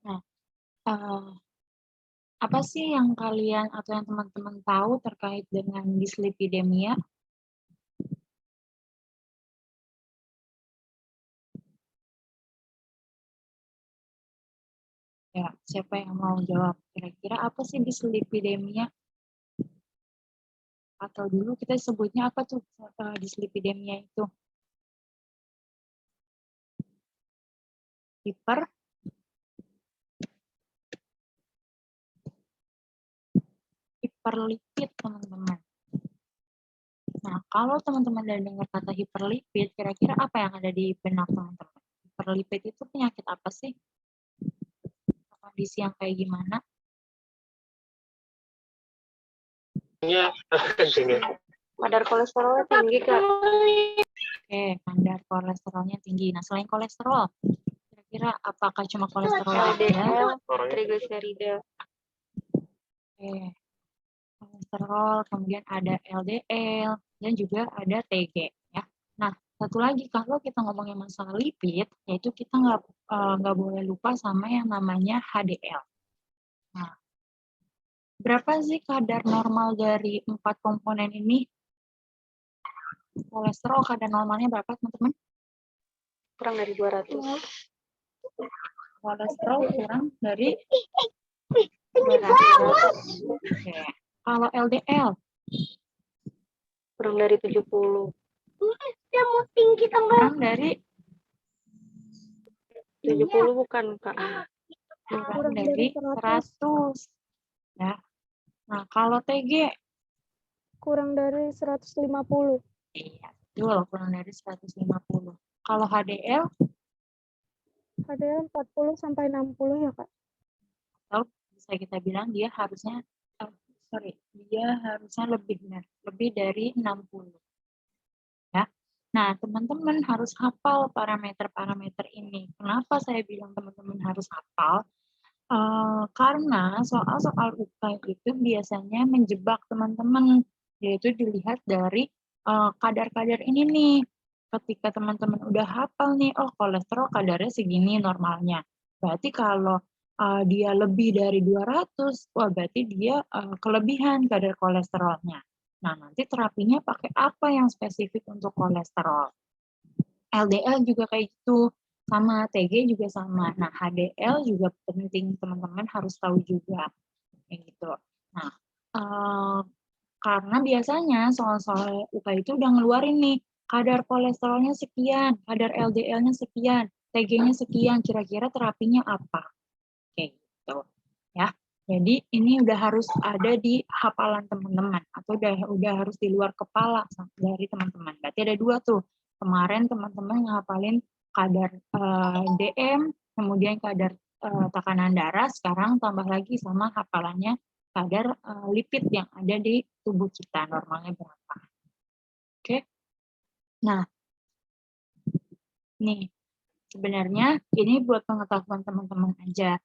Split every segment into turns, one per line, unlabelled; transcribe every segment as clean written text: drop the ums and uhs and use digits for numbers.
Nah, apa sih yang kalian atau yang teman-teman tahu terkait dengan dislipidemia? Ya, siapa yang mau jawab? Kira-kira apa sih dislipidemia? Atau dulu kita sebutnya apa tuh dislipidemia itu? Hiperlipid, teman-teman. Nah, kalau teman-teman udah dengar kata hiperlipid, kira-kira apa yang ada di benak teman-teman? Hiperlipid itu penyakit apa sih? Kondisi yang kayak gimana?
Ya, tinggi.
Kadar kolesterolnya tinggi, Kak.
Oke, kadar kolesterolnya tinggi. Nah, selain kolesterol, kira-kira apakah cuma kolesterol aja?
LDL, trigliserida.
Oke, kolesterol, kemudian ada LDL, dan juga ada TG. Ya. Nah, satu lagi, kalau kita ngomongin masalah lipid, yaitu kita nggak boleh lupa sama yang namanya HDL. Nah, berapa sih kadar normal dari 4 komponen ini? Kolesterol kadar normalnya berapa, teman-teman?
Kurang dari 200.
Kolesterol kurang dari 200. Oke. Kalau LDL?
Kurang dari 70.
Kurang dari
70 bukan, Kak.
kurang dari 100. Ya. Nah, kalau TG?
Kurang dari 150.
Iya, betul, kurang dari 150. Kalau HDL?
HDL 40 sampai 60 ya, Kak?
Atau bisa kita bilang dia harusnya lebih dari 60. Ya. Nah, teman-teman harus hafal parameter-parameter ini. Kenapa saya bilang teman-teman harus hafal? Karena soal-soal UKAI itu biasanya menjebak teman-teman, yaitu dilihat dari kadar-kadar ini nih. Ketika teman-teman udah hafal nih, oh kolesterol kadarnya segini normalnya. Berarti kalau dia lebih dari 200, wah berarti dia kelebihan kadar kolesterolnya. Nah, nanti terapinya pakai apa yang spesifik untuk kolesterol? LDL juga kayak gitu, sama TG juga sama. Nah, HDL juga penting, teman-teman harus tahu juga. Kayak gitu. Nah, karena biasanya soal-soal UK itu udah ngeluarin nih, kadar kolesterolnya sekian, kadar LDL-nya sekian, TG-nya sekian, kira-kira terapinya apa? Kayak gitu. Ya. Jadi ini udah harus ada di hafalan teman-teman atau udah harus di luar kepala dari teman-teman. Berarti ada 2 tuh. Kemarin teman-teman ngapalin kadar DM, kemudian kadar tekanan darah, sekarang tambah lagi sama hafalannya kadar lipid yang ada di tubuh kita, normalnya berapa. Oke. Nah, nih sebenarnya ini buat pengetahuan teman-teman aja.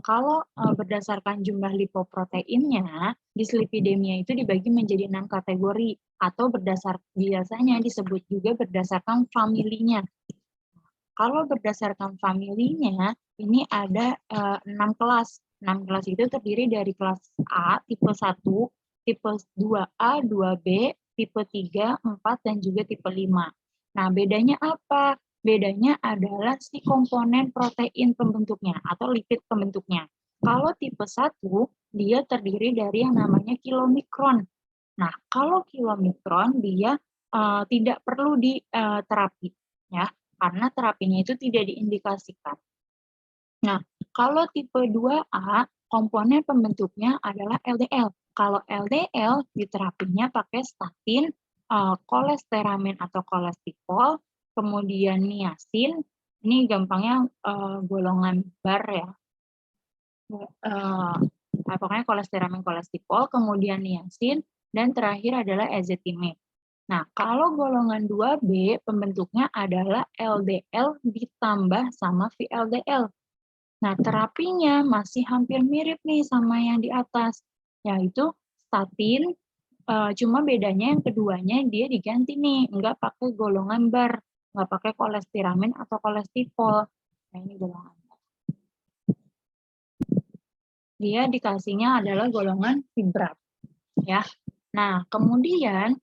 Kalau berdasarkan jumlah lipoproteinnya, dislipidemia itu dibagi menjadi 6 kategori atau biasanya disebut juga berdasarkan familinya. Kalau berdasarkan familinya, ini ada 6 kelas. 6 kelas itu terdiri dari kelas A, tipe 1, tipe 2A, 2B, tipe 3, 4, dan juga tipe 5. Nah, bedanya apa? Bedanya adalah si komponen protein pembentuknya atau lipid pembentuknya. Kalau tipe 1, dia terdiri dari yang namanya kilomikron. Nah, kalau kilomikron dia tidak perlu diterapi, ya, karena terapinya itu tidak diindikasikan. Nah, kalau tipe 2A, komponen pembentuknya adalah LDL. Kalau LDL, diterapinya pakai statin, kolesteramin atau kolesterol, kemudian niacin, ini gampangnya golongan bar ya. Pokoknya kolesteramin, kolesterol, kemudian niacin, dan terakhir adalah ezetimibe. Nah, kalau golongan 2B, pembentuknya adalah LDL ditambah sama VLDL. Nah, terapinya masih hampir mirip nih sama yang di atas, yaitu statin, cuma bedanya yang keduanya dia diganti nih, nggak pakai golongan bar, nggak pakai kolestiramin atau kolesterol. Nah, ini golongan. Dia dikasihnya adalah golongan fibrat, ya. Nah, kemudian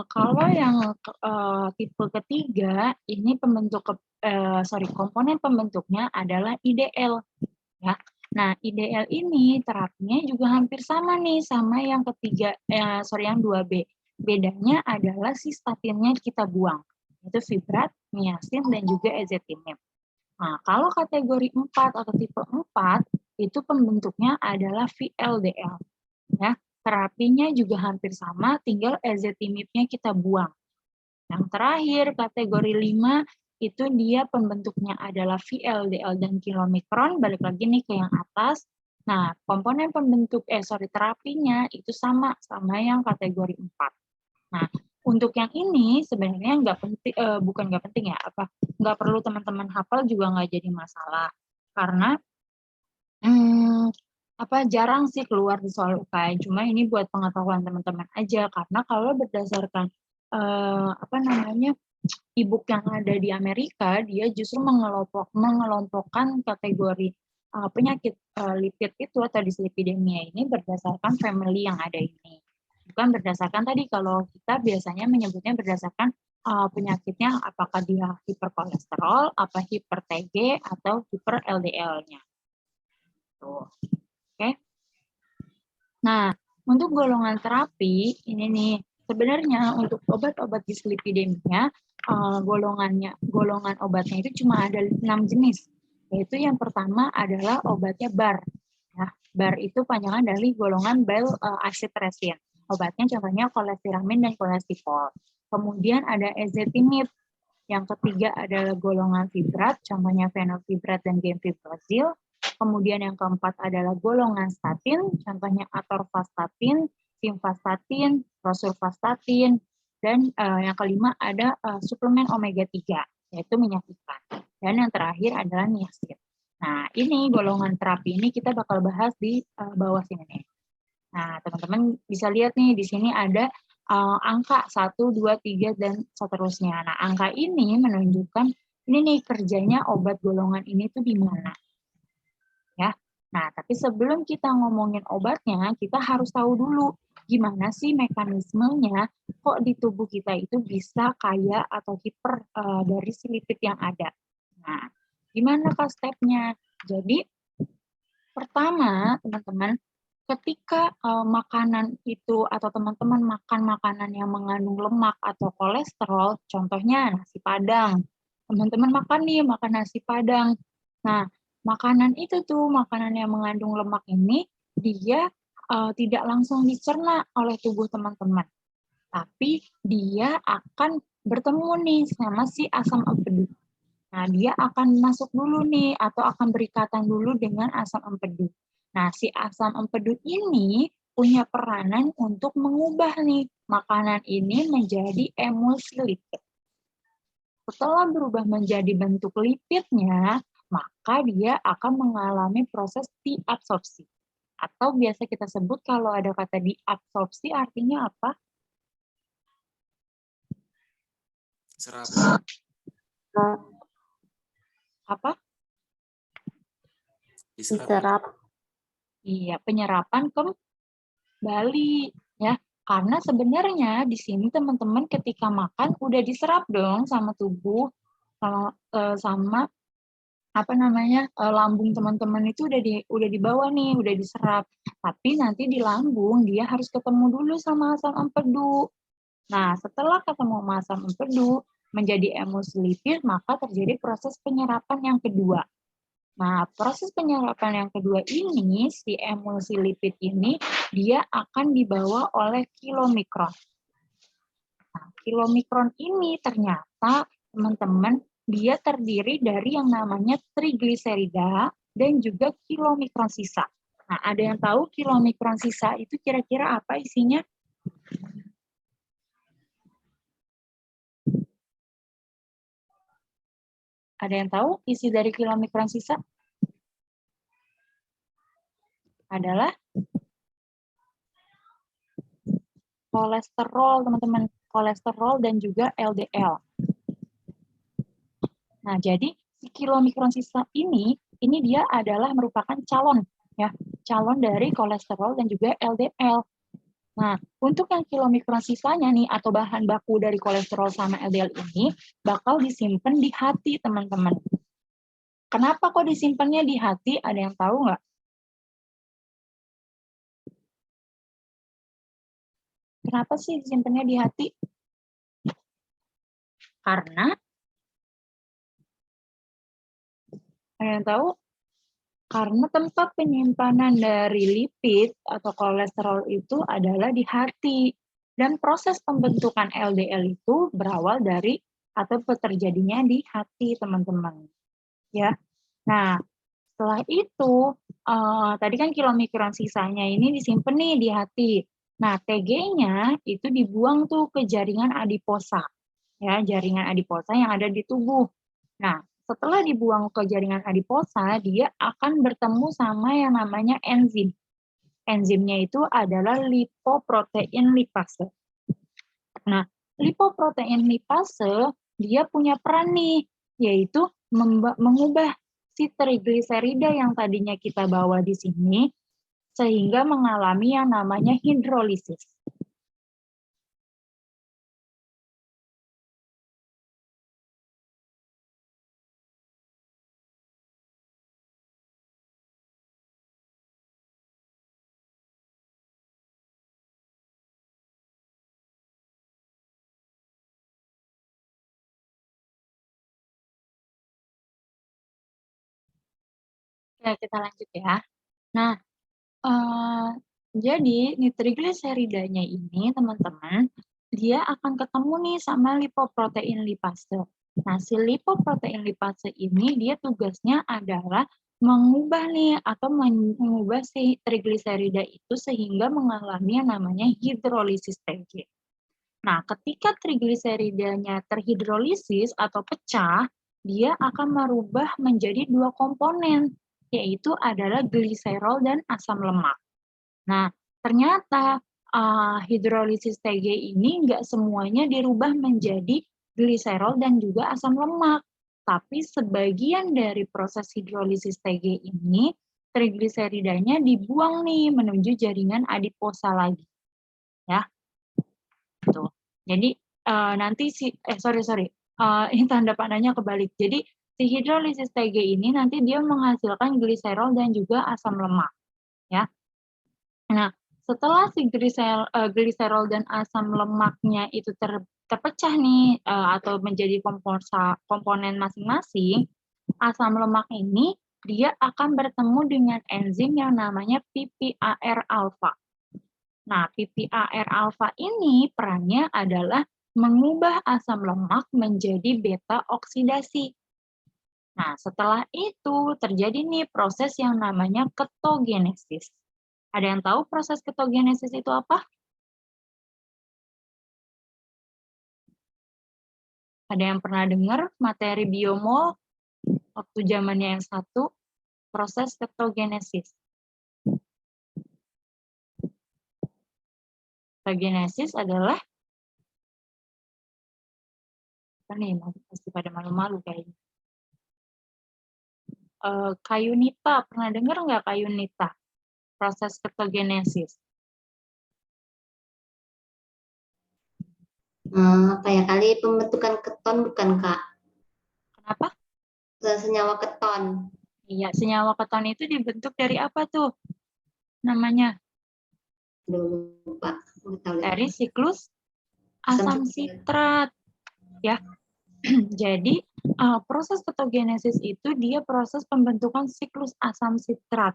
kalau yang tipe ketiga, ini komponen pembentuknya adalah IDL, ya. Nah, IDL ini terapinya juga hampir sama nih sama yang ketiga, yang 2B. Bedanya adalah si statinnya kita buang, itu fibrat, niacin, dan juga ezetimibe. Nah, kalau kategori 4 atau tipe 4, itu pembentuknya adalah VLDL. Ya, terapinya juga hampir sama, tinggal ezetimibe-nya kita buang. Yang terakhir, kategori 5, itu dia pembentuknya adalah VLDL dan kilomikron, balik lagi nih ke yang atas. Nah, komponen terapinya itu sama yang kategori 4. Nah, untuk yang ini sebenarnya nggak penting ya, nggak perlu teman-teman hafal juga nggak jadi masalah, karena jarang sih keluar di soal UKM, cuma ini buat pengetahuan teman-teman aja, karena kalau berdasarkan e-book yang ada di Amerika, dia justru mengelompokkan kategori penyakit lipid itu atau dislipidemia ini berdasarkan family yang ada ini. Bukan berdasarkan tadi, kalau kita biasanya menyebutnya berdasarkan penyakitnya apakah dia hiperkolesterol, apa hiper TG, atau hiper LDL-nya. Oke. Nah, untuk golongan terapi, ini nih, sebenarnya untuk obat-obat dislipidemia, golongan obatnya itu cuma ada 6 jenis. Yaitu yang pertama adalah obatnya BAR. Nah, BAR itu panjangan dari golongan bile acid resin. Obatnya contohnya kolestiramin dan kolesterol. Kemudian ada ezetimibe. Yang ketiga adalah golongan fibrat, contohnya fenofibrat dan gemfibrozil. Kemudian yang keempat adalah golongan statin, contohnya atorvastatin, simvastatin, rosuvastatin, dan yang kelima ada suplemen omega 3, yaitu minyak ikan. Dan yang terakhir adalah niacin. Nah, ini golongan terapi ini kita bakal bahas di bawah sini nih. Nah, teman-teman bisa lihat nih, di sini ada angka 1, 2, 3, dan seterusnya. Nah, angka ini menunjukkan ini nih kerjanya obat golongan ini tuh di mana. Ya. Nah, tapi sebelum kita ngomongin obatnya, kita harus tahu dulu gimana sih mekanismenya kok di tubuh kita itu bisa kaya atau hiper dari si lipid yang ada. Nah, gimana Kak stepnya? Jadi, pertama, teman-teman, ketika makanan itu atau teman-teman makan makanan yang mengandung lemak atau kolesterol, contohnya nasi Padang. Teman-teman makan nasi Padang. Nah, makanan itu tuh, makanan yang mengandung lemak ini, dia tidak langsung dicerna oleh tubuh teman-teman. Tapi dia akan bertemu nih sama si asam empedu. Nah, dia akan masuk dulu nih, atau akan berikatan dulu dengan asam empedu. Nah, si asam empedu ini punya peranan untuk mengubah nih makanan ini menjadi emulsi lipid. Setelah berubah menjadi bentuk lipidnya, maka dia akan mengalami proses diabsorpsi. Atau biasa kita sebut kalau ada kata diabsorpsi artinya apa?
Serap.
Apa?
Diserap.
Iya, penyerapan kembali ya. Karena sebenarnya di sini teman-teman ketika makan udah diserap dong sama tubuh, sama lambung teman-teman itu udah dibawa nih, udah diserap. Tapi nanti di lambung dia harus ketemu dulu sama asam empedu. Nah, setelah ketemu sama asam empedu menjadi emulsi lipid, maka terjadi proses penyerapan yang kedua. Nah, proses penyerapan yang kedua ini, si emulsi lipid ini, dia akan dibawa oleh kilomikron. Nah, kilomikron ini ternyata, teman-teman, dia terdiri dari yang namanya trigliserida dan juga kilomikron sisa. Nah, ada yang tahu kilomikron sisa itu kira-kira apa isinya? Ada yang tahu isi dari kilomikron sisa? Adalah kolesterol, teman-teman. Kolesterol dan juga LDL. Nah, jadi si kilomikron sisa ini dia adalah merupakan calon ya, calon dari kolesterol dan juga LDL. Nah, untuk yang kilomikron sisanya nih atau bahan baku dari kolesterol sama LDL ini bakal disimpan di hati, teman-teman. Kenapa kok disimpannya di hati? Ada yang tahu nggak? Kenapa sih disimpannya di hati? Karena ada yang tahu? Karena tempat penyimpanan dari lipid atau kolesterol itu adalah di hati. Dan proses pembentukan LDL itu berawal dari atau terjadinya di hati, teman-teman. Ya. Nah, setelah itu, tadi kan kilomikron sisanya ini disimpan nih di hati. Nah, TG-nya itu dibuang tuh ke jaringan adiposa. Ya, jaringan adiposa yang ada di tubuh. Nah, setelah dibuang ke jaringan adiposa, dia akan bertemu sama yang namanya enzim. Enzimnya itu adalah lipoprotein lipase. Nah, lipoprotein lipase, dia punya peran nih, yaitu mengubah si trigliserida yang tadinya kita bawa di sini, sehingga mengalami yang namanya hidrolisis. Oke, kita lanjut ya. Nah, jadi nitrigliseridanya ini, teman-teman, dia akan ketemu nih sama lipoprotein lipase. Nah, si lipoprotein lipase ini dia tugasnya adalah mengubah nih atau mengubah si trigliserida itu sehingga mengalami yang namanya hidrolisis TG. Nah, ketika trigliseridanya terhidrolisis atau pecah, dia akan merubah menjadi dua komponen, yaitu adalah gliserol dan asam lemak. Nah, ternyata hidrolisis TG ini nggak semuanya dirubah menjadi gliserol dan juga asam lemak. Tapi sebagian dari proses hidrolisis TG ini, trigliseridanya dibuang nih menuju jaringan adiposa lagi. Ya, tuh. Jadi nanti ini tanda panahnya kebalik. Jadi si hidrolisis TG ini nanti dia menghasilkan gliserol dan juga asam lemak. Ya. Nah, setelah si gliserol dan asam lemaknya itu terpecah nih atau menjadi komponen masing-masing, asam lemak ini dia akan bertemu dengan enzim yang namanya PPAR alpha. Nah, PPAR alpha ini perannya adalah mengubah asam lemak menjadi beta oksidasi. Nah, setelah itu terjadi nih proses yang namanya ketogenesis. Ada yang tahu proses ketogenesis itu apa? Ada yang pernah dengar materi biomol waktu zamannya yang satu, proses ketogenesis. Ketogenesis adalah apa nih? Pasti pada malu-malu kayaknya. Kayunita, pernah dengar nggak kayunita? Proses ketogenesis.
Apa ya kali pembentukan keton bukan Kak?
Kenapa?
Senyawa keton.
Iya, senyawa keton itu dibentuk dari apa tuh? Namanya?
Lupa.
Dari siklus asam sitrat. Ya. Jadi proses ketogenesis itu dia proses pembentukan siklus asam sitrat.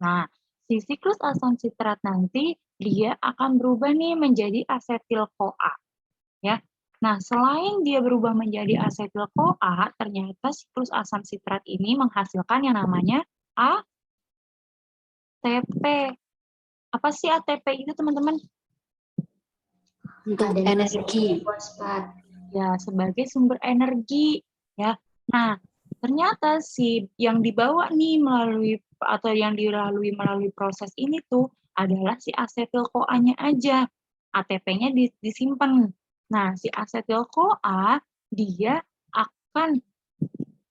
Nah, si siklus asam sitrat nanti dia akan berubah nih menjadi asetil-CoA. Ya. Nah, selain dia berubah menjadi asetil-CoA, ternyata siklus asam sitrat ini menghasilkan yang namanya ATP. Apa sih ATP itu, teman-teman?
Untuk energi. Fosfat.
Ya, sebagai sumber energi. Ya. Nah, ternyata si yang dibawa nih melalui atau yang dilalui melalui proses ini tuh adalah si asetil-CoA-nya aja. ATP-nya disimpan. Nah, si asetil-CoA dia akan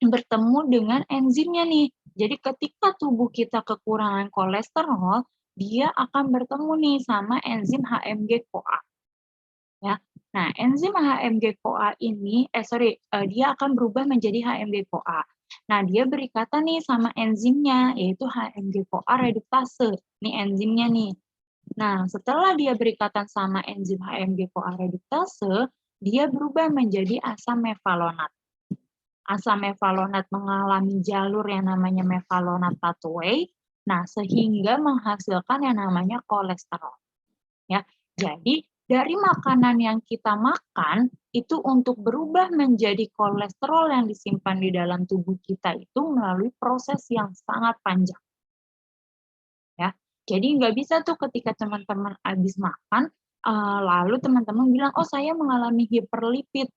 bertemu dengan enzimnya nih. Jadi ketika tubuh kita kekurangan kolesterol, dia akan bertemu nih sama enzim HMG-CoA. Ya. Nah, enzim HMG-CoA ini, dia akan berubah menjadi HMG-CoA. Nah, dia berikatan nih sama enzimnya, yaitu HMG-CoA reduktase. Ini enzimnya nih. Nah, setelah dia berikatan sama enzim HMG-CoA reduktase, dia berubah menjadi asam mevalonat. Asam mevalonat mengalami jalur yang namanya mevalonat pathway, nah sehingga menghasilkan yang namanya kolesterol. Ya, jadi dari makanan yang kita makan itu untuk berubah menjadi kolesterol yang disimpan di dalam tubuh kita itu melalui proses yang sangat panjang. Ya, jadi nggak bisa tuh ketika teman-teman habis makan lalu teman-teman bilang, oh saya mengalami hiperlipid.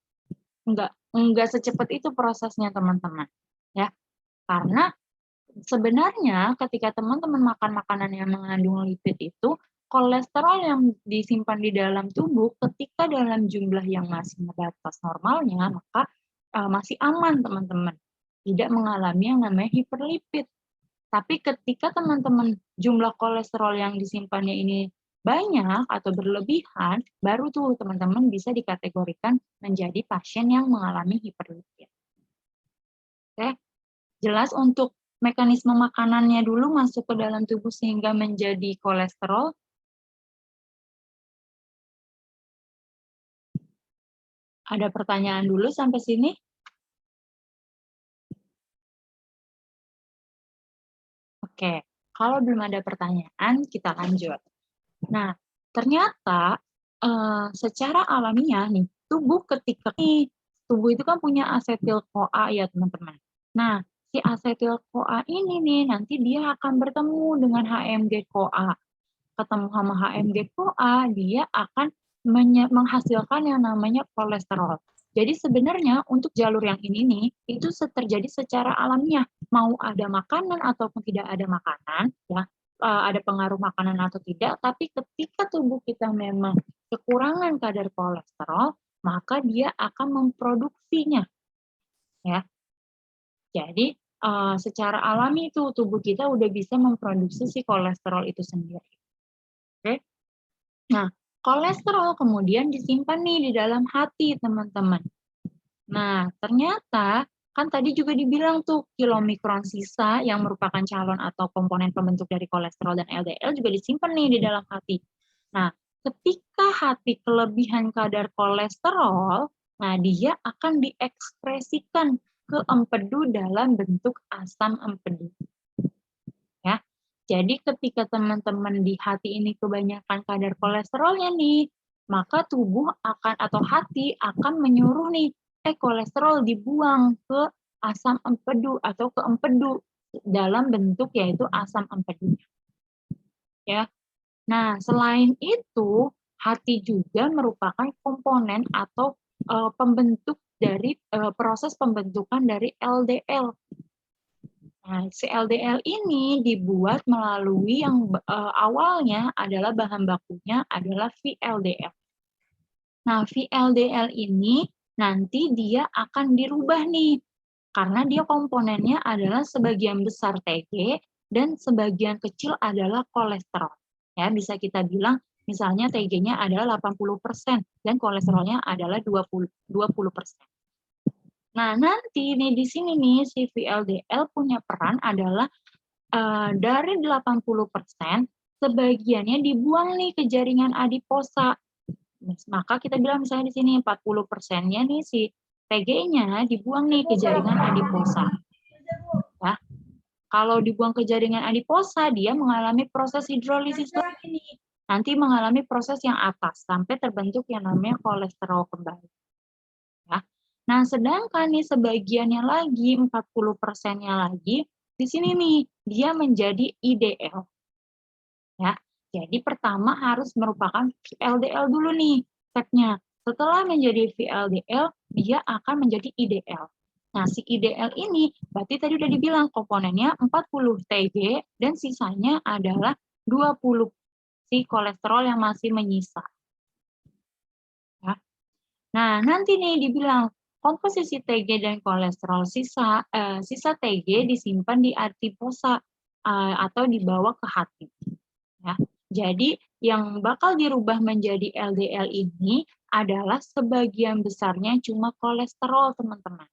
Enggak secepat itu prosesnya teman-teman. Ya, karena sebenarnya ketika teman-teman makan makanan yang mengandung lipid itu, kolesterol yang disimpan di dalam tubuh ketika dalam jumlah yang masih batas normalnya, maka masih aman teman-teman. Tidak mengalami yang namanya hiperlipid. Tapi ketika teman-teman jumlah kolesterol yang disimpannya ini banyak atau berlebihan, baru tuh teman-teman bisa dikategorikan menjadi pasien yang mengalami hiperlipid. Oke, jelas untuk mekanisme makanannya dulu masuk ke dalam tubuh sehingga menjadi kolesterol. Ada pertanyaan dulu sampai sini? Oke, kalau belum ada pertanyaan, kita lanjut. Nah, ternyata secara alamiah nih, tubuh itu kan punya asetil-CoA ya teman-teman. Nah, si asetil-CoA ini nih nanti dia akan bertemu dengan HMG-CoA. Ketemu sama HMG-CoA, dia akan menghasilkan yang namanya kolesterol. Jadi sebenarnya untuk jalur yang ini nih, itu terjadi secara alamiah. Mau ada makanan ataupun tidak ada makanan, ya, ada pengaruh makanan atau tidak, tapi ketika tubuh kita memang kekurangan kadar kolesterol, maka dia akan memproduksinya. Ya. Jadi secara alami itu tubuh kita udah bisa memproduksi si kolesterol itu sendiri. Oke. Nah, kolesterol kemudian disimpan nih di dalam hati, teman-teman. Nah, ternyata kan tadi juga dibilang tuh kilomikron sisa yang merupakan calon atau komponen pembentuk dari kolesterol dan LDL juga disimpan nih di dalam hati. Nah, ketika hati kelebihan kadar kolesterol, nah dia akan diekspresikan ke empedu dalam bentuk asam empedu. Ya. Jadi ketika teman-teman di hati ini kebanyakan kadar kolesterolnya nih, maka tubuh akan atau hati akan menyuruh nih kolesterol dibuang ke asam empedu atau ke empedu dalam bentuk yaitu asam empedu. Ya. Nah, selain itu, hati juga merupakan komponen atau pembentuk dari proses pembentukan dari LDL. Nah, si LDL ini dibuat melalui yang awalnya adalah bahan bakunya adalah VLDL. Nah, VLDL ini nanti dia akan dirubah nih, karena dia komponennya adalah sebagian besar TG dan sebagian kecil adalah kolesterol. Ya, bisa kita bilang misalnya TG-nya adalah 80% dan kolesterolnya adalah 20%. Nah, nanti nih di sini nih si VLDL punya peran adalah dari 80% sebagiannya dibuang nih ke jaringan adiposa. Maka kita bilang misalnya di sini 40%-nya nih si TG-nya dibuang nih ke jaringan adiposa. Ya. Kalau dibuang ke jaringan adiposa, dia mengalami proses hidrolisis lagi nih. Nanti mengalami proses yang atas sampai terbentuk yang namanya kolesterol kembali. Ya. Nah, sedangkan nih sebagiannya lagi, 40%-nya lagi, di sini nih dia menjadi IDL. Ya. Jadi pertama harus merupakan VLDL dulu nih stepnya. Setelah menjadi VLDL, dia akan menjadi IDL. Nah, si IDL ini berarti tadi udah dibilang komponennya 40 TG dan sisanya adalah 20 si kolesterol yang masih menyisa. Ya. Nah, nanti nih dibilang komposisi TG dan kolesterol sisa TG disimpan di adiposa atau dibawa ke hati. Ya. Jadi yang bakal dirubah menjadi LDL ini adalah sebagian besarnya cuma kolesterol, teman-teman.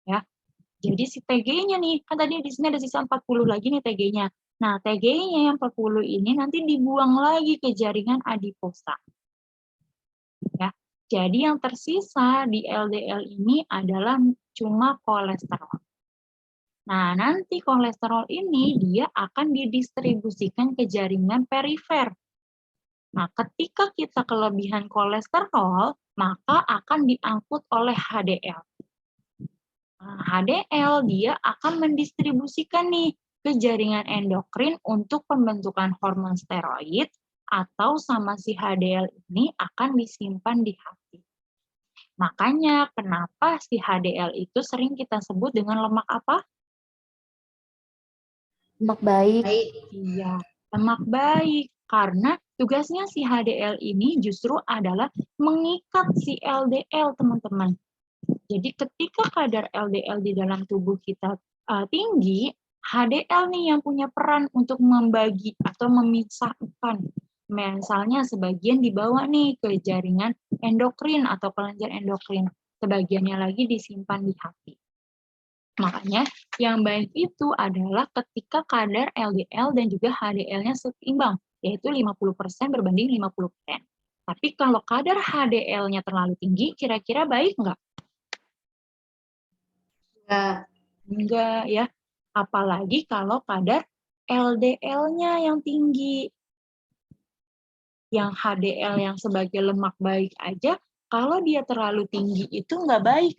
Ya. Jadi si TG-nya nih, kan tadi di sini ada sisa 40 lagi nih TG-nya. Nah, TG-nya yang 40 ini nanti dibuang lagi ke jaringan adiposa. Ya. Jadi yang tersisa di LDL ini adalah cuma kolesterol. Nah, nanti kolesterol ini dia akan didistribusikan ke jaringan perifer. Nah, ketika kita kelebihan kolesterol, maka akan diangkut oleh HDL. Nah, HDL dia akan mendistribusikan nih ke jaringan endokrin untuk pembentukan hormon steroid, atau sama si HDL ini akan disimpan di hati. Makanya kenapa si HDL itu sering kita sebut dengan lemak apa?
Lemak baik.
Iya, lemak baik. Karena tugasnya si HDL ini justru adalah mengikat si LDL, teman-teman. Jadi ketika kadar LDL di dalam tubuh kita tinggi, HDL nih yang punya peran untuk membagi atau memisahkan. Misalnya sebagian dibawa nih ke jaringan endokrin atau kelenjar endokrin. Sebagiannya lagi disimpan di hati. Makanya yang baik itu adalah ketika kadar LDL dan juga HDL-nya seimbang, yaitu 50% berbanding 50%. Tapi kalau kadar HDL-nya terlalu tinggi, kira-kira baik nggak? Enggak ya. Apalagi kalau kadar LDL-nya yang tinggi. Yang HDL yang sebagai lemak baik aja, kalau dia terlalu tinggi itu nggak baik.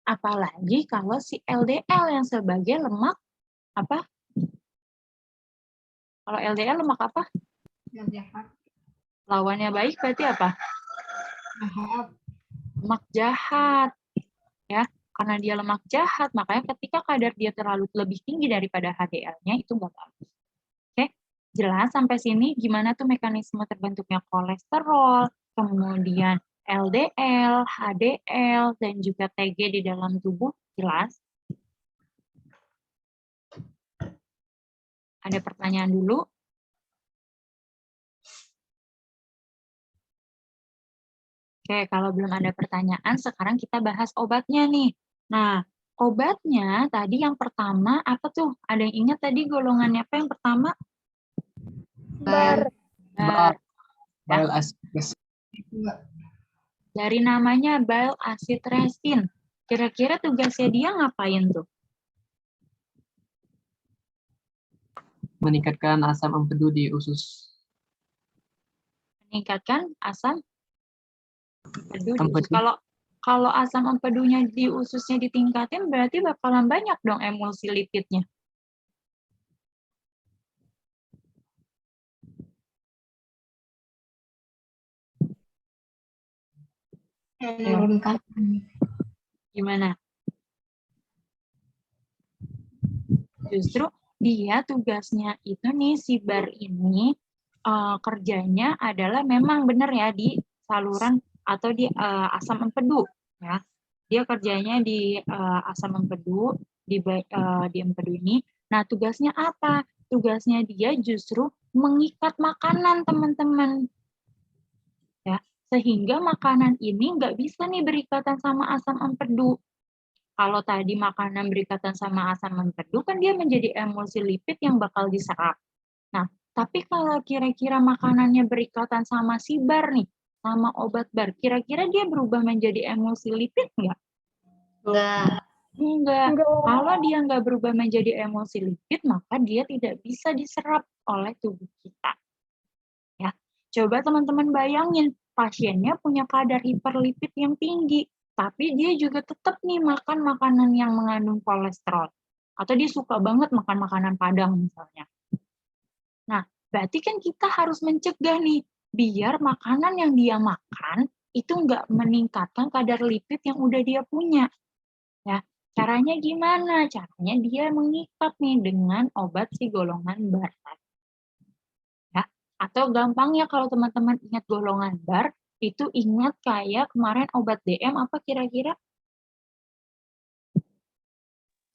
Apalagi kalau si LDL yang sebagai lemak apa? Kalau LDL lemak apa? Lawannya baik berarti apa? Lemak jahat. Ya, karena dia lemak jahat, makanya ketika kadar dia terlalu lebih tinggi daripada HDL-nya itu nggak bagus. Oke, jelas sampai sini gimana tuh mekanisme terbentuknya kolesterol, kemudian LDL, HDL, dan juga TG di dalam tubuh, jelas? Ada pertanyaan dulu? Oke, kalau belum ada pertanyaan, sekarang kita bahas obatnya nih. Nah, obatnya tadi yang pertama apa tuh? Ada yang ingat tadi golongannya apa yang pertama?
Bar.
Bar.
Bile acid.
Dari namanya bile acid resin. Kira-kira tugasnya dia ngapain tuh?
Meningkatkan asam empedu di usus.
Meningkatkan asam empedu di usus.
Empedu.
Kalau asam empedunya di ususnya ditingkatin, berarti bakalan banyak dong emulsi lipidnya.
Menurunkan.
Gimana? Justru dia tugasnya itu nih, si bar ini kerjanya adalah memang benar ya di saluran atau di asam empedu ya. Dia kerjanya di asam empedu, di empedu ini. Nah, tugasnya apa? Tugasnya dia justru mengikat makanan, teman-teman. Ya, sehingga makanan ini nggak bisa nih berikatan sama asam empedu. Kalau tadi makanan berikatan sama asam empedu, kan dia menjadi emulsi lipid yang bakal diserap. Nah, tapi kalau kira-kira makanannya berikatan sama si bar nih, sama obat bar, kira-kira dia berubah menjadi emulsi lipid nggak?
Enggak.
Enggak. Kalau dia nggak berubah menjadi emulsi lipid, maka dia tidak bisa diserap oleh tubuh kita. Ya, coba teman-teman bayangin, pasiennya punya kadar hiperlipid yang tinggi, tapi dia juga tetap nih makan makanan yang mengandung kolesterol. Atau dia suka banget makan makanan Padang misalnya. Nah, berarti kan kita harus mencegah nih, biar makanan yang dia makan itu nggak meningkatkan kadar lipid yang udah dia punya. Ya, caranya gimana? Caranya dia mengikat nih dengan obat si golongan bar. Ya, atau gampangnya kalau teman-teman ingat golongan bar, itu ingat kayak kemarin obat DM apa kira-kira?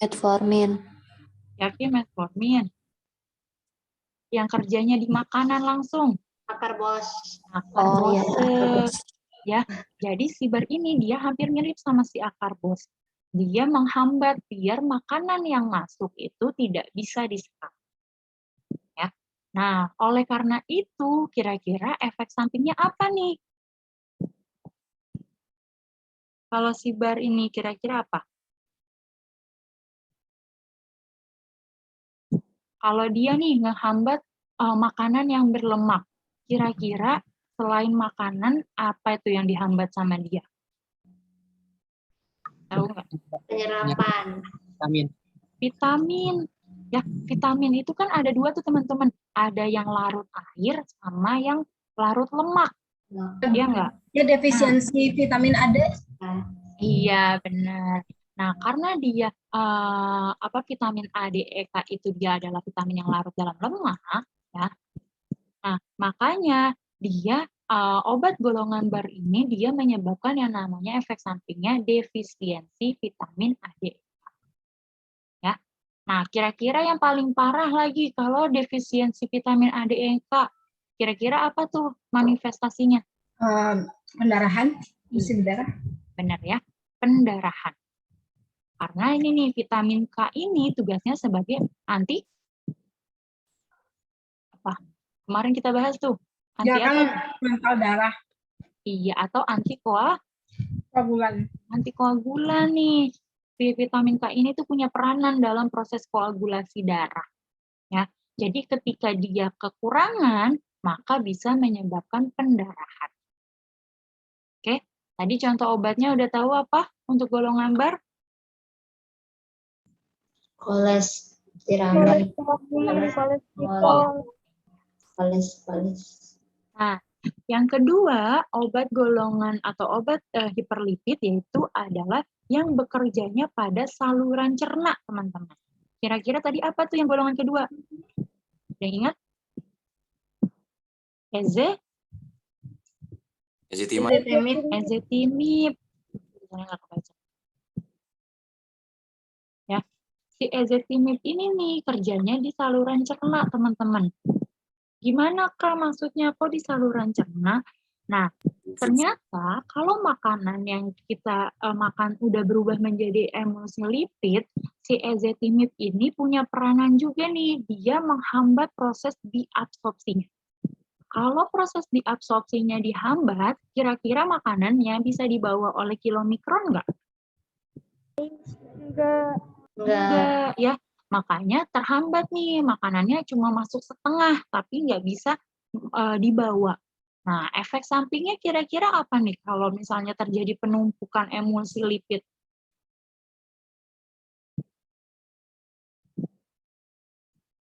Metformin.
Yakin metformin. Yang kerjanya di makanan langsung.
Akar bos.
Akar
Oh ya.
bos. Ya, jadi si bar ini dia hampir mirip sama si akar bos. Dia menghambat biar makanan yang masuk itu tidak bisa diserap. Ya. Nah, oleh karena itu, kira-kira efek sampingnya apa nih? Kalau si bar ini kira-kira apa? Kalau dia nih ngehambat makanan yang berlemak, kira-kira selain makanan, apa itu yang dihambat sama dia? Tahu nggak?
Penyerapan.
Vitamin.
Vitamin. Ya, vitamin itu kan ada dua tuh teman-teman. Ada yang larut air sama yang larut lemak. Iya nggak?
Ya defisiensi vitamin A.
Iya, benar. Nah, karena dia vitamin A, D, E, K itu dia adalah vitamin yang larut dalam lemak, ya. Nah, makanya dia obat golongan bar ini dia menyebabkan yang namanya efek sampingnya defisiensi vitamin A, D, E, K. Ya. Nah, kira-kira yang paling parah lagi kalau defisiensi vitamin A, D, E, K, kira-kira apa tuh manifestasinya?
Pendarahan, isi berdarah.
Benar ya, pendarahan. Karena ini nih, vitamin K ini tugasnya sebagai anti apa? Kemarin kita bahas tuh. Anti
Dia kan
apa?
mental darah.
Iya, atau
Koagulan.
antikoagulan nih. Vitamin K ini tuh punya peranan dalam proses koagulasi darah. Ya. Jadi ketika dia kekurangan, maka bisa menyebabkan pendarahan. Oke, tadi contoh obatnya udah tahu apa untuk golongan bar?
Kolesterol.
Nah, yang kedua, obat golongan atau obat hiperlipid yaitu adalah yang bekerjanya pada saluran cerna, teman-teman. Kira-kira tadi apa tuh yang golongan kedua? Ada yang ingat? Ezetimibe. Nggak kebaca. Ya, si ezetimibe ini nih kerjanya di saluran cerna, teman-teman. Gimana Kak maksudnya kok di saluran cerna? Nah, ternyata kalau makanan yang kita makan udah berubah menjadi emulsi lipid, si ezetimibe ini punya peranan juga nih, dia menghambat proses diabsorpsinya. Kalau proses diabsorpsinya dihambat, kira-kira makanannya bisa dibawa oleh kilomikron nggak? Enggak, ya. Makanya terhambat nih, makanannya cuma masuk setengah, tapi nggak bisa dibawa. Nah, efek sampingnya kira-kira apa nih kalau misalnya terjadi penumpukan emulsi lipid?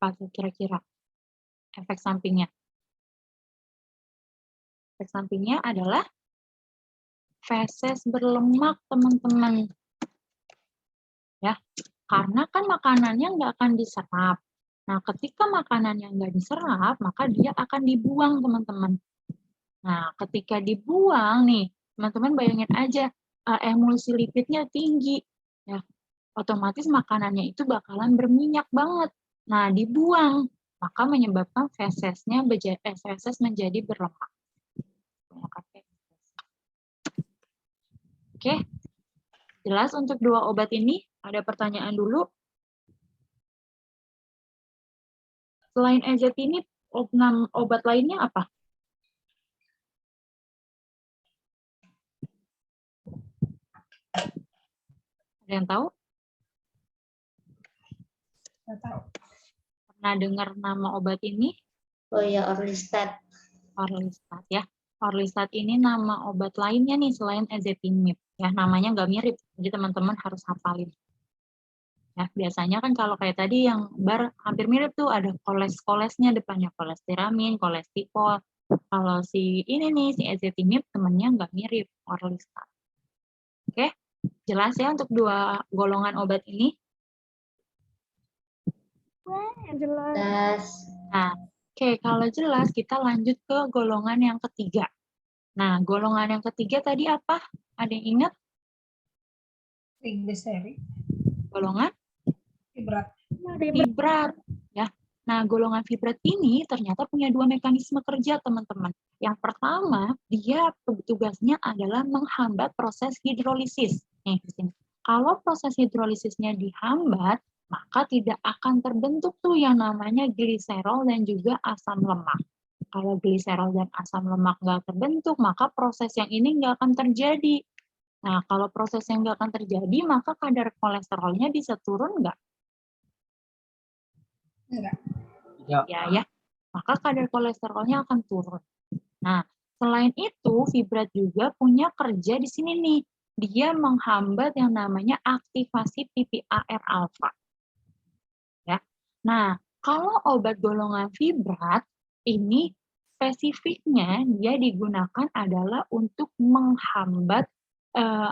Apa kira-kira efek sampingnya? Efek sampingnya adalah feses berlemak, teman-teman. Ya, karena kan makanannya nggak akan diserap. Nah, ketika makanannya nggak diserap, maka dia akan dibuang, teman-teman. Nah, ketika dibuang nih, teman-teman bayangin aja, emulsi lipidnya tinggi. Ya, otomatis makanannya itu bakalan berminyak banget. Nah, dibuang, maka menyebabkan feses menjadi berlemak. Oke, jelas untuk dua obat ini? Ada pertanyaan dulu? Selain ezetimibe, obat lainnya apa? Ada yang tahu?
Nggak tahu.
Pernah dengar nama obat ini?
Oh ya, Orlistat.
Orlistat ya. Orlistat ini nama obat lainnya nih selain ezetimibe. Ya, namanya nggak mirip, jadi teman-teman harus hafalin. Ya, biasanya kan kalau kayak tadi yang bar hampir mirip tuh, ada koles-kolesnya depannya, kolestiramin, kolestipol. Kalau si ini nih, si ezetimibe temennya nggak mirip, Orlistat. Oke, jelas ya untuk dua golongan obat ini?
Jelas.
Nah, oke, kalau jelas kita lanjut ke golongan yang ketiga. Nah, golongan yang ketiga tadi apa? Ada yang ingat?
Trigliserid.
Golongan?
Fibrat.
Fibrat ya. Nah, golongan fibrat ini ternyata punya dua mekanisme kerja, teman-teman. Yang pertama, dia tugasnya adalah menghambat proses hidrolisis. Nih, di sini. Kalau proses hidrolisisnya dihambat, maka tidak akan terbentuk tuh yang namanya gliserol dan juga asam lemak. Kalau gliserol dan asam lemak nggak terbentuk, maka proses yang ini nggak akan terjadi. Nah, kalau proses yang nggak akan terjadi, maka kadar kolesterolnya bisa turun nggak?
Enggak.
Ya. Maka kadar kolesterolnya akan turun. Nah, selain itu, fibrat juga punya kerja di sini nih. Dia menghambat yang namanya aktivasi PPAR alfa. Ya. Nah, kalau obat golongan fibrat ini spesifiknya dia digunakan adalah untuk menghambat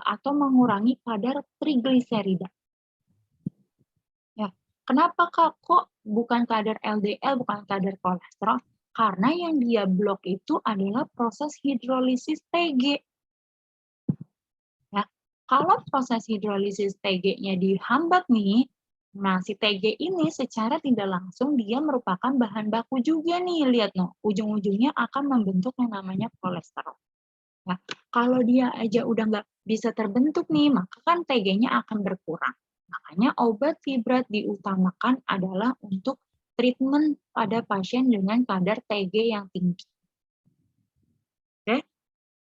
atau mengurangi kadar trigliserida. Ya, kenapa Kak? Kok bukan kadar LDL, bukan kadar kolesterol? Karena yang dia blok itu adalah proses hidrolisis TG. Ya, kalau proses hidrolisis TG-nya dihambat nih, nah si TG ini secara tidak langsung dia merupakan bahan baku juga nih, lihat no, ujung-ujungnya akan membentuk yang namanya kolesterol. Nah, kalau dia aja udah nggak bisa terbentuk nih, maka kan TG-nya akan berkurang. Makanya obat fibrat diutamakan adalah untuk treatment pada pasien dengan kadar TG yang tinggi. Oke.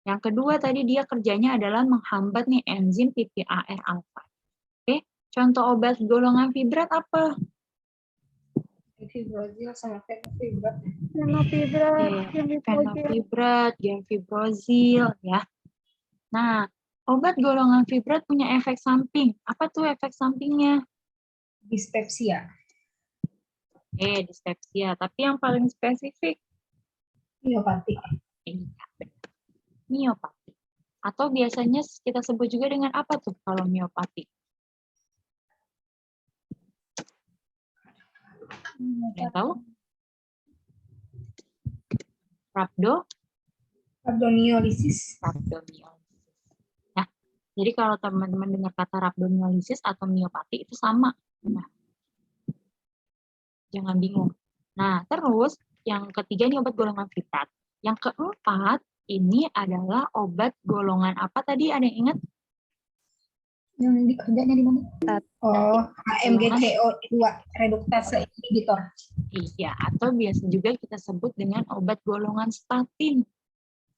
Yang kedua tadi dia kerjanya adalah menghambat nih enzim PPAR alfa. Oke. Contoh obat golongan fibrat apa?
Fibrozil sama fibrat.
Fenofibrat, gemfibrozil ya. Nah, obat golongan fibrat punya efek samping. Apa tuh efek sampingnya?
Dispepsia.
Dispepsia. Tapi yang paling spesifik?
Miopati.
Iya, benar. Miopati. Atau biasanya kita sebut juga dengan apa tuh kalau miopati? Ada yang tahu?
Rhabdomyolisis.
Rhabdomyolisis. Nah, jadi kalau teman-teman dengar kata rhabdomyolisis atau miopati itu sama. Nah, jangan bingung. Nah, terus yang ketiga ini obat golongan fibrat. Yang keempat ini adalah obat golongan apa tadi? Ada yang ingat?
Yang dikerjanya di mana? Oh, HMGCO2 reduktase inhibitor.
Iya, atau biasa juga kita sebut dengan obat golongan statin.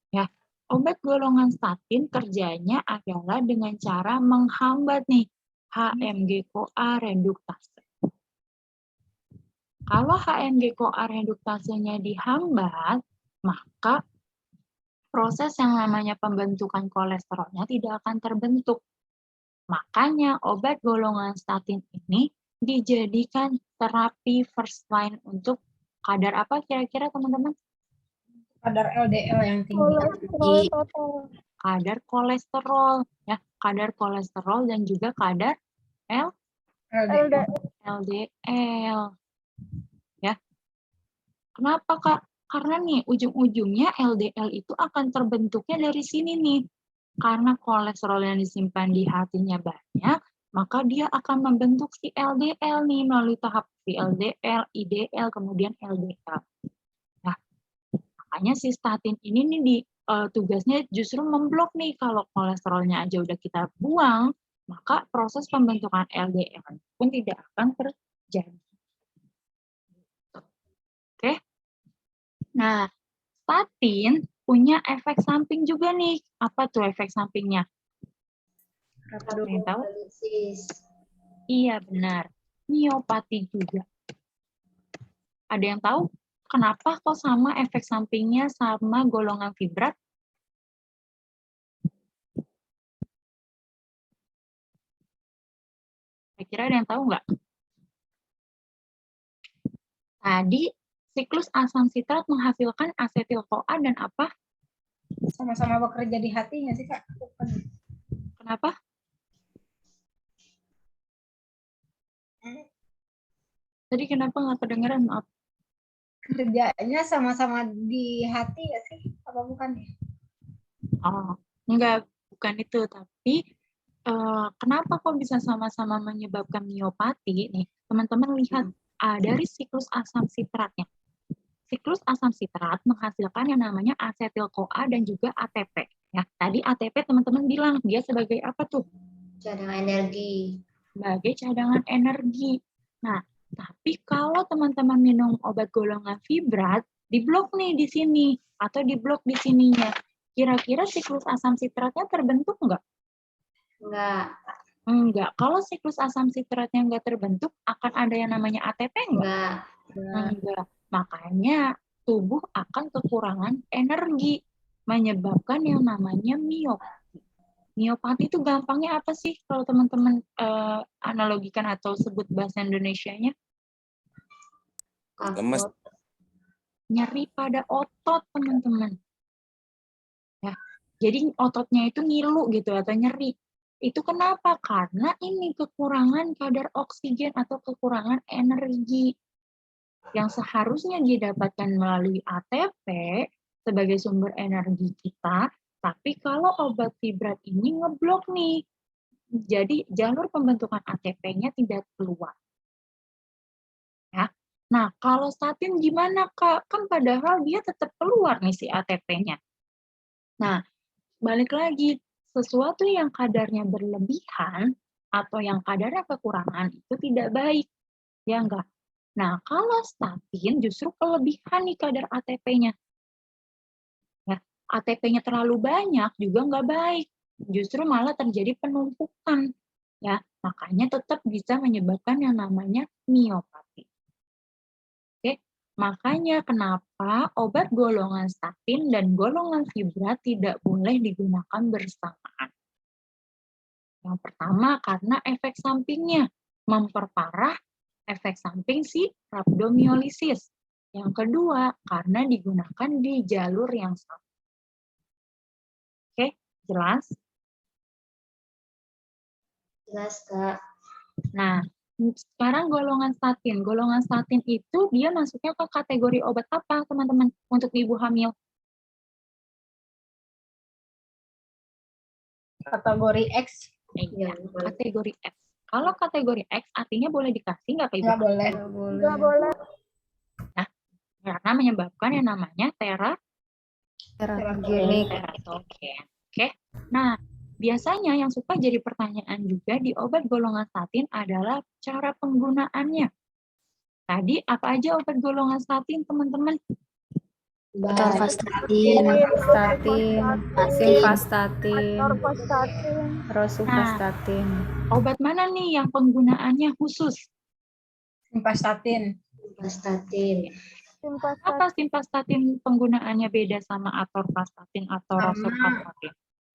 Ya, obat golongan statin kerjanya adalah dengan cara menghambat nih HMG-CoA reduktase. Kalau HMG-CoA reduktasenya dihambat, maka proses yang namanya pembentukan kolesterolnya tidak akan terbentuk. Makanya obat golongan statin ini dijadikan terapi first line untuk kadar apa kira-kira teman-teman?
Kadar LDL yang tinggi.
Kadar kolesterol, ya, kadar kolesterol dan juga kadar LDL. Ya. Kenapa, Kak? Karena nih ujung-ujungnya LDL itu akan terbentuknya dari sini nih. Karena kolesterol yang disimpan di hatinya banyak, maka dia akan membentuk si LDL nih melalui tahap VLDL, IDL, kemudian LDL. Nah, makanya si statin ini nih tugasnya justru memblok nih kalau kolesterolnya aja udah kita buang, maka proses pembentukan LDL pun tidak akan terjadi. Oke. Nah, statin punya efek samping juga nih. Apa tuh efek sampingnya? Ada yang tahu? Iya, benar. Miopati juga. Ada yang tahu kenapa kok sama efek sampingnya sama golongan fibrat? Kira-kira ada yang tahu nggak? Tadi siklus asam sitrat menghasilkan asetil-CoA dan apa?
Sama-sama bekerja di hatinya sih, Kak.
Kenapa? Tadi kenapa nggak kedengeran? Maaf.
Kerjanya sama-sama di hati ya sih? Apa bukan?
Oh, enggak, bukan itu. Tapi kenapa kok bisa sama-sama menyebabkan miopati? Nih, teman-teman lihat dari siklus asam sitratnya. Siklus asam sitrat menghasilkan yang namanya asetil-CoA dan juga ATP. Ya, tadi ATP teman-teman bilang dia sebagai apa tuh?
Cadangan energi.
Sebagai cadangan energi. Nah, tapi kalau teman-teman minum obat golongan fibrat, diblok nih di sini atau diblok di sininya. Kira-kira siklus asam sitratnya terbentuk nggak?
Enggak.
Enggak. Kalau siklus asam sitratnya nggak terbentuk, akan ada yang namanya ATP nggak?
Enggak.
Enggak. Makanya tubuh akan kekurangan energi, menyebabkan yang namanya miopati. Miopati itu gampangnya apa sih kalau teman-teman analogikan atau sebut bahasa Indonesianya?
Lemes.
Nyeri pada otot, teman-teman. Ya. Jadi ototnya itu ngilu gitu atau nyeri. Itu kenapa? Karena ini kekurangan kadar oksigen atau kekurangan energi yang seharusnya didapatkan melalui ATP sebagai sumber energi kita, tapi kalau obat fibrat ini ngeblok nih. Jadi jalur pembentukan ATP-nya tidak keluar. Ya. Nah, kalau statin gimana, Kak? Kan padahal dia tetap keluar nih si ATP-nya. Nah, balik lagi, sesuatu yang kadarnya berlebihan atau yang kadarnya kekurangan itu tidak baik. Ya enggak? Nah, kalau statin justru kelebihan nih kadar ATP-nya. Ya, ATP-nya terlalu banyak juga nggak baik. Justru malah terjadi penumpukan. Ya, makanya tetap bisa menyebabkan yang namanya miopati. Oke, makanya kenapa obat golongan statin dan golongan fibrat tidak boleh digunakan bersamaan. Yang pertama karena efek sampingnya memperparah efek samping si rhabdomyolysis. Yang kedua, karena digunakan di jalur yang sama. Oke, jelas?
Jelas, Kak.
Nah, sekarang golongan statin. Golongan statin itu dia masuknya ke kategori obat apa, teman-teman, untuk ibu hamil?
Kategori X
Iya, kategori X. Kalau kategori X artinya boleh dikasih nggak ke ibu
nggak
hamil?
boleh.
Nggak boleh.
Nah, karena menyebabkan yang namanya
Teragenik.
teratogen. Oke. Nah, biasanya yang suka jadi pertanyaan juga di obat golongan statin adalah cara penggunaannya. Tadi apa aja obat golongan statin, teman-teman?
Atorvastatin, simvastatin,
Atorvastatin.
rosuvastatin.
Obat mana nih yang penggunaannya khusus?
Simvastatin.
Simvastatin.
Simvastatin.
Apa simvastatin penggunaannya beda sama atorvastatin atau
Karena
rosuvastatin?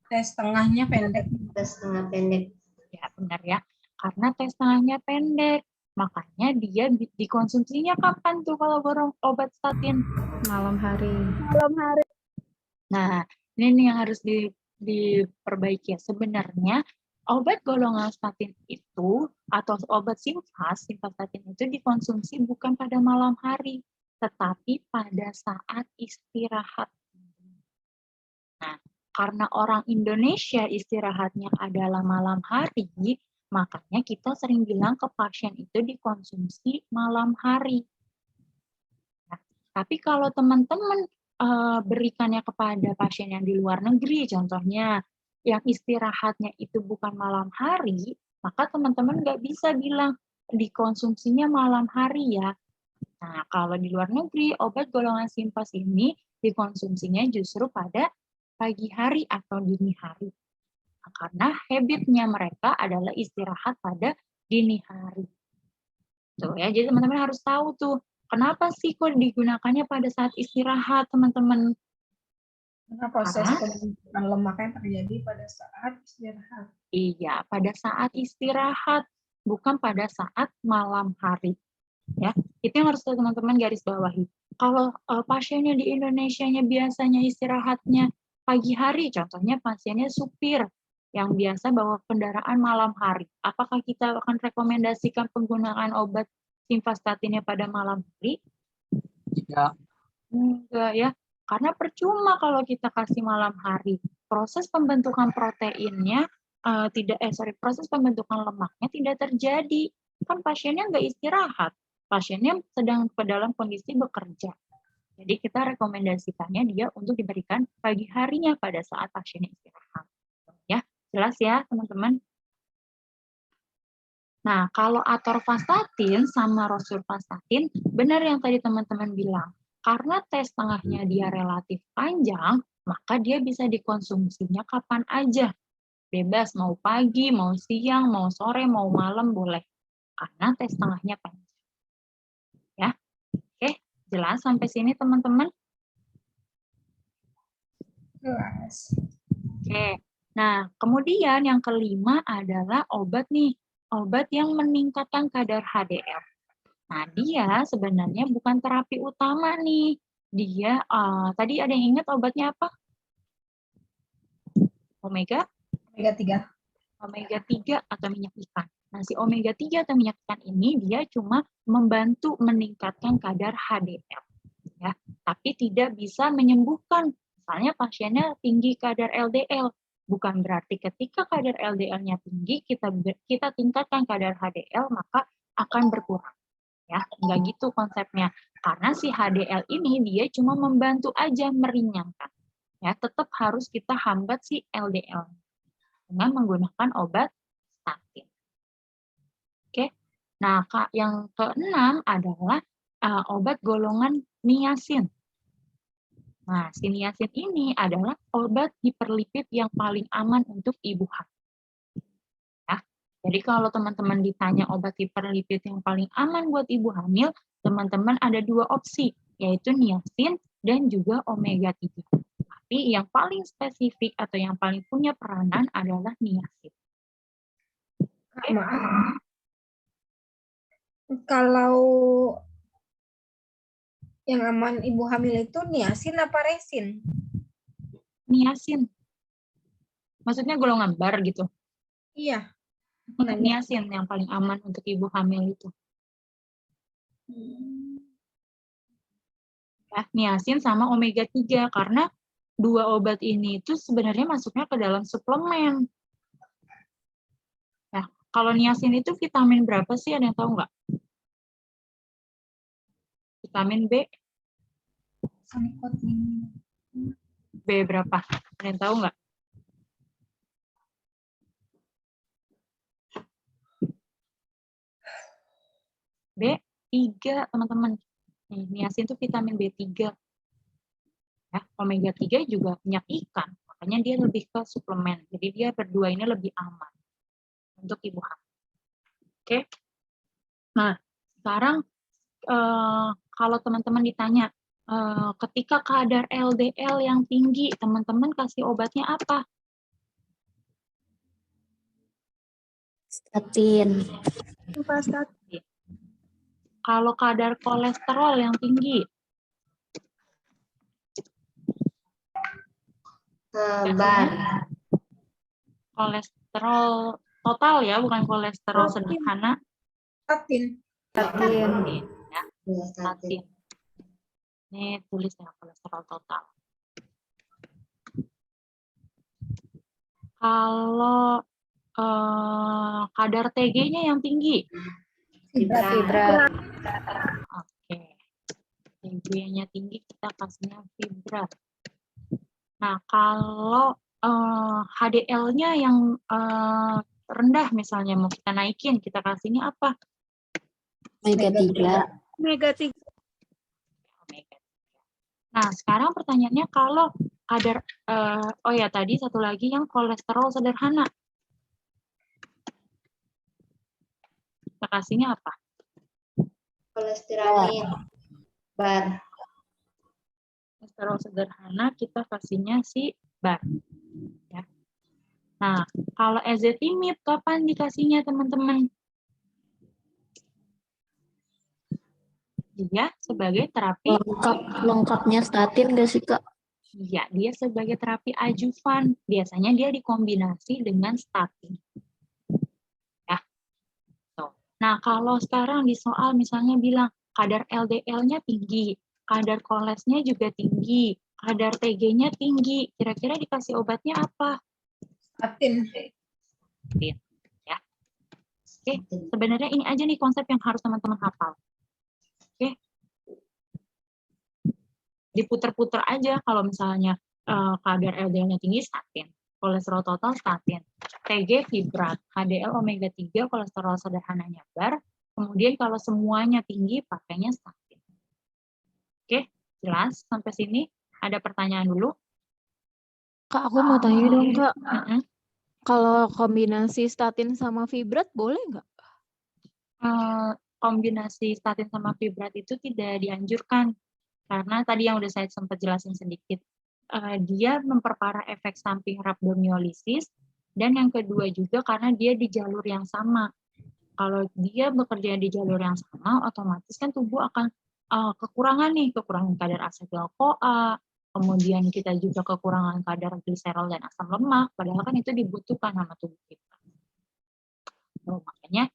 tes tengahnya pendek.
Tes setengah pendek.
Ya, benar ya. Karena tes tengahnya pendek. Makanya dia dikonsumsinya kapan tuh kalau borong obat statin?
Malam hari.
Malam hari.
Nah, ini nih yang harus diperbaiki ya. Sebenarnya obat golongan statin itu atau obat simvastatin itu dikonsumsi bukan pada malam hari, tetapi pada saat istirahat. Nah, karena orang Indonesia istirahatnya adalah malam hari, makanya kita sering bilang ke pasien itu dikonsumsi malam hari. Nah, tapi kalau teman-teman berikannya kepada pasien yang di luar negeri, contohnya yang istirahatnya itu bukan malam hari, maka teman-teman nggak bisa bilang dikonsumsinya malam hari ya. Nah, kalau di luar negeri, obat golongan simpas ini dikonsumsinya justru pada pagi hari atau dini hari. Nah, karena habitnya mereka adalah istirahat pada dini hari. Tuh ya, jadi teman-teman harus tahu tuh, kenapa sih kok digunakannya pada saat istirahat, teman-teman?
Karena proses pembentukan lemaknya terjadi pada saat istirahat.
Iya, pada saat istirahat, bukan pada saat malam hari. Ya, itu yang harus teman-teman garis bawahi. Kalau pasiennya di Indonesia-nya biasanya istirahatnya pagi hari, contohnya pasiennya supir yang biasa bawa kendaraan malam hari. Apakah kita akan rekomendasikan penggunaan obat simvastatinnya pada malam hari?
Tidak.
Enggak ya, karena percuma kalau kita kasih malam hari. Proses pembentukan proteinnya proses pembentukan lemaknya tidak terjadi. Kan pasiennya nggak istirahat, pasiennya sedang dalam kondisi bekerja. Jadi kita rekomendasikannya dia untuk diberikan pagi harinya pada saat pasiennya istirahat. Ya, jelas ya teman-teman? Nah, kalau atorvastatin sama rosuvastatin, benar yang tadi teman-teman bilang. Karena tes tengahnya dia relatif panjang, maka dia bisa dikonsumsinya kapan aja. Bebas, mau pagi, mau siang, mau sore, mau malam, boleh. Karena tes tengahnya panjang. Ya, oke, jelas sampai sini teman-teman?
Jelas.
Oke, nah kemudian yang kelima adalah obat nih. Obat yang meningkatkan kadar HDL. Nah, dia sebenarnya bukan terapi utama nih. Dia, tadi ada yang ingat obatnya apa? Omega
3.
Omega 3 atau minyak ikan. Nah, si omega 3 atau minyak ikan ini dia cuma membantu meningkatkan kadar HDL. Ya, tapi tidak bisa menyembuhkan. Misalnya pasiennya tinggi kadar LDL. Bukan berarti ketika kadar LDL-nya tinggi, kita tingkatkan kadar HDL, maka akan berkurang. Ya, enggak gitu konsepnya. Karena si HDL ini dia cuma membantu aja meringankan. Ya, tetap harus kita hambat si LDL dengan menggunakan obat statin. Oke. Nah, yang keenam adalah obat golongan niacin. Nah, si niacin ini adalah obat hiperlipid yang paling aman untuk ibu hamil. Ya. Jadi kalau teman-teman ditanya obat hiperlipid yang paling aman buat ibu hamil, teman-teman ada dua opsi, yaitu niacin dan juga omega 3. Tapi yang paling spesifik atau yang paling punya peranan adalah niacin.
Kak, maaf. Kalau yang aman ibu hamil itu niacin apa resin?
Niacin. Maksudnya golongan bar gitu.
Iya.
Niacin yang paling aman untuk ibu hamil itu. Ya, niacin sama omega 3 karena dua obat ini itu sebenarnya masuknya ke dalam suplemen. Ya, kalau niacin itu vitamin berapa sih? Ada yang tahu nggak? Vitamin B? B berapa? Ada yang tahu nggak? B3, teman-teman. Niacin itu vitamin B3. Ya, omega 3 juga minyak ikan. Makanya dia lebih ke suplemen. Jadi dia berdua ini lebih aman untuk ibu hamil. Oke. Nah, sekarang kalau teman-teman ditanya, ketika kadar LDL yang tinggi, teman-teman kasih obatnya apa?
Statin.
Statin.
Kalau kadar kolesterol yang tinggi,
Bar.
kolesterol total ya, bukan kolesterol sederhana.
Statin.
Statin.
Ya,
Ya, statin.
statin. Ini tulis ya, kolesterol total. Kalau kadar TG-nya yang tinggi,
Fibra.
oke. TG-nya tinggi, kita kasihnya fibra. Nah, kalau HDL-nya yang rendah misalnya, mau kita naikin, kita kasihnya apa?
Omega 3.
Omega 3.
Omega 3. Nah, sekarang pertanyaannya kalau kadar, oh ya tadi satu lagi yang kolesterol sederhana. Kita kasihnya apa?
Kolesteramin. Bar.
Kolesterol sederhana kita kasihnya si bar. Ya. Nah, kalau ezetimibe kapan dikasihnya teman-teman? Dia sebagai terapi.
Lengkapnya statin nggak sih, Kak?
Iya, dia sebagai terapi adjuvan. Biasanya dia dikombinasi dengan statin. Ya. Tuh. Nah, kalau sekarang di soal misalnya bilang kadar LDL-nya tinggi, kadar kolesnya juga tinggi, kadar TG-nya tinggi, kira-kira dikasih obatnya apa?
Statin.
statin. Ya. Oke, sebenarnya ini aja nih konsep yang harus teman-teman hafal. Oke. Diputer-puter aja kalau misalnya kadar LDL-nya tinggi, statin. Kolesterol total, statin. TG, fibrat. HDL, omega 3, kolesterol sederhana nyebar. Kemudian kalau semuanya tinggi, pakainya statin. Oke, jelas sampai sini? Ada pertanyaan dulu?
Kak, aku mau tanya dong, Kak.
Mm-mm.
Kalau kombinasi statin sama fibrat boleh nggak?
Kombinasi statin sama fibrat itu tidak dianjurkan. Karena tadi yang udah saya sempat jelasin sedikit. Dia memperparah efek samping rhabdomyolysis. Dan yang kedua juga karena dia di jalur yang sama. Kalau dia bekerja di jalur yang sama, otomatis kan tubuh akan kekurangan kadar asetil-CoA, kemudian kita juga kekurangan kadar gliserol dan asam lemak, padahal kan itu dibutuhkan sama tubuh kita. Makanya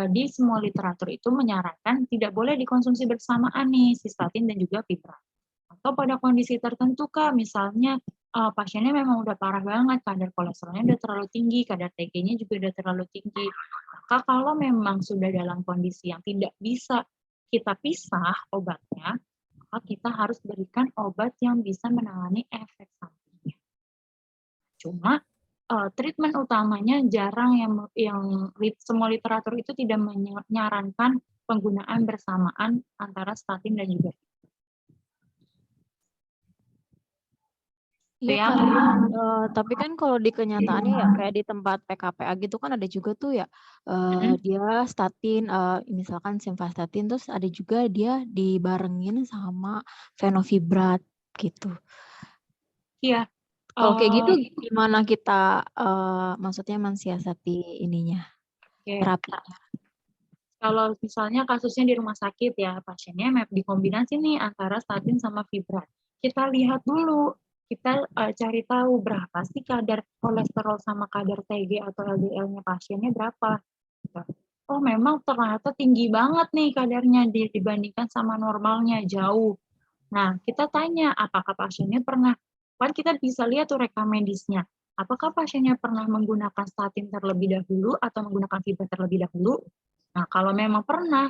di semua literatur itu menyarankan tidak boleh dikonsumsi bersamaan nih si statin dan juga fibrat. Atau pada kondisi tertentu Kak, misalnya pasiennya memang udah parah banget, kadar kolesterolnya udah terlalu tinggi, kadar TG-nya juga udah terlalu tinggi. Maka kalau memang sudah dalam kondisi yang tidak bisa kita pisah obatnya, maka kita harus berikan obat yang bisa menangani efek sampingnya. Cuma treatment utamanya jarang yang semua literatur itu tidak menyarankan penggunaan bersamaan antara statin dan juga
Iya, Kak. Tapi kan kalau di kenyataannya ya kayak di tempat PKPA gitu kan ada juga tuh ya dia statin, misalkan simvastatin, terus ada juga dia dibarengin sama fenofibrat gitu.
Iya.
Kalau kayak gitu gimana kita maksudnya mensiasati ininya, terapinya?
Kalau misalnya kasusnya di rumah sakit ya, pasiennya dikombinasi nih antara statin sama fibrat. Kita lihat dulu, kita cari tahu berapa sih kadar kolesterol sama kadar TG atau LDL-nya pasiennya berapa. Oh memang ternyata tinggi banget nih kadarnya dibandingkan sama normalnya, jauh. Nah, kita tanya apakah pasiennya pernah, kan kita bisa lihat tuh rekam medisnya. Apakah pasiennya pernah menggunakan statin terlebih dahulu atau menggunakan fibrat terlebih dahulu? Nah, kalau memang pernah,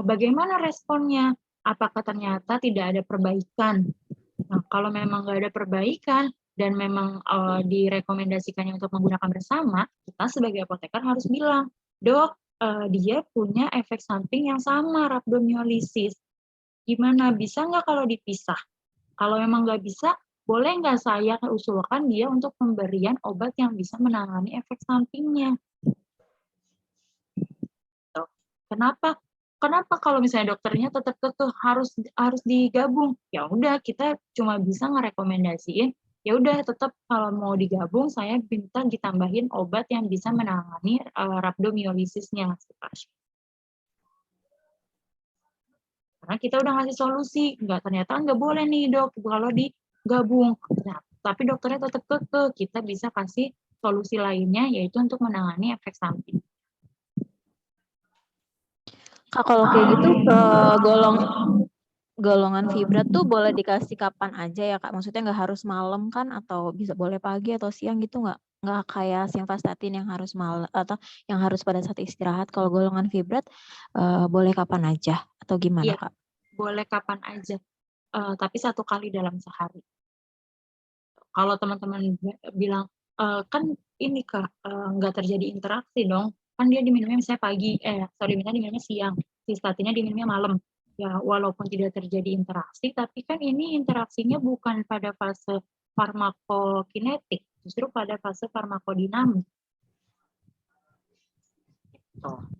bagaimana responnya? Apakah ternyata tidak ada perbaikan? Nah, kalau memang nggak ada perbaikan dan memang direkomendasikannya untuk menggunakan bersama, kita sebagai apoteker harus bilang, dok, dia punya efek samping yang sama, rhabdomyolysis. Gimana, bisa nggak kalau dipisah? Kalau memang nggak bisa, boleh nggak saya usulkan dia untuk pemberian obat yang bisa menangani efek sampingnya? Kenapa kalau misalnya dokternya tetap harus digabung? Ya udah, kita cuma bisa ngerekomendasiin, ya udah tetap kalau mau digabung saya minta ditambahin obat yang bisa menangani rhabdomyolysisnya si pasien. Karena kita udah ngasih solusi, ternyata nggak boleh nih dok kalau digabung. Nah, tapi dokternya tetap kekeh, kita bisa kasih solusi lainnya yaitu untuk menangani efek samping.
Kak, kalau kayak gitu golongan fibrat tuh boleh dikasih kapan aja ya Kak? Maksudnya nggak harus malam kan, atau bisa boleh pagi atau siang gitu nggak? Nggak kayak simvastatin yang harus malam atau yang harus pada saat istirahat. Kalau golongan fibrat boleh kapan aja atau gimana Kak?
Boleh kapan aja, tapi 1 kali dalam sehari. Kalau teman-teman bilang, kan ini Kak, nggak terjadi interaksi dong, kan dia diminumnya misalnya misalnya diminumnya siang, si statinnya diminumnya malam. Ya walaupun tidak terjadi interaksi, tapi kan ini interaksinya bukan pada fase farmakokinetik, justru pada fase farmakodinamik.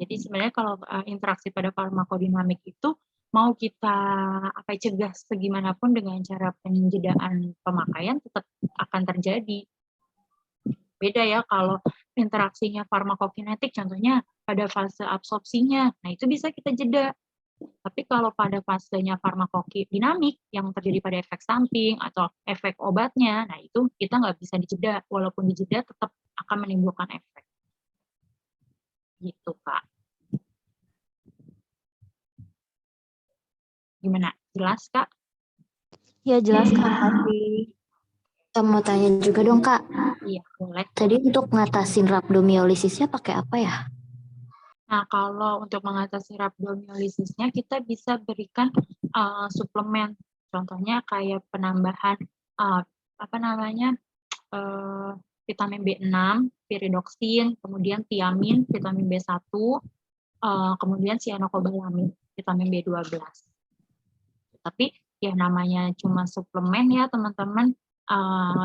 Jadi sebenarnya kalau interaksi pada farmakodinamik itu mau kita cegah segimanapun dengan cara penjedaan pemakaian tetap akan terjadi. Beda ya kalau interaksinya farmakokinetik, contohnya pada fase absorpsinya, nah itu bisa kita jeda. Tapi kalau pada fasenya farmakodinamik yang terjadi pada efek samping atau efek obatnya, nah itu kita nggak bisa dijeda, walaupun dijeda tetap akan menimbulkan efek. Gitu Kak. Gimana? Jelas Kak?
Ya jelas Kak, makasih.
Kita mau tanya juga dong Kak.
Iya, boleh.
Tadi untuk ngatasin rhabdomyolisisnya pakai apa ya?
Nah, kalau untuk mengatasi rhabdomyolisisnya, kita bisa berikan suplemen. Contohnya kayak penambahan apa namanya vitamin B6, piridoksin, kemudian tiamin, vitamin B1, kemudian cyanocobalamin, vitamin B12. Tapi ya namanya cuma suplemen ya teman-teman,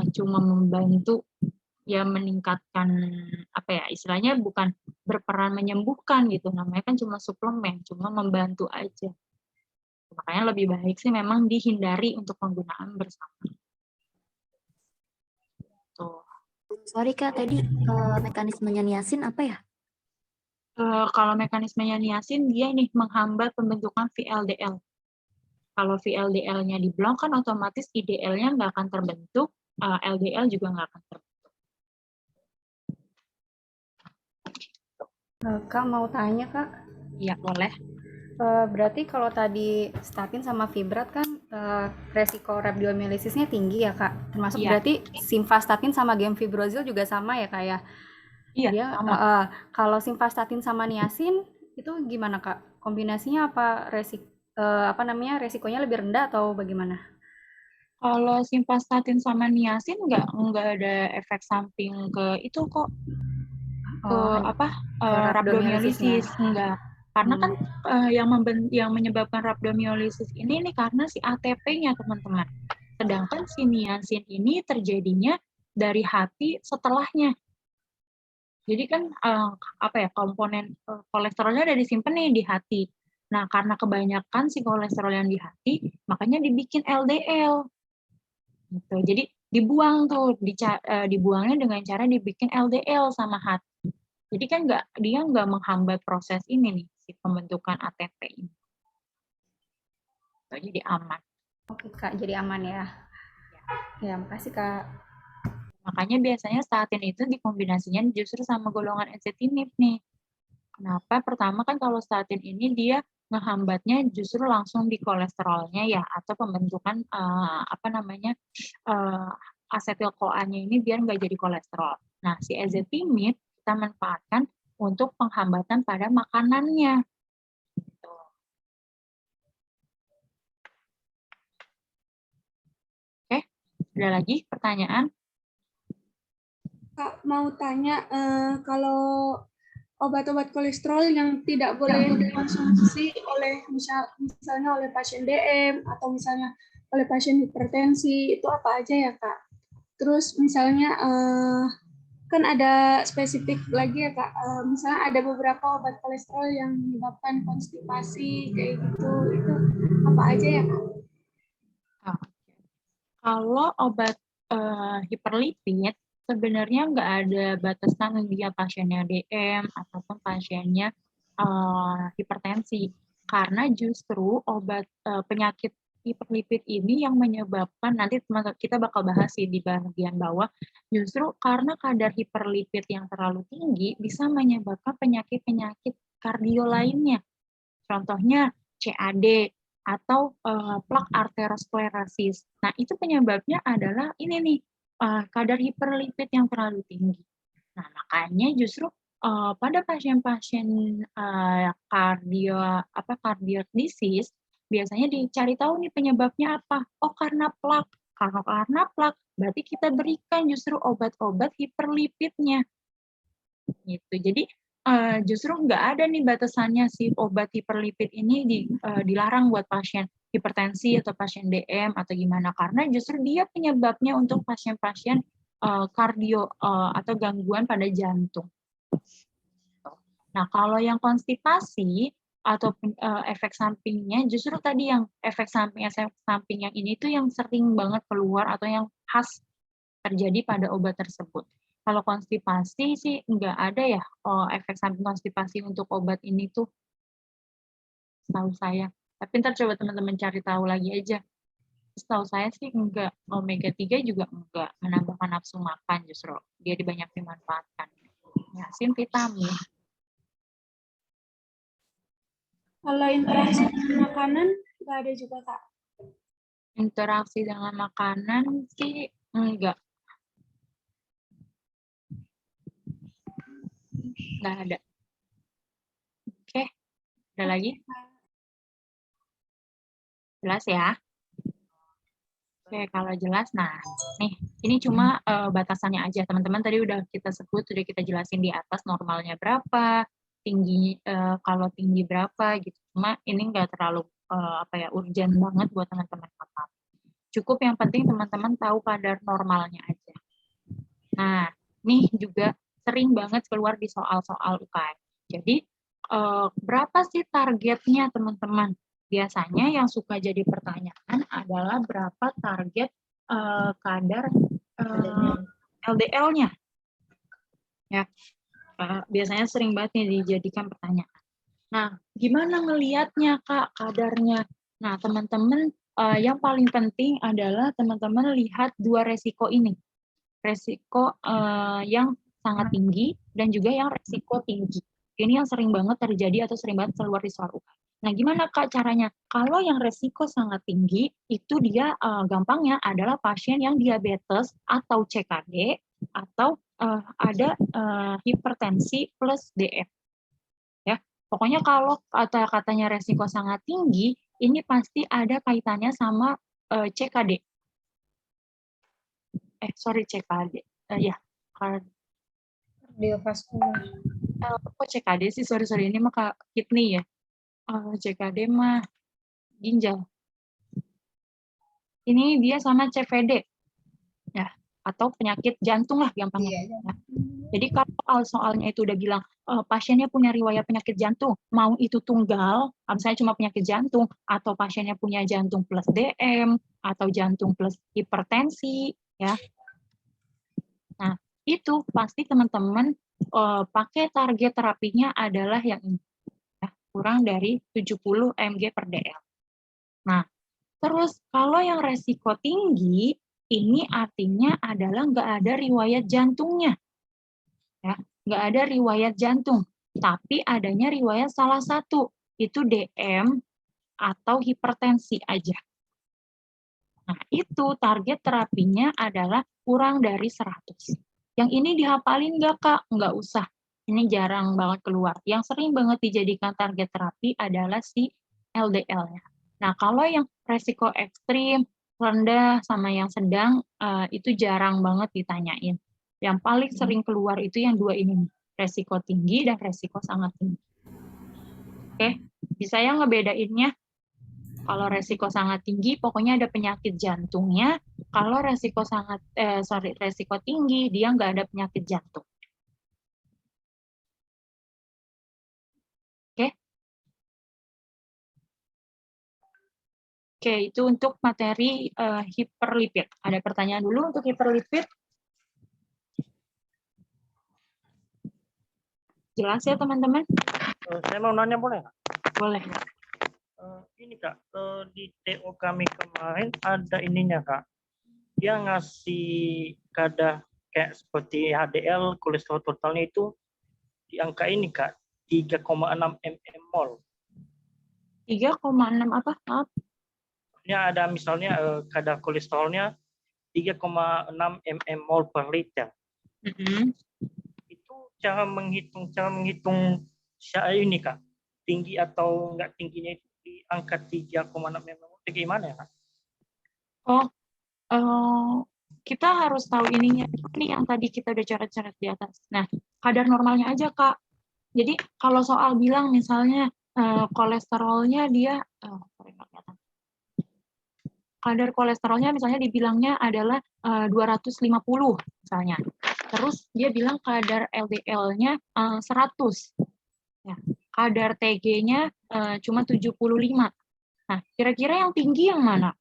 cuma membantu ya meningkatkan apa ya istilahnya bukan berperan menyembuhkan gitu, namanya kan cuma suplemen, cuma membantu aja. Makanya lebih baik sih memang dihindari untuk penggunaan bersama. Tuh.
Sorry Kak, tadi mekanismenya niacin apa ya?
Kalau mekanismenya niacin dia nih menghambat pembentukan VLDL. Kalau VLDL-nya diblok kan otomatis IDL-nya nggak akan terbentuk, LDL juga nggak akan terbentuk.
Kak mau tanya Kak,
Iya boleh.
berarti kalau tadi statin sama fibrat kan resiko rhabdomyolisisnya tinggi ya Kak, termasuk
Iya.
berarti simvastatin sama gemfibrozil juga sama ya Kak ya?
Iya
Dia,
sama.
kalau simvastatin sama niacin itu gimana Kak? Kombinasinya apa resikonya lebih rendah atau bagaimana?
Kalau simvastatin sama niacin nggak ada efek samping ke itu kok, ke rhabdomyolysis enggak. Karena kan yang menyebabkan rhabdomyolysis ini nih karena si ATP-nya teman-teman. Sedangkan si niacin ini terjadinya dari hati setelahnya. Jadi kan komponen kolesterolnya ada disimpan nih di hati. Nah, karena kebanyakan si kolesterol yang di hati, makanya dibikin LDL. Gitu. Jadi dibuang tuh, dibuangnya dengan cara dibikin LDL sama hati. Jadi kan dia nggak menghambat proses ini nih, si pembentukan ATP ini. Jadi aman.
Oke Kak, jadi aman ya. Ya, makasih Kak.
Makanya biasanya statin itu dikombinasinya justru sama golongan ezetimibe nih. Kenapa? Pertama kan kalau statin ini dia ngehambatnya justru langsung di kolesterolnya ya, atau pembentukan asetil-CoA-nya ini biar nggak jadi kolesterol. Nah, si ezetimibe kita manfaatkan untuk penghambatan pada makanannya. Gitu. Oke, ada lagi pertanyaan?
Kak, mau tanya, kalau obat-obat kolesterol yang tidak boleh dikonsumsi oleh misalnya oleh pasien DM atau misalnya oleh pasien hipertensi, itu apa aja ya Kak? Terus misalnya kan ada spesifik lagi ya Kak, misalnya ada beberapa obat kolesterol yang menyebabkan konstipasi kayak gitu, itu apa aja ya Kak?
Kalau obat hiperlipid sebenarnya nggak ada batasan dia pasiennya DM ataupun pasiennya hipertensi, karena justru obat penyakit hiperlipid ini yang menyebabkan, nanti kita bakal bahas sih di bagian bawah, justru karena kadar hiperlipid yang terlalu tinggi bisa menyebabkan penyakit-penyakit kardio lainnya, contohnya CAD atau plak arteriosklerosis. Nah, itu penyebabnya adalah ini nih, kadar hiperlipid yang terlalu tinggi. Nah, makanya justru pada pasien-pasien cardiac disease biasanya dicari tahu nih penyebabnya apa. Oh, karena plak. Karena plak, berarti kita berikan justru obat-obat hiperlipidnya. Gitu. Jadi justru nggak ada nih batasannya si obat hiperlipid ini dilarang buat pasien hipertensi atau pasien DM atau gimana, karena justru dia penyebabnya untuk pasien-pasien kardio atau gangguan pada jantung. Nah, kalau yang konstipasi atau efek sampingnya, justru tadi yang efek samping yang ini tuh yang sering banget keluar atau yang khas terjadi pada obat tersebut. Kalau konstipasi sih nggak ada ya efek samping konstipasi untuk obat ini tuh, setahu saya. Tapi ntar coba teman-teman cari tahu lagi aja. Setahu saya sih enggak, omega 3 juga enggak menambahkan nafsu makan, justru dia banyak dimanfaatkan. Niacin vitamin.
Kalau interaksi dengan makanan nggak ada juga Kak?
Interaksi dengan makanan sih enggak. Nggak ada. Oke, ada lagi? Jelas ya? Oke, kalau jelas, nah, nih, ini cuma batasannya aja. Teman-teman tadi udah kita sebut, udah kita jelasin di atas normalnya berapa, tinggi, kalau tinggi berapa, gitu. Cuma ini nggak terlalu, urgent banget buat teman-teman hafal. Cukup yang penting teman-teman tahu kadar normalnya aja. Nah, nih juga sering banget keluar di soal-soal UKM. Jadi, berapa sih targetnya teman-teman? Biasanya yang suka jadi pertanyaan adalah berapa target kadar LDL-nya. Ya, biasanya sering banget nih dijadikan pertanyaan. Nah, gimana ngelihatnya Kak kadarnya? Nah, teman-teman, yang paling penting adalah teman-teman lihat dua resiko ini. Resiko yang sangat tinggi dan juga yang resiko tinggi. Ini yang sering banget terjadi atau sering banget keluar di soal UKM. Nah, gimana Kak caranya? Kalau yang resiko sangat tinggi, itu dia gampangnya adalah pasien yang diabetes atau CKD atau ada hipertensi plus DF. Ya, pokoknya kalau kata-katanya resiko sangat tinggi, ini pasti ada kaitannya sama CKD. CKD. Ya,
Kardiovaskular.
kok CKD sih? Sorry, ini mah kidney ya. CKD mah ginjal. Ini dia sama CVD. Ya, atau penyakit jantung lah gampangnya.
Iya.
Ya. Jadi kalau soalnya itu udah bilang pasiennya punya riwayat penyakit jantung, mau itu tunggal, misalnya cuma penyakit jantung, atau pasiennya punya jantung plus DM, atau jantung plus hipertensi, ya. Nah, itu pasti teman-teman pakai target terapinya adalah yang ini, ya, kurang dari 70 mg per dl. Nah, terus kalau yang resiko tinggi, ini artinya adalah nggak ada riwayat jantungnya. Ya, nggak ada riwayat jantung, tapi adanya riwayat salah satu, itu DM atau hipertensi aja. Nah, itu target terapinya adalah kurang dari 100. Yang ini dihafalin nggak, Kak? Nggak usah. Ini jarang banget keluar. Yang sering banget dijadikan target terapi adalah si LDL-nya. Nah, kalau yang resiko ekstrim, rendah, sama yang sedang, itu jarang banget ditanyain. Yang paling sering keluar itu yang dua ini, resiko tinggi dan resiko sangat tinggi. Oke, bisa ya ngebedainnya? Kalau resiko sangat tinggi, pokoknya ada penyakit jantungnya. Kalau resiko resiko tinggi, dia nggak ada penyakit jantung. Oke? Oke, itu untuk materi hiperlipid. Ada pertanyaan dulu untuk hiperlipid? Jelas ya, teman-teman?
Saya mau nanya boleh nggak?
Boleh.
Ini Kak, di TO kami kemarin ada ininya Kak. Dia ngasih kadar kayak seperti HDL, kolesterol totalnya itu di angka ini Kak, 3,6 mmol.
3,6 apa? Maaf.
Ini ada misalnya kadar kolesterolnya 3,6 mmol per liter. Itu cara menghitung ini Kak, tinggi atau enggak tingginya itu di angka 3,6 mmol. Gimana ya Kak?
Kita harus tahu ininya. Ini yang tadi kita udah coret-coret di atas. Nah, kadar normalnya aja, Kak. Jadi, kalau soal bilang misalnya kolesterolnya dia, kadar kolesterolnya misalnya dibilangnya adalah 250 misalnya. Terus dia bilang kadar LDL-nya 100. Ya, kadar TG-nya cuma 75. Nah, kira-kira yang tinggi yang mana?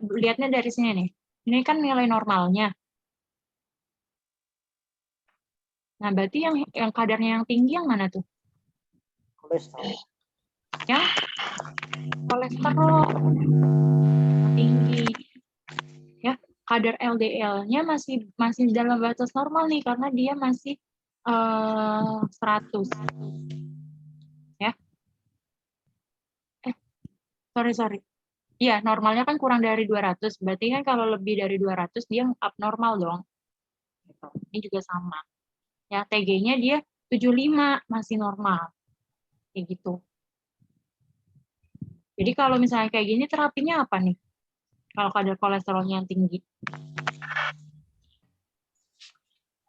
Lihatnya dari sini nih. Ini kan nilai normalnya. Nah, berarti yang kadarnya yang tinggi yang mana tuh?
Kolesterol.
Yang kolesterol tinggi. Ya, kadar LDL-nya masih dalam batas normal nih karena dia masih 100. Ya. Sorry. Iya, normalnya kan kurang dari 200, berarti kan kalau lebih dari 200 dia abnormal dong. Gitu. Ini juga sama. Ya, TG-nya dia 75, masih normal. Kayak gitu. Jadi kalau misalnya kayak gini, terapinya apa nih? Kalau kadar kolesterolnya yang tinggi.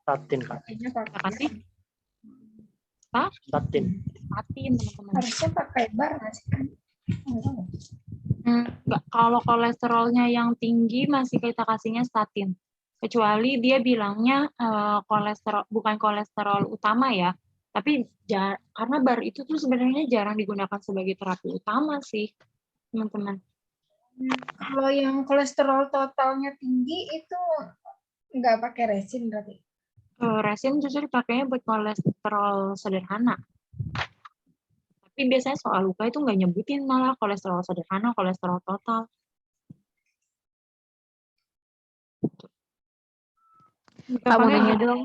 Statin, Kak.
Kayaknya
Kita
pakai
kasih apa?
Statin.
Statin, teman-teman.
harusnya pakai bar nggak sih kan?
Enggak, kalau kolesterolnya yang tinggi masih kita kasihnya statin. Kecuali dia bilangnya kolesterol bukan kolesterol utama ya, tapi karena bar itu tuh sebenarnya jarang digunakan sebagai terapi utama sih, teman-teman.
Kalau yang kolesterol totalnya tinggi itu nggak pakai resin berarti?
Resin justru dipakainya buat kolesterol sederhana. Tapi biasanya soal luka itu nggak nyebutin malah kolesterol sederhana, kolesterol total.
Kak mau
Gampangnya
nanya
gitu.
dong,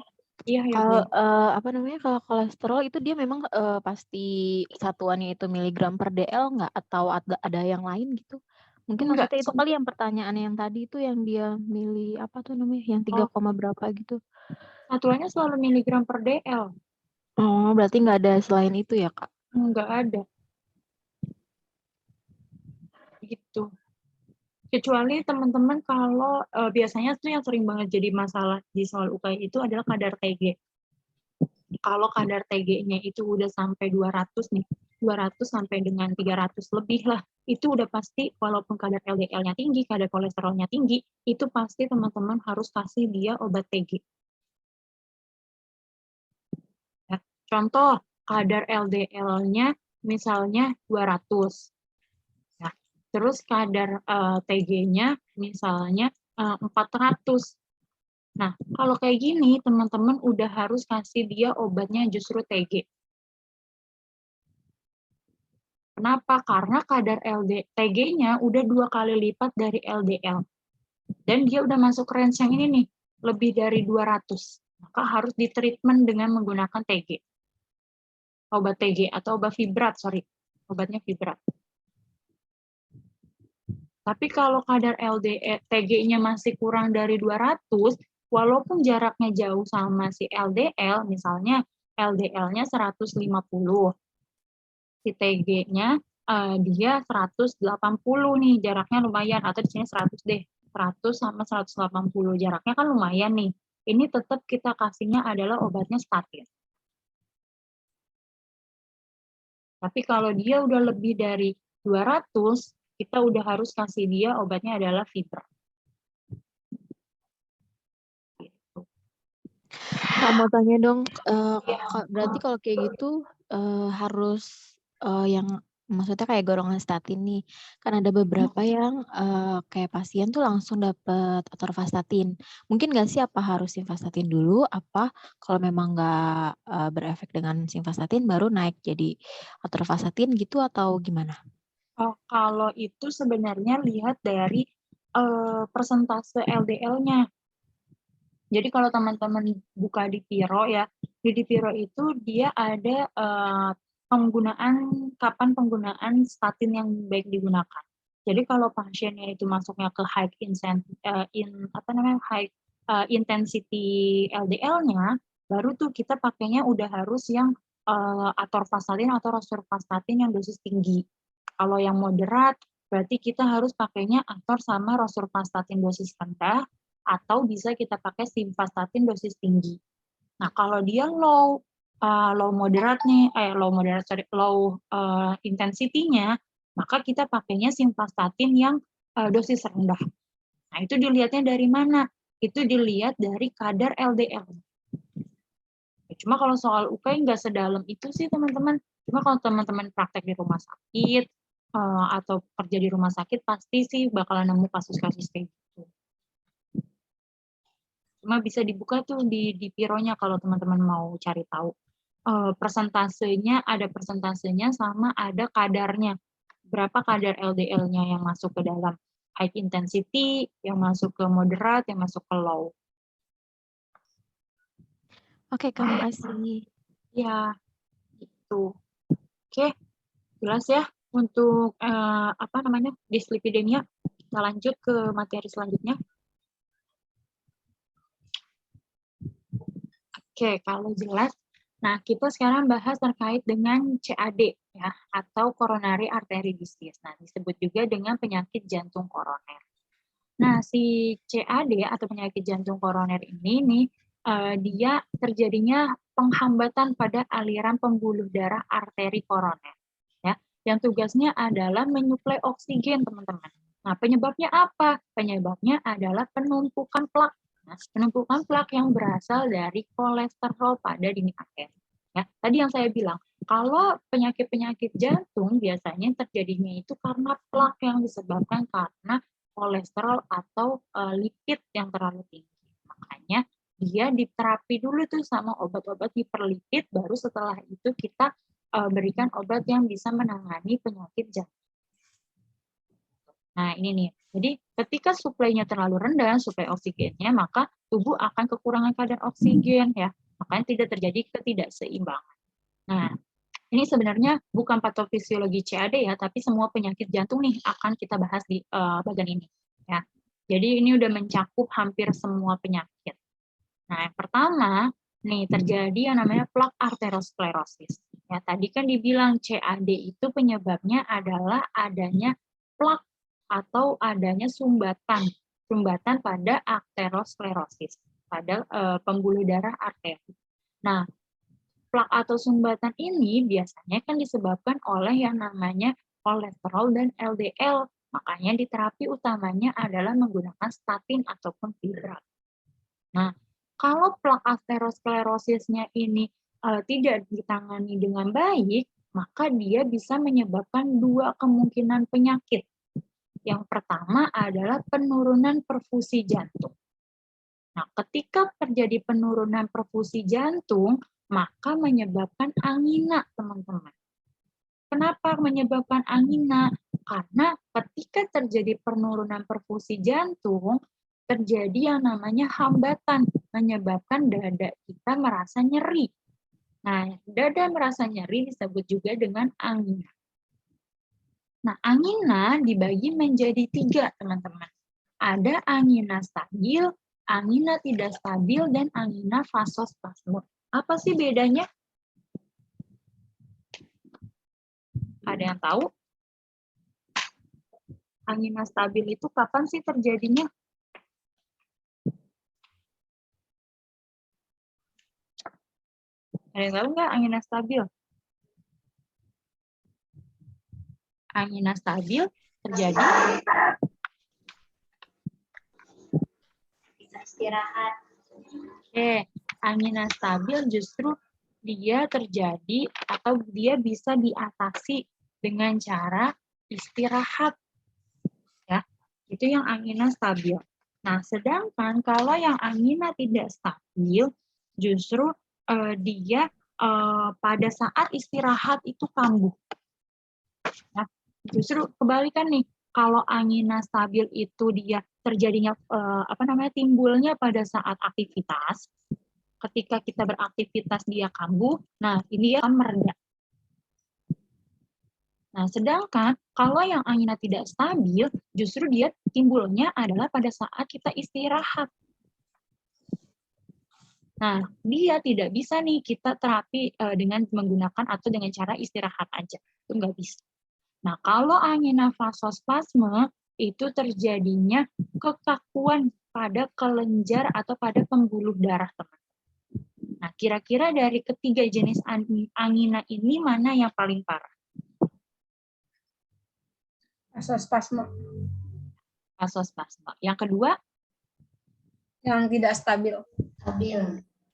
Iya, ya,
kalau
Bu.
apa namanya kalau kolesterol itu dia memang pasti satuannya itu miligram per dl nggak atau ada yang lain gitu? Mungkin
Enggak,
maksudnya itu kali yang pertanyaan yang tadi itu yang dia mili apa tuh namanya yang 3, berapa gitu.
satuannya selalu miligram per dl.
Oh, berarti nggak ada selain itu ya, Kak?
Enggak ada. Gitu. Kecuali teman-teman kalau biasanya tuh yang sering banget jadi masalah di soal UKI itu adalah kadar TG. Kalau kadar TG-nya itu udah sampai 200 nih, 200 sampai dengan 300 lebih lah, itu udah pasti walaupun kadar LDL-nya tinggi, kadar kolesterolnya tinggi, itu pasti teman-teman harus kasih dia obat TG. Ya. Contoh, kadar LDL-nya misalnya 200. Nah, terus kadar TG-nya misalnya 400. Nah, kalau kayak gini, teman-teman udah harus kasih dia obatnya justru TG. Kenapa? Karena kadar TG-nya udah 2 kali lipat dari LDL. Dan dia udah masuk range yang ini nih, lebih dari 200. Maka harus ditreatment dengan menggunakan TG. Obat TG atau obat fibrat, sorry. Obatnya fibrat. Tapi kalau kadar TG-nya masih kurang dari 200, walaupun jaraknya jauh sama si LDL, misalnya LDL-nya 150, si TG-nya dia 180 nih, jaraknya lumayan, atau di sini 100 deh, 100 sama 180, jaraknya kan lumayan nih. Ini tetap kita kasihnya adalah obatnya statin. Tapi kalau dia udah lebih dari 200, kita udah harus kasih dia obatnya adalah fibra.
Kak mau tanya dong, berarti kalau kayak gitu harus yang maksudnya kayak golongan statin nih, kan ada beberapa yang kayak pasien tuh langsung dapat atorvastatin. Mungkin nggak sih apa harus simvastatin dulu? Apa kalau memang nggak berefek dengan simvastatin baru naik jadi atorvastatin gitu atau gimana?
Oh, kalau itu sebenarnya lihat dari persentase LDL-nya. Jadi kalau teman-teman buka di Piro ya, di Piro itu dia ada kapan penggunaan statin yang baik digunakan. Jadi kalau pasiennya itu masuknya ke high intensity LDL-nya, baru tuh kita pakainya udah harus yang atorvastatin atau rosuvastatin yang dosis tinggi. Kalau yang moderat, berarti kita harus pakainya ator sama rosuvastatin dosis rendah, atau bisa kita pakai simvastatin dosis tinggi. Nah, kalau dia low intensity-nya, maka kita pakainya simvastatin yang dosis rendah. Nah, itu dilihatnya dari mana? Itu dilihat dari kadar LDL. Cuma kalau soal UKI nggak sedalam itu sih, teman-teman. Cuma kalau teman-teman praktek di rumah sakit atau kerja di rumah sakit, pasti sih bakalan nemu kasus-kasus kayak gitu. Cuma bisa dibuka tuh di Pironya kalau teman-teman mau cari tahu. Persentasenya, ada persentasenya sama ada kadarnya. Berapa kadar LDL-nya yang masuk ke dalam high intensity, yang masuk ke moderate, yang masuk ke low.
Oke, Kak, makasih.
Ya, itu. Oke, jelas ya untuk dislipidemia. Kita lanjut ke materi selanjutnya. Oke, kalau jelas. Nah, kita sekarang bahas terkait dengan CAD ya, atau coronary artery disease. Nah, disebut juga dengan penyakit jantung koroner. Nah, si CAD atau penyakit jantung koroner ini nih, dia terjadinya penghambatan pada aliran pembuluh darah arteri koroner. Ya, yang tugasnya adalah menyuplai oksigen, teman-teman. Nah, penyebabnya apa? Penyebabnya adalah penumpukan plak. Nah, penumpukan plak yang berasal dari kolesterol pada dinding arteri. Ya, tadi yang saya bilang, kalau penyakit-penyakit jantung biasanya terjadinya itu karena plak yang disebabkan karena kolesterol atau lipid yang terlalu tinggi. Makanya dia diterapi dulu tuh sama obat-obat hiperlipid, baru setelah itu kita berikan obat yang bisa menangani penyakit jantung. Nah, ini nih. Jadi, ketika suplainya terlalu rendah, suplai oksigennya, maka tubuh akan kekurangan kadar oksigen, ya. Makanya tidak terjadi ketidakseimbangan. Nah, ini sebenarnya bukan patofisiologi CAD ya, tapi semua penyakit jantung nih akan kita bahas di bagian ini. Ya. Jadi, ini udah mencakup hampir semua penyakit. Nah, yang pertama, nih terjadi yang namanya plak arteriosklerosis. Ya, tadi kan dibilang CAD itu penyebabnya adalah adanya plak atau adanya sumbatan pada arteriosklerosis, pada pembuluh darah arteri. Nah, plak atau sumbatan ini biasanya kan disebabkan oleh yang namanya kolesterol dan LDL. Makanya di terapi utamanya adalah menggunakan statin ataupun fibrat. Nah, kalau plak arteriosklerosisnya ini tidak ditangani dengan baik, maka dia bisa menyebabkan dua kemungkinan penyakit. Yang pertama adalah penurunan perfusi jantung. Nah, ketika terjadi penurunan perfusi jantung, maka menyebabkan angina, teman-teman. Kenapa menyebabkan angina? Karena ketika terjadi penurunan perfusi jantung, terjadi yang namanya hambatan, menyebabkan dada kita merasa nyeri. Nah, dada merasa nyeri disebut juga dengan angina. Nah, angina dibagi menjadi 3, teman-teman. Ada angina stabil, angina tidak stabil, dan angina vasospasme. Apa sih bedanya? Ada yang tahu? Angina stabil itu kapan sih terjadinya? Ada yang tahu nggak angina stabil? Angina stabil terjadi
Bisa istirahat.
Oke, angina stabil justru dia terjadi atau dia bisa diatasi dengan cara istirahat. Ya, itu yang angina stabil. Nah, sedangkan kalau yang angina tidak stabil, justru dia pada saat istirahat itu kambuh. Ya, justru kebalikan nih, kalau angina stabil itu dia terjadinya timbulnya pada saat aktivitas. Ketika kita beraktivitas dia kambuh, nah ini dia akan mereda. Nah, sedangkan kalau yang angina tidak stabil, justru dia timbulnya adalah pada saat kita istirahat. Nah, dia tidak bisa nih kita terapi dengan menggunakan atau dengan cara istirahat aja. Itu nggak bisa. Nah, kalau angina vasospasme itu terjadinya kekakuan pada kelenjar atau pada pembuluh darah, teman. Nah, kira-kira dari ketiga jenis angina ini mana yang paling parah?
Vasospasme.
Vasospasme. Yang kedua?
Yang tidak stabil.
Stabil.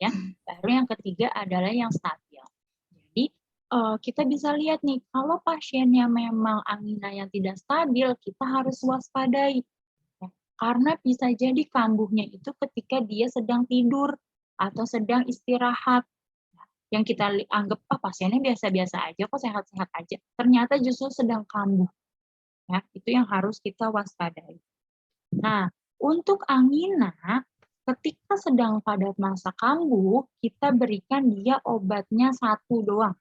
Ya, baru yang ketiga adalah yang stabil. Jadi, kita bisa lihat nih, kalau pasiennya memang angina yang tidak stabil, kita harus waspadai. Ya, karena bisa jadi kambuhnya itu ketika dia sedang tidur atau sedang istirahat. Yang kita anggap, pasiennya biasa-biasa aja, kok sehat-sehat aja. Ternyata justru sedang kambuh. Ya, itu yang harus kita waspadai. Nah, untuk angina, ketika sedang pada masa kambuh, kita berikan dia obatnya 1 doang.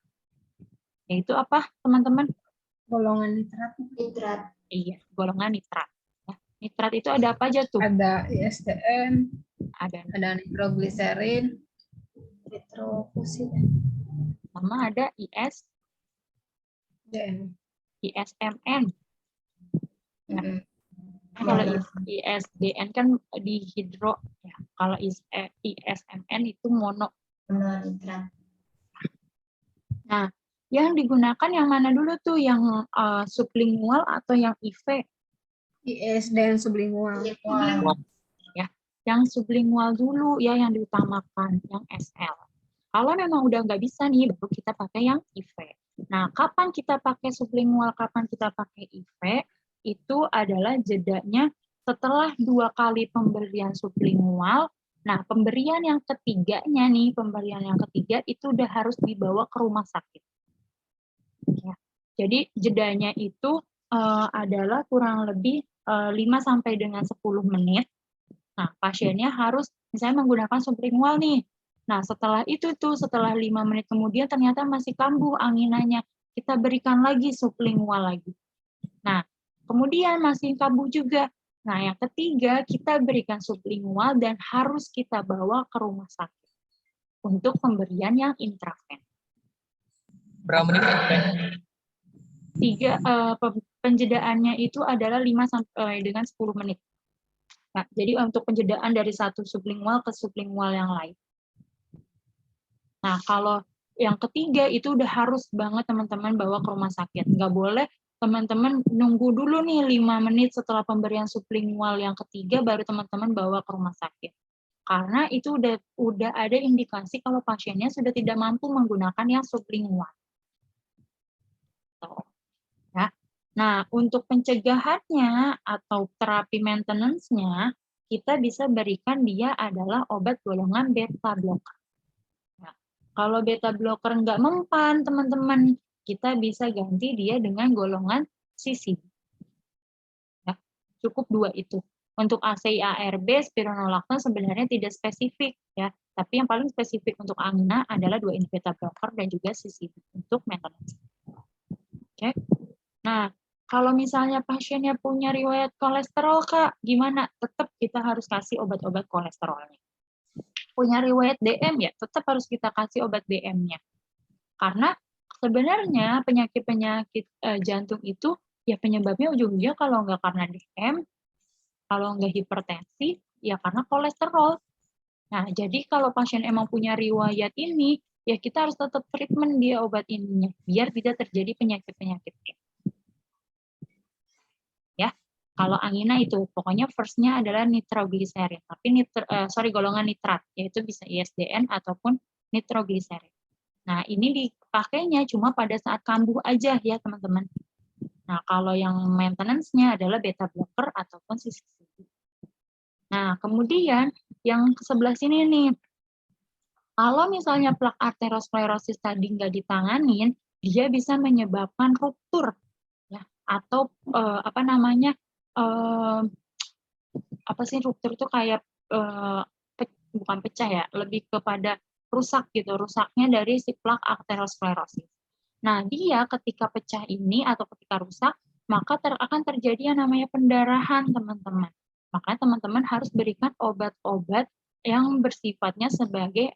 Yaitu apa, teman-teman?
golongan nitrat.
Nitrat.
Iya, golongan nitrat. Ya, nitrat itu ada apa aja tuh?
Ada ISDN,
Ada
ada nitrogliserin, nitrofusid,
sama ada
dan
ISMN.
mm,
Kalau
Iya.
ISDN kan dihidro, ya. Kalau ISMN itu mono.
Mononitrat.
Nah, yang digunakan yang mana dulu tuh? Yang sublingual atau yang IV?
ISDN sublingual.
Ya, yang sublingual dulu ya yang diutamakan, yang SL. Kalau memang udah nggak bisa nih, baru kita pakai yang IV. Nah, kapan kita pakai sublingual, kapan kita pakai IV? Itu adalah jedanya setelah 2 kali pemberian sublingual. Nah, pemberian yang ketiganya nih, pemberian yang ketiga itu udah harus dibawa ke rumah sakit. Ya. Jadi jedanya itu adalah kurang lebih 5 sampai dengan 10 menit. Nah, pasiennya harus misalnya menggunakan sublingual nih. Nah, setelah itu tuh, setelah 5 menit kemudian ternyata masih kambuh anginanya. Kita berikan lagi sublingual lagi. Nah, kemudian masih kambuh juga. Nah, yang ketiga kita berikan sublingual dan harus kita bawa ke rumah sakit untuk pemberian yang intraven.
Berapa menit?
Penjedaannya itu adalah 5 sampai dengan 10 menit. Nah, jadi untuk penjedaan dari satu sublingual ke sublingual yang lain. Nah, kalau yang ketiga itu udah harus banget teman-teman bawa ke rumah sakit. Nggak boleh teman-teman nunggu dulu nih 5 menit setelah pemberian sublingual yang ketiga baru teman-teman bawa ke rumah sakit. Karena itu udah ada indikasi kalau pasiennya sudah tidak mampu menggunakan yang sublingual. Ya. Nah, untuk pencegahannya atau terapi maintenance-nya, kita bisa berikan dia adalah obat golongan beta blocker. Nah, kalau beta blocker nggak mempan, teman-teman, kita bisa ganti dia dengan golongan CCB. Ya, cukup 2 itu. Untuk ACI ARB, spironolactone sebenarnya tidak spesifik, ya. Tapi yang paling spesifik untuk angina adalah 2 ini, beta blocker dan juga CCB untuk maintenance. Oke. Nah, kalau misalnya pasiennya punya riwayat kolesterol, Kak, gimana? Tetap kita harus kasih obat-obat kolesterolnya. Punya riwayat DM ya, tetap harus kita kasih obat DM-nya. Karena sebenarnya penyakit-penyakit jantung itu ya penyebabnya ujung-ujungnya kalau nggak karena DM, kalau nggak hipertensi, ya karena kolesterol. Nah, jadi kalau pasien emang punya riwayat ini, ya kita harus tetap treatment dia obat ininya, biar tidak terjadi penyakit-penyakit. Ya, kalau angina itu pokoknya first-nya adalah nitrogliserin, tapi golongan nitrat, yaitu bisa ISDN ataupun nitrogliserin. Nah, ini dipakainya cuma pada saat kambuh aja ya, teman-teman. Nah, kalau yang maintenance-nya adalah beta blocker ataupun CCB. Nah, kemudian yang sebelah sini nih, kalau misalnya plak arteriosklerosis tadi nggak ditanganin, dia bisa menyebabkan ruptur, ya, atau ruptur itu kayak bukan pecah ya, lebih kepada rusak gitu, rusaknya dari si plak arteriosklerosis. Nah, dia ketika pecah ini atau ketika rusak, maka akan terjadi yang namanya pendarahan, teman-teman. Makanya teman-teman harus berikan obat-obat yang bersifatnya sebagai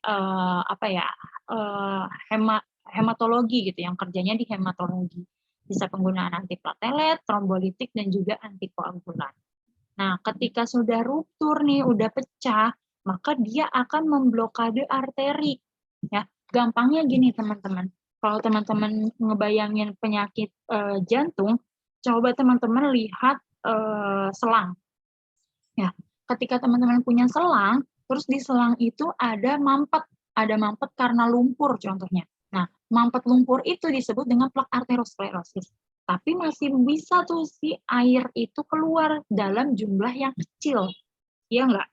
hematologi gitu, yang kerjanya di hematologi. Bisa penggunaan antiplatelet, trombolitik, dan juga antikoagulan. Nah, ketika sudah ruptur nih, udah pecah, maka dia akan memblokade arteri. Ya, gampangnya gini teman-teman. Kalau teman-teman ngebayangin penyakit jantung, coba teman-teman lihat selang. Ya, ketika teman-teman punya selang, terus di selang itu ada mampet karena lumpur contohnya. Nah, mampet lumpur itu disebut dengan plak arteriosklerosis. Tapi masih bisa tuh si air itu keluar dalam jumlah yang kecil. Iya nggak?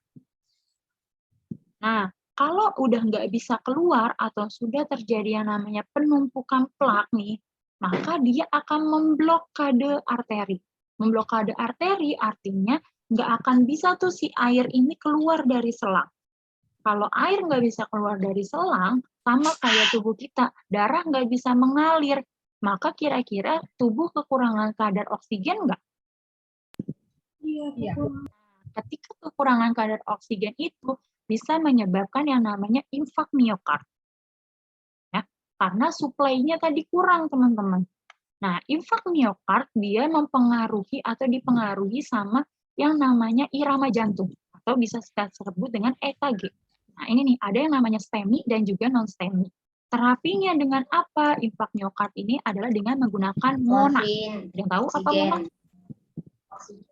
Nah, kalau udah nggak bisa keluar atau sudah terjadi yang namanya penumpukan plak nih, maka dia akan memblokade arteri. Memblokade arteri artinya nggak akan bisa tuh si air ini keluar dari selang. Kalau air nggak bisa keluar dari selang, sama kayak tubuh kita, darah nggak bisa mengalir. maka kira-kira tubuh kekurangan kadar oksigen nggak?
Iya, kekurangan.
Ketika kekurangan kadar oksigen itu bisa menyebabkan yang namanya infak miokard. Ya, karena suplainya tadi kurang, teman-teman. Nah, infak miokard dia mempengaruhi atau dipengaruhi sama yang namanya irama jantung atau bisa kita sebut dengan EKG. Nah, ini nih ada yang namanya STEMI dan juga non-STEMI. Terapinya dengan apa? Infak miokard ini adalah dengan menggunakan MONA. Ada yang tahu apa MONA?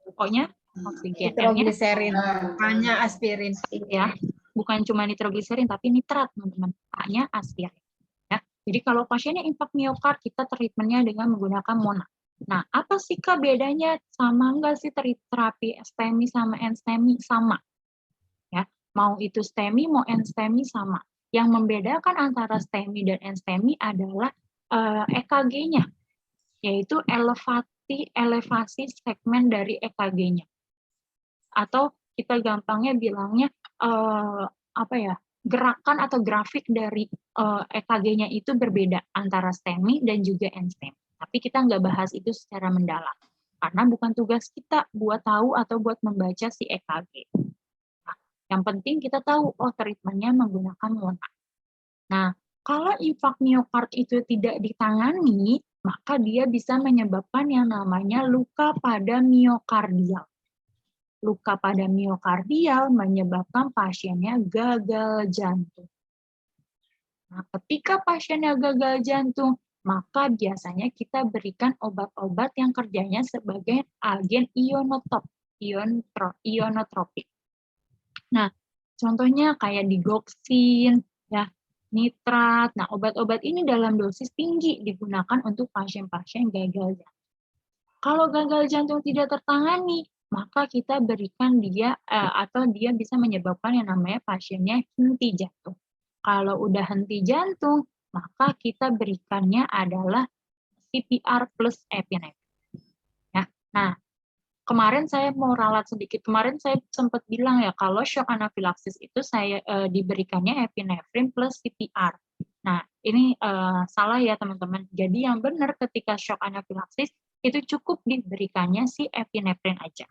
Pokoknya oksigen.
Nitrogliserin, hanya aspirin.
Ya, bukan cuma nitrogliserin tapi nitrat, teman-teman. Hanya aspirin. Ya. Jadi kalau pasiennya infak miokard, kita treatmentnya dengan menggunakan MONA. Nah, apa sih Kak bedanya? Sama enggak sih terapi STEMI sama NSTEMI? Sama. Ya, mau itu STEMI, mau NSTEMI sama. Yang membedakan antara STEMI dan NSTEMI adalah EKG-nya, yaitu elevasi segmen dari EKG-nya. Atau kita gampangnya bilangnya gerakan atau grafik dari EKG-nya itu berbeda antara STEMI dan juga NSTEMI. Tapi kita nggak bahas itu secara mendalam karena bukan tugas kita buat tahu atau buat membaca si EKG. Nah, yang penting kita tahu treatmentnya menggunakan MONA. Nah, kalau infak miokard itu tidak ditangani, maka dia bisa menyebabkan yang namanya luka pada miokardial. Luka pada miokardial menyebabkan pasiennya gagal jantung. Nah, ketika pasiennya gagal jantung, maka biasanya kita berikan obat-obat yang kerjanya sebagai agen ionotropik. Nah, contohnya kayak digoxin, ya, nitrat. Nah, obat-obat ini dalam dosis tinggi digunakan untuk pasien-pasien gagal jantung. Kalau gagal jantung tidak tertangani, maka kita berikan dia atau dia bisa menyebabkan yang namanya pasiennya henti jantung. Kalau udah henti jantung, maka kita berikannya adalah CPR plus epinephrine. Ya. Nah, kemarin saya mau ralat sedikit. Kemarin saya sempat bilang ya, kalau shock anafilaksis itu saya diberikannya epinephrine plus CPR. Nah, ini salah ya teman-teman. Jadi yang benar ketika shock anafilaksis itu cukup diberikannya si epinephrine aja.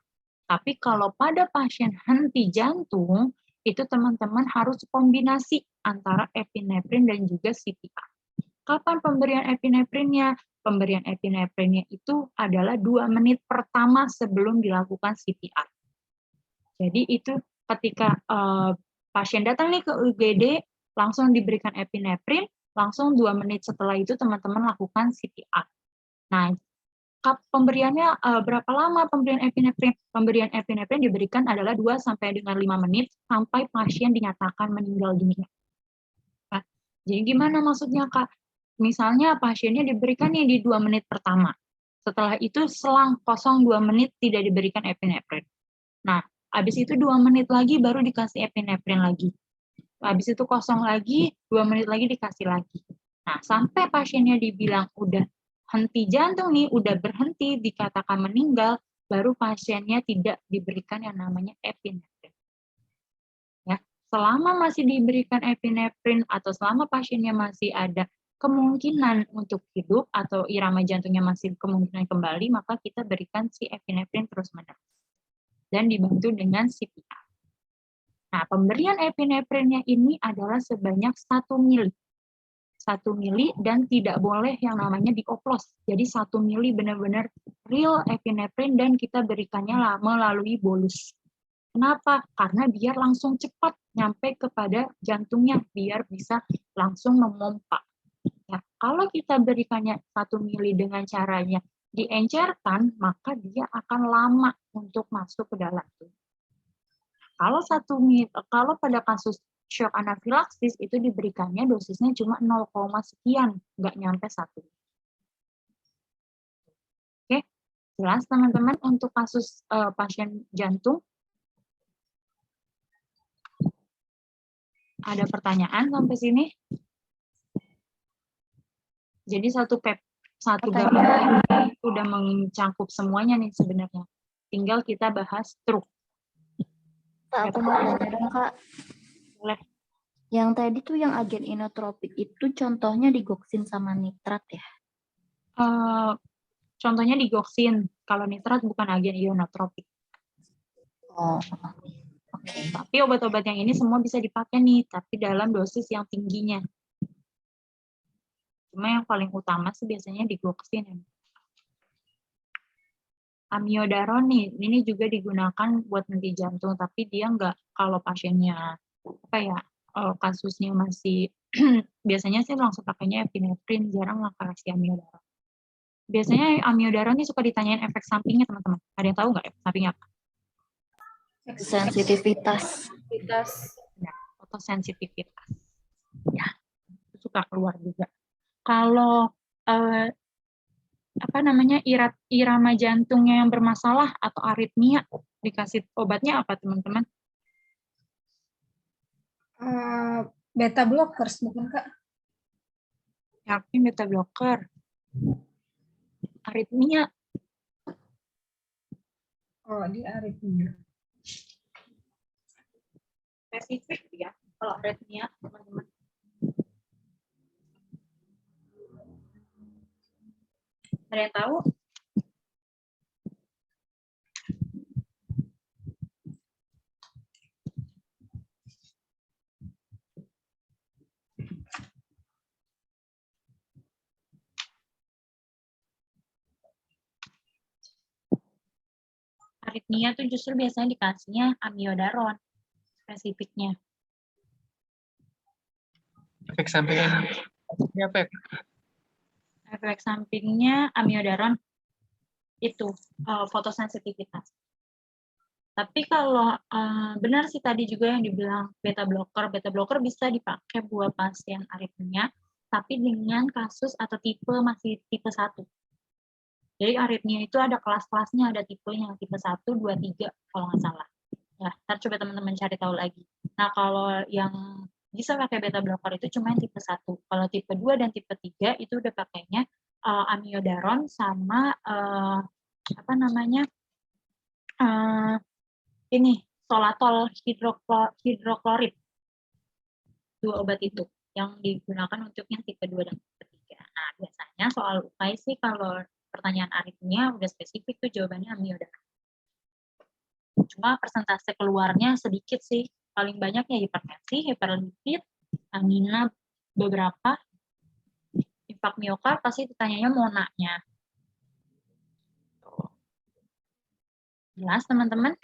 Tapi kalau pada pasien henti jantung, itu teman-teman harus kombinasi antara epinephrine dan juga CPR. Kapan pemberian epinephrine-nya? Pemberian epinephrine-nya itu adalah 2 menit pertama sebelum dilakukan CPR. Jadi itu ketika pasien datang nih ke UGD, langsung diberikan epinephrine, langsung 2 menit setelah itu teman-teman lakukan CPR. Nah, pemberiannya berapa lama pemberian epinephrine? Pemberian epinephrine diberikan adalah 2 sampai dengan 5 menit sampai pasien dinyatakan meninggal dunia. Nah, jadi gimana maksudnya, Kak? Misalnya pasiennya diberikan nih di 2 menit pertama. Setelah itu selang kosong 2 menit tidak diberikan epinephrine. Nah, habis itu 2 menit lagi baru dikasih epinephrine lagi. Habis itu kosong lagi, 2 menit lagi dikasih lagi. Nah, sampai pasiennya dibilang udah henti jantung nih, udah berhenti, dikatakan meninggal, baru pasiennya tidak diberikan yang namanya epinephrine. Ya, selama masih diberikan epinephrine atau selama pasiennya masih ada kemungkinan untuk hidup atau irama jantungnya masih kemungkinan kembali, maka kita berikan si epinephrine terus-menerus dan dibantu dengan CPR. Nah, pemberian epinephrine-nya ini adalah sebanyak 1 mili. 1 mili dan tidak boleh yang namanya dioplos. Jadi 1 mili benar-benar real epinephrine dan kita berikannya melalui bolus. Kenapa? Karena biar langsung cepat nyampe kepada jantungnya, biar bisa langsung memompa. Ya, kalau kita berikannya 1 mili dengan caranya diencerkan, maka dia akan lama untuk masuk ke dalam tubuh. Kalau pada kasus shock anafilaksis itu diberikannya dosisnya cuma 0, sekian, nggak nyampe 1. Oke, jelas teman-teman untuk kasus pasien jantung? Ada pertanyaan sampai sini? Jadi satu gambar udah mencangkup semuanya nih sebenarnya. Tinggal kita bahas stroke.
Kak, aku mau tanya dong, Kak.
Boleh.
Yang tadi tuh yang agen inotropik itu contohnya digoxin sama nitrat ya?
contohnya digoxin. Kalau nitrat bukan agen ionotropik.
Oh,
Tapi obat-obat yang ini semua bisa dipakai nih, tapi dalam dosis yang tingginya. Cuma yang paling utama sih biasanya digoxin. Amiodaron nih, ini juga digunakan buat henti jantung, tapi dia nggak, kalau pasiennya kasusnya masih biasanya sih langsung pakainya epinefrin, jarang lah kasih amiodaron. Biasanya amiodaron ini suka ditanyain efek sampingnya teman-teman. Ada yang tahu nggak efek sampingnya apa?
sensitivitas.
Nah, fotosensitivitas. Ya, itu suka keluar juga. Kalau irama jantungnya yang bermasalah atau aritmia, dikasih obatnya apa teman-teman?
Beta blockers bukan Kak?
Yakin beta blocker. Aritmia.
Oh, di aritmia.
Spesifik ya, kalau aritmia teman-teman. Ada yang tahu? Aritmia tuh justru biasanya dikasihnya amiodaron spesifiknya.
Efek sampingnya apa?
Efek sampingnya amiodaron itu fotosensitivitas. Tapi kalau benar sih tadi juga yang dibilang beta blocker bisa dipakai buat pasien aritmia, tapi dengan kasus atau tipe masih tipe 1. Jadi aritmia itu ada kelas-kelasnya, ada tipenya, tipe 1, 2, 3 kalau nggak salah. Ya, ntar coba teman-teman cari tahu lagi. Nah, kalau yang bisa pakai beta blocker itu cuma yang tipe 1. Kalau tipe 2 dan tipe 3 itu udah pakainya amiodaron sama ini solatol hidroklorid. 2 obat itu yang digunakan untuk yang tipe 2 dan tipe 3. Nah, biasanya soal UPAI sih kalau pertanyaan aritmia udah spesifik tuh jawabannya amiodaron. Cuma persentase keluarnya sedikit sih. Paling banyak ya hipertensi, hiperlipid, angina beberapa, infak miokard pasti ditanyanya monanya. Jelas teman-teman?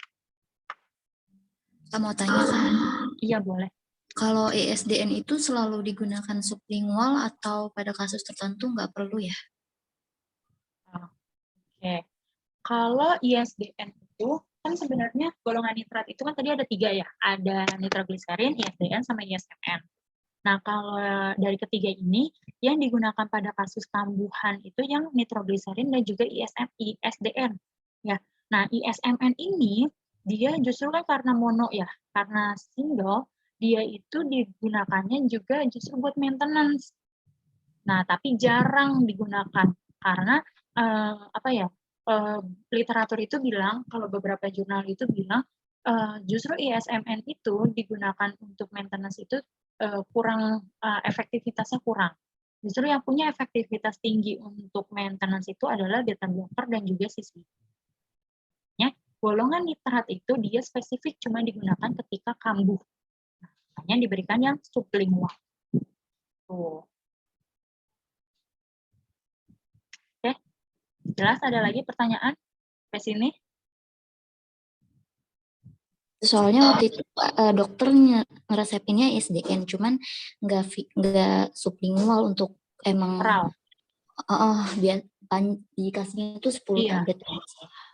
Saya mau tanya Kak,
Iya boleh.
kalau ISDN itu selalu digunakan sublingual atau pada kasus tertentu nggak perlu ya?
Oke. Kalau ISDN itu kan sebenarnya golongan nitrat itu kan tadi ada 3 ya. Ada nitrogliserin, ISDN, sama ISMN. Nah, kalau dari ketiga ini, yang digunakan pada kasus kambuhan itu yang nitrogliserin dan juga ISDN. Ya. Nah, ISMN ini, dia justru kan karena mono ya, karena single, dia itu digunakannya juga justru buat maintenance. Nah, tapi jarang digunakan karena literatur itu bilang, kalau beberapa jurnal itu bilang justru ISMN itu digunakan untuk maintenance itu kurang efektivitasnya kurang. Justru yang punya efektivitas tinggi untuk maintenance itu adalah beta blocker dan juga CCB. Golongan nitrat itu dia spesifik cuma digunakan ketika kambuh. Nah, makanya diberikan yang sublingual. Tuh. Oke. Jelas, ada lagi pertanyaan ke sini?
Soalnya waktu itu dokternya ngeresepinnya ISDN, cuman nggak sublingual untuk emang
Oral.
biar dikasihnya itu 10
Iya.
tablet.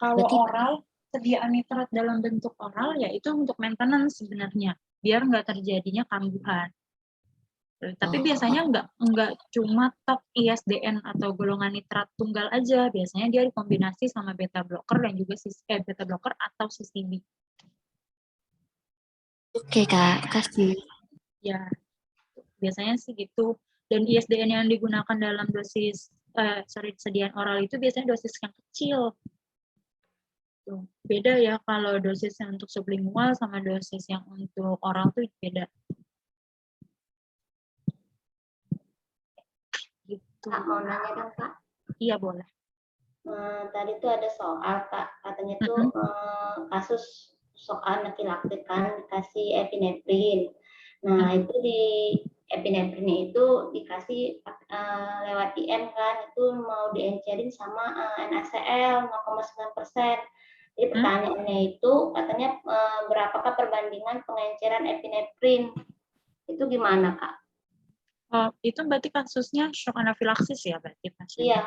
Kalau
Berarti
oral, sediaan nitrat dalam bentuk oral ya itu untuk maintenance sebenarnya, biar nggak terjadinya kambuhan. Tapi biasanya nggak cuma tok ISDN atau golongan nitrat tunggal aja, biasanya dia dikombinasi sama beta blocker dan juga beta blocker atau CCB.
Oke Kak, kasih.
Ya, biasanya sih gitu. Dan ISDN yang digunakan dalam dosis sediaan oral itu biasanya dosis yang kecil. Tuh. Beda ya kalau dosis yang untuk sublingual sama dosis yang untuk oral tuh beda. Gitu.
Kak, mau nanya dong Kak?
Iya, boleh.
Tadi tuh ada soal, Kak. Katanya tuh kasus soal laki-laki kan dikasih epinefrin. Nah, itu di epinefrinnya itu dikasih lewat IM kan, itu mau diencerin sama NaCl 0,9%. Jadi pertanyaannya itu katanya berapakah perbandingan pengenceran epinefrin? Itu gimana, Kak?
Itu berarti kasusnya shock anafilaksis ya berarti pasien?
Iya,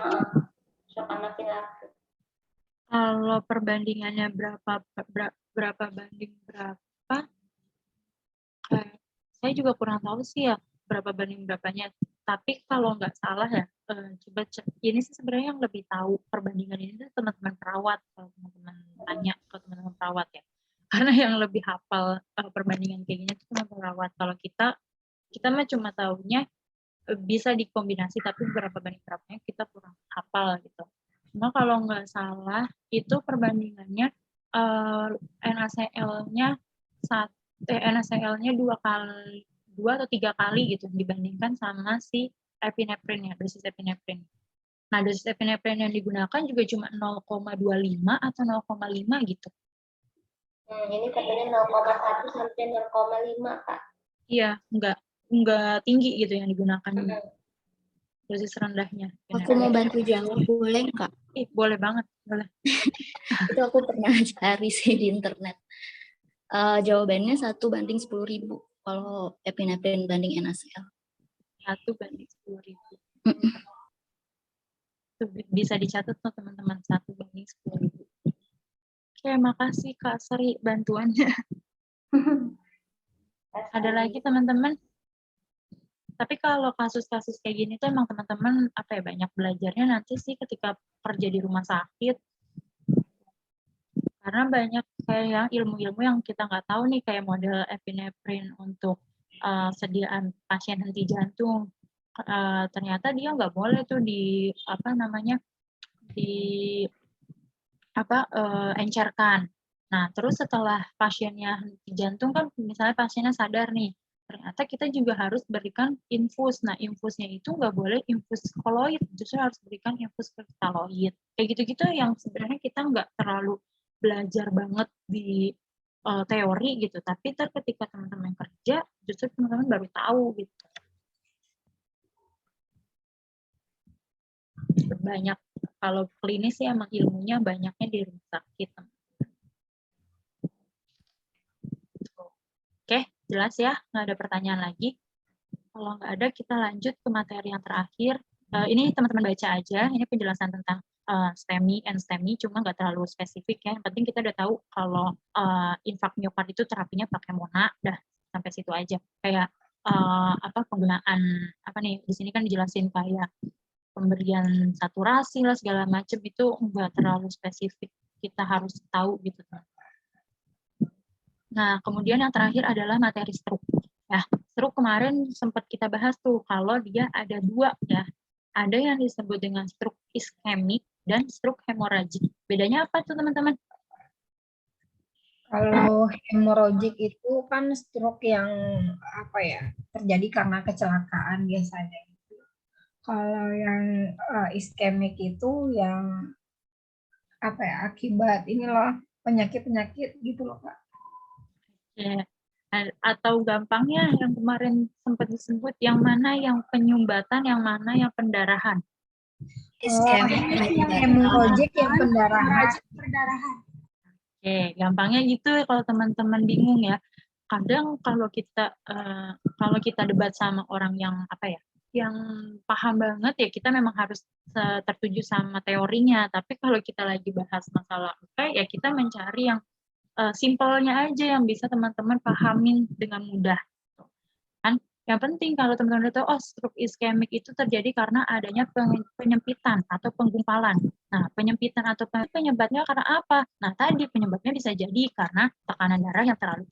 shock anafilaksis.
Kalau perbandingannya berapa banding berapa? Saya juga kurang tahu sih ya berapa banding berapanya. Tapi kalau nggak salah ya, coba cek. Ini sih sebenarnya yang lebih tahu perbandingan ini tuh teman-teman perawat. Kalau teman-teman tanya ke teman-teman perawat ya, karena yang lebih hafal perbandingan kayak gini itu teman perawat. Kalau kita mah cuma tahunya bisa dikombinasi, tapi berapa banding berapanya kita kurang hafal gitu. Cuma kalau nggak salah itu perbandingannya NaCl-nya NaCl-nya 2 atau 3 kali gitu dibandingkan sama si epinefrinnya, dosis epinefrin. Nah, dosis epinefrin yang digunakan juga cuma 0,25 atau 0,5 gitu.
Ini katanya 0,1 sampai 0,5, Kak.
Iya, nggak tinggi gitu yang digunakan. Dosis rendahnya.
Aku mau bantu jawab, boleh nggak?
Boleh banget, boleh.
Itu aku pernah cari sih di internet. Jawabannya 1/10.000 kalau epinefrin banding NaCl.
1/10.000. Itu bisa dicatat tuh teman-teman, 1/10.000. Oke, makasih Kak Sri bantuannya. Ada lagi teman-teman? Tapi kalau kasus-kasus kayak gini tuh emang teman-teman banyak belajarnya nanti sih ketika kerja di rumah sakit. Karena banyak kayak ilmu-ilmu yang kita nggak tahu nih, kayak model epinefrin untuk sediaan pasien henti jantung. Ternyata dia nggak boleh tuh encerkan. Nah, terus setelah pasiennya henti jantung kan misalnya pasiennya sadar nih, ternyata kita juga harus berikan infus. Nah, infusnya itu nggak boleh infus koloid, justru harus berikan infus kristaloid. Kayak gitu-gitu yang sebenarnya kita nggak terlalu belajar banget di teori gitu, tapi ketika teman-teman kerja, justru teman-teman baru tahu gitu. Banyak, kalau klinis sih emang ilmunya banyaknya di rumah sakit. Oke, jelas ya? Nggak ada pertanyaan lagi? Kalau nggak ada, kita lanjut ke materi yang terakhir. Ini teman-teman baca aja, ini penjelasan tentang STEMI and STEMI, cuma nggak terlalu spesifik ya. Yang penting kita udah tahu kalau infak miokard itu terapinya pakai MONA, udah sampai situ aja. Kayak penggunaan, di sini kan dijelasin kayak pemberian saturasi lah, segala macam, itu nggak terlalu spesifik. Kita harus tahu gitu. Nah, kemudian yang terakhir adalah materi stroke. Ya, stroke kemarin sempat kita bahas tuh, kalau dia ada 2 ya. Ada yang disebut dengan stroke iskemik dan stroke hemoragik. Bedanya apa tuh teman-teman?
Kalau hemoragik itu kan stroke yang terjadi karena kecelakaan biasanya. Kalau yang iskemik itu yang akibat penyakit-penyakit gitu loh, Kak.
Ya, atau gampangnya yang kemarin sempat disebut, yang mana yang penyumbatan, yang mana yang pendarahan.
Hemoragik yang pendarahan.
Oke, gampangnya gitu kalau teman-teman bingung ya. Kadang kalau kita debat sama orang yang yang paham banget ya, kita memang harus tertuju sama teorinya. Tapi kalau kita lagi bahas masalah ya kita mencari yang simpelnya aja yang bisa teman-teman pahamin dengan mudah. Kan? Yang penting kalau teman-teman udah tahu, stroke iskemik itu terjadi karena adanya penyempitan atau penggumpalan. Nah, penyempitan atau penyebabnya karena apa? Nah, tadi penyebabnya bisa jadi karena tekanan darah yang terlalu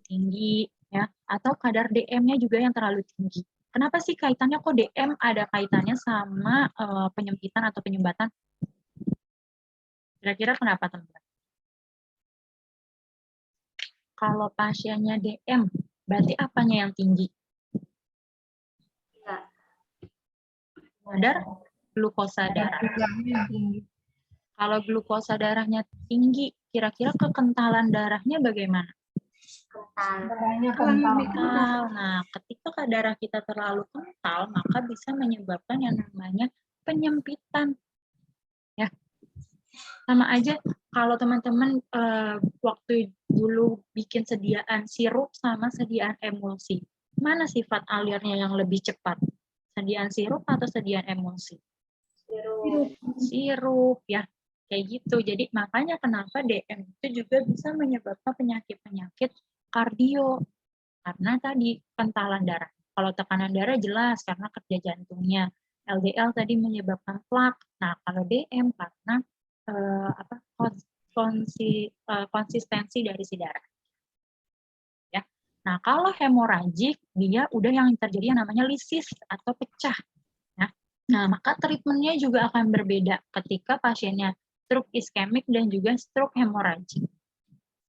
tinggi ya, atau kadar DM-nya juga yang terlalu tinggi. Kenapa sih kaitannya kok DM ada kaitannya sama penyempitan atau penyumbatan? Kira-kira kenapa, teman-teman? Kalau pasiennya DM, berarti apanya yang tinggi? Kadar glukosa darah.
Gulanya tinggi.
Kalau glukosa darahnya tinggi, kira-kira kekentalan darahnya bagaimana?
Darahnya kental.
Kental. Nah, ketika darah kita terlalu kental, maka bisa menyebabkan yang namanya penyempitan. Ya, sama aja kalau teman-teman waktu dulu bikin sediaan sirup sama sediaan emulsi. Mana sifat alirnya yang lebih cepat? Sediaan sirup atau sediaan emulsi? Sirup, ya. Kayak gitu. Jadi makanya kenapa DM itu juga bisa menyebabkan penyakit-penyakit kardio. Karena tadi kentalan darah. Kalau tekanan darah jelas karena kerja jantungnya. LDL tadi menyebabkan plak. Nah, kalau DM karena konsistensi dari si darah. Ya. Nah, kalau hemoragik dia udah yang terjadi yang namanya lisis atau pecah. Nah, maka treatmentnya juga akan berbeda ketika pasiennya stroke iskemik dan juga stroke hemoragik.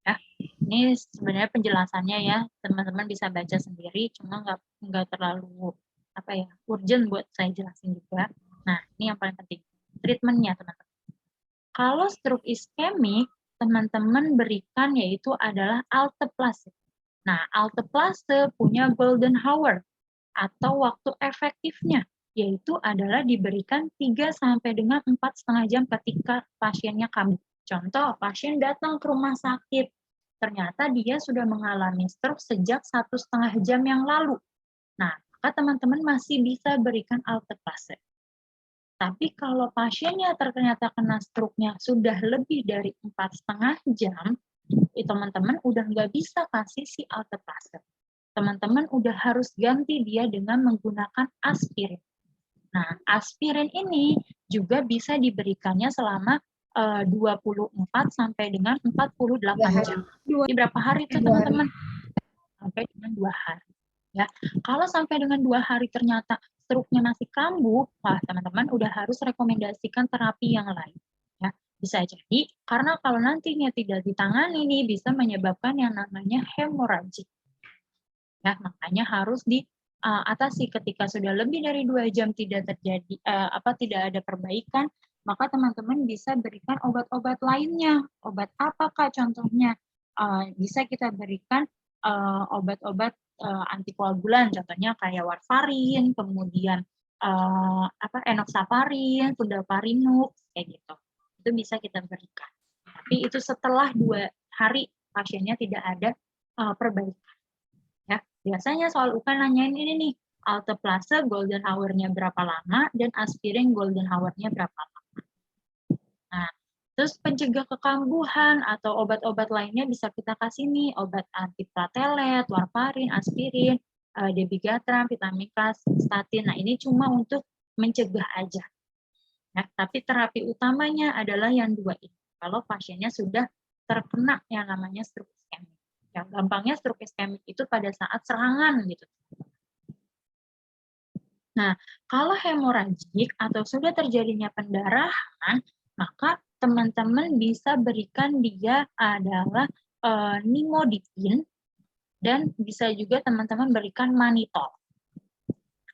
Ya, ini sebenarnya penjelasannya ya, teman-teman bisa baca sendiri, cuma nggak terlalu urgent buat saya jelasin juga. Nah, ini yang paling penting, treatmentnya teman-teman. Kalau stroke iskemik, teman-teman berikan yaitu adalah alteplase. Nah, alteplase punya golden hour atau waktu efektifnya, yaitu adalah diberikan 3 sampai dengan 4,5 jam ketika pasiennya kambuh. Contoh, pasien datang ke rumah sakit, ternyata dia sudah mengalami stroke sejak 1,5 jam yang lalu. Nah, maka teman-teman masih bisa berikan alteplase. Tapi kalau pasiennya ternyata kena stroke-nya sudah lebih dari 4,5 jam, teman-teman udah nggak bisa kasih si alteplase. Teman-teman udah harus ganti dia dengan menggunakan aspirin. Nah, aspirin ini juga bisa diberikannya selama 24 sampai dengan 48 jam. Di berapa hari itu teman-teman? Sampai dengan 2 hari. Ya, kalau sampai dengan 2 hari ternyata stroke-nya masih kambuh, wah teman-teman udah harus rekomendasikan terapi yang lain. Ya, bisa jadi karena kalau nantinya tidak ditangani ini bisa menyebabkan yang namanya hemoragik. Ya, makanya harus diatasi ketika sudah lebih dari 2 jam tidak terjadi tidak ada perbaikan, maka teman-teman bisa berikan obat-obat lainnya. Obat apa Kak contohnya? Bisa kita berikan obat-obat antikoagulan, contohnya kayak warfarin, kemudian enoxaparin, sildenafil, kayak gitu. Itu bisa kita berikan. Tapi itu setelah 2 hari pasiennya tidak ada perbaikan. Ya, biasanya soal UKAN nanyain ini nih, alteplase golden hour-nya berapa lama dan aspirin golden hour-nya berapa lama. Nah, terus pencegah kekambuhan atau obat-obat lainnya bisa kita kasih nih, obat antiplatelet, warfarin, aspirin, dabigatran, vitamin K, statin. Nah, ini cuma untuk mencegah aja. Ya, tapi terapi utamanya adalah yang 2 ini. Kalau pasiennya sudah terkena yang namanya stroke iskemik. Ya, gampangnya stroke iskemik itu pada saat serangan gitu. Nah, kalau hemoragik atau sudah terjadinya pendarahan, maka teman-teman bisa berikan dia adalah nimodipin dan bisa juga teman-teman berikan mannitol.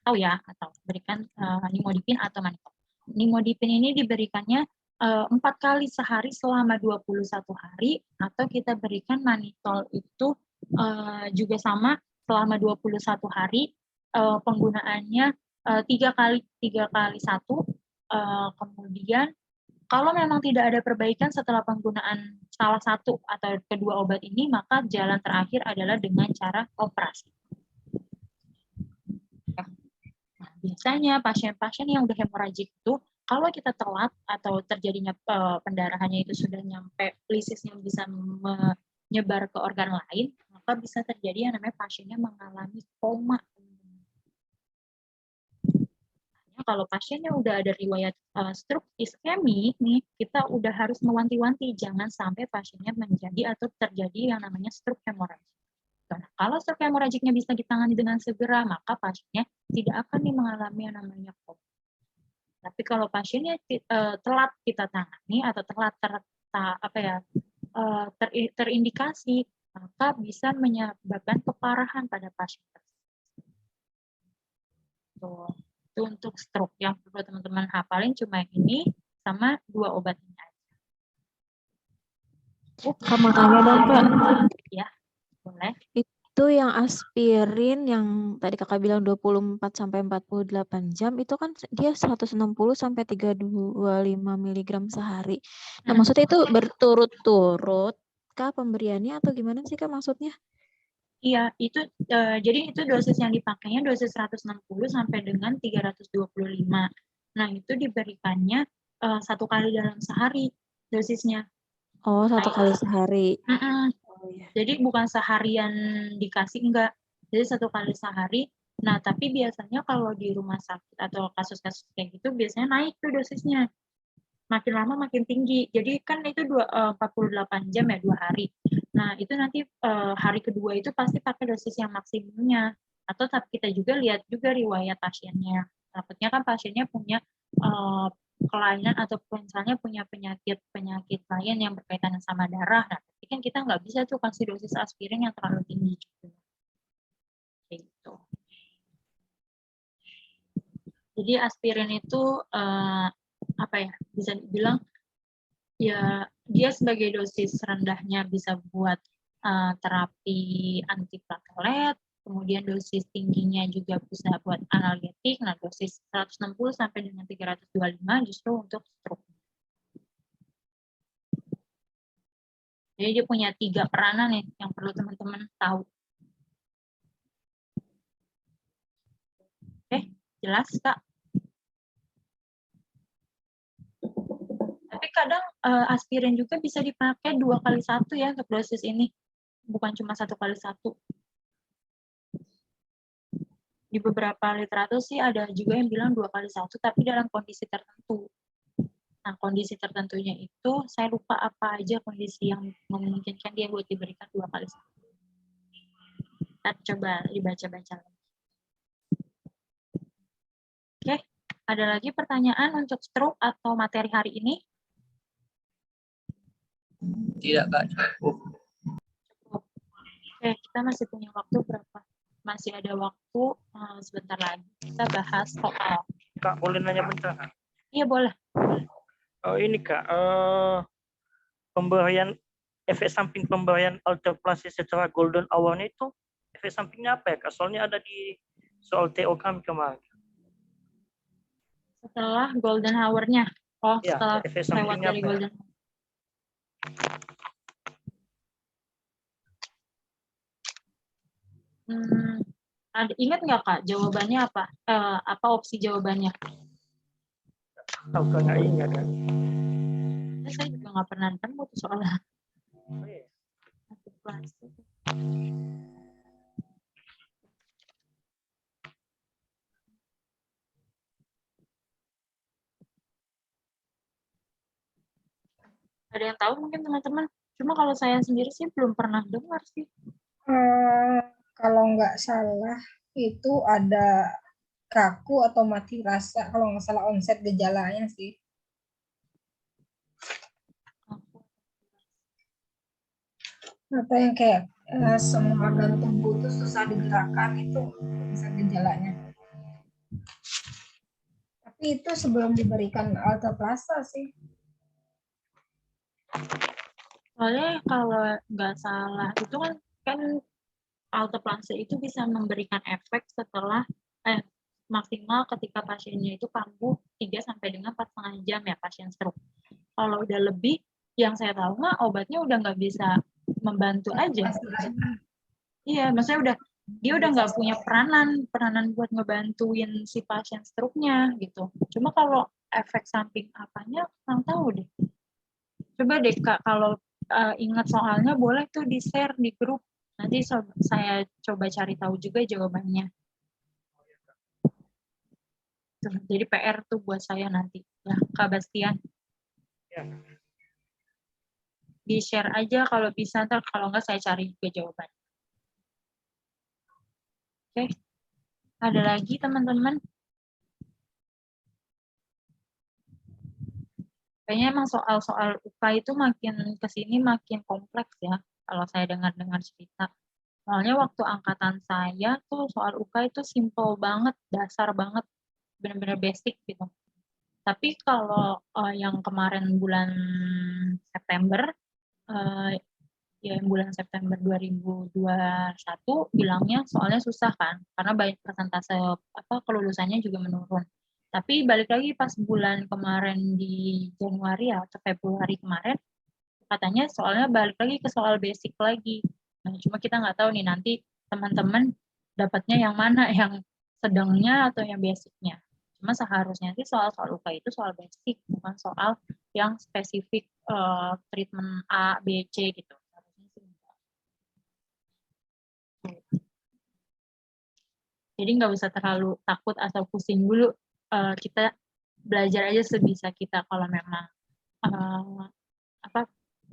Atau berikan nimodipin atau mannitol. Nimodipin ini diberikannya 4 kali sehari selama 21 hari, atau kita berikan mannitol itu juga sama selama 21 hari, penggunaannya 3 kali 1, kemudian kalau memang tidak ada perbaikan setelah penggunaan salah satu atau kedua obat ini, maka jalan terakhir adalah dengan cara operasi. Nah, biasanya pasien-pasien yang udah hemoragik itu, kalau kita telat atau terjadinya pendarahannya itu sudah nyampe lisisnya bisa menyebar ke organ lain, maka bisa terjadi yang namanya pasiennya mengalami koma. Kalau pasiennya udah ada riwayat stroke iskemik nih, kita udah harus mewanti-wanti jangan sampai pasiennya menjadi atau terjadi yang namanya stroke hemoragik. Nah, kalau stroke hemoragiknya bisa ditangani dengan segera, maka pasiennya tidak akan mengalami yang namanya koma. Tapi kalau pasiennya telat kita tangani atau telat terindikasi, maka bisa menyebabkan keparahan pada pasien tersebut. Itu untuk stroke. Yang perlu teman-teman hafalin cuma ini sama 2 obat ini aja.
Kak, mau tanya dong, Kak.
Ya, boleh.
Itu yang aspirin yang tadi Kakak bilang 24 sampai 48 jam itu kan dia 160 sampai 325 mg sehari. Nah, maksudnya itu berturut-turut Kak pemberiannya atau gimana sih Kak maksudnya?
Iya, itu jadi itu dosis yang dipakainya dosis 160 sampai dengan 325. Nah, itu diberikannya 1 kali dalam sehari dosisnya.
Oh, 1 kali sehari. Oh, iya.
Jadi bukan seharian dikasih, enggak. Jadi 1 kali sehari. Nah, tapi biasanya kalau di rumah sakit atau kasus-kasus kayak gitu biasanya naik tuh dosisnya. Makin lama makin tinggi. Jadi kan itu 48 jam ya, 2 hari. Nah, itu nanti hari kedua itu pasti pakai dosis yang maksimumnya. Atau kita juga lihat juga riwayat pasiennya. Takutnya kan pasiennya punya kelainan atau misalnya punya penyakit lain yang berkaitan sama darah. Nah, tapi kan kita nggak bisa tuh kasih dosis aspirin yang terlalu tinggi gitu. Gitu. Jadi aspirin itu apa ya, bisa dibilang ya dia sebagai dosis rendahnya bisa buat terapi antiplatelet, kemudian dosis tingginya juga bisa buat analgetik. Nah, dosis 160 sampai dengan 325 justru untuk stroke. Jadi dia punya 3 peranan nih yang perlu teman-teman tahu. Oke, jelas Kak? Tapi kadang aspirin juga bisa dipakai 2 kali 1 ya untuk dosis ini. Bukan cuma 1 kali 1. Di beberapa literatur sih ada juga yang bilang 2 kali 1, tapi dalam kondisi tertentu. Nah, kondisi tertentunya itu saya lupa apa aja kondisi yang memungkinkan dia buat diberikan 2 kali 1. Kita coba dibaca-baca lagi. Oke, ada lagi pertanyaan untuk stroke atau materi hari ini?
Tidak, Kak. Cukup.
Oke, kita masih punya waktu berapa? Masih ada waktu sebentar lagi. Kita bahas soal.
Kak, boleh nanya bentar?
Iya, boleh.
Ini Kak, pemberian efek samping pemberian alteplase secara golden hour itu efek sampingnya apa ya Kak? Soalnya ada di soal TO kami kemarin.
Setelah golden hour-nya. Oh,
Ya,
setelah
efek
lewat
sampingnya
dari
apa ya?
golden hour. Ingat nggak Kak jawabannya apa? Apa opsi jawabannya?
Tahu Kak, nggak ingat kan?
Saya juga nggak pernah nemu tuh soalnya.
Oh, iya.
Ada yang tahu mungkin teman-teman? Cuma kalau saya sendiri sih belum pernah dengar sih.
Kalau nggak salah itu ada kaku atau mati rasa, kalau nggak salah onset gejalanya sih. Atau yang kayak semua organ tubuh itu susah digerakkan, itu bisa gejalanya. Tapi itu sebelum diberikan alteplase sih.
Soalnya kalau nggak salah itu kan alteplase itu bisa memberikan efek setelah maksimal ketika pasiennya itu kambuh 3 sampai dengan 4,5 jam ya pasien stroke. Kalau udah lebih, yang saya tahu mah obatnya udah nggak bisa membantu aja. Iya, maksudnya dia udah nggak punya peranan buat ngebantuin si pasien stroke-nya gitu. Cuma kalau efek samping apanya kurang tahu deh. Coba deh Kak, kalau ingat soalnya boleh tuh di-share di grup. Nanti saya coba cari tahu juga jawabannya. Tuh, jadi PR tuh buat saya nanti. Ya, Kak Bastian.
Ya.
Di-share aja kalau bisa, ntar kalau nggak saya cari juga jawabannya. Oke. Ada lagi teman-teman? Kayaknya emang soal-soal UKA itu makin kesini makin kompleks ya, kalau saya dengar-dengar cerita. Soalnya waktu angkatan saya tuh soal UKA itu simple banget, dasar banget. benar-benar basic gitu. Tapi kalau yang kemarin bulan September, ya yang bulan September 2021 bilangnya soalnya susah kan, karena banyak persentase kelulusannya juga menurun. Tapi balik lagi pas bulan kemarin di Januari atau Februari kemarin, katanya soalnya balik lagi ke soal basic lagi. Nah, cuma kita nggak tahu nih nanti teman-teman dapatnya yang mana, yang sedangnya atau yang basicnya. Cuma seharusnya sih soal-soal UK itu soal basic, bukan soal yang spesifik treatment A, B, C gitu. Jadi nggak usah terlalu takut atau pusing dulu. Kita belajar aja sebisa kita. Kalau memang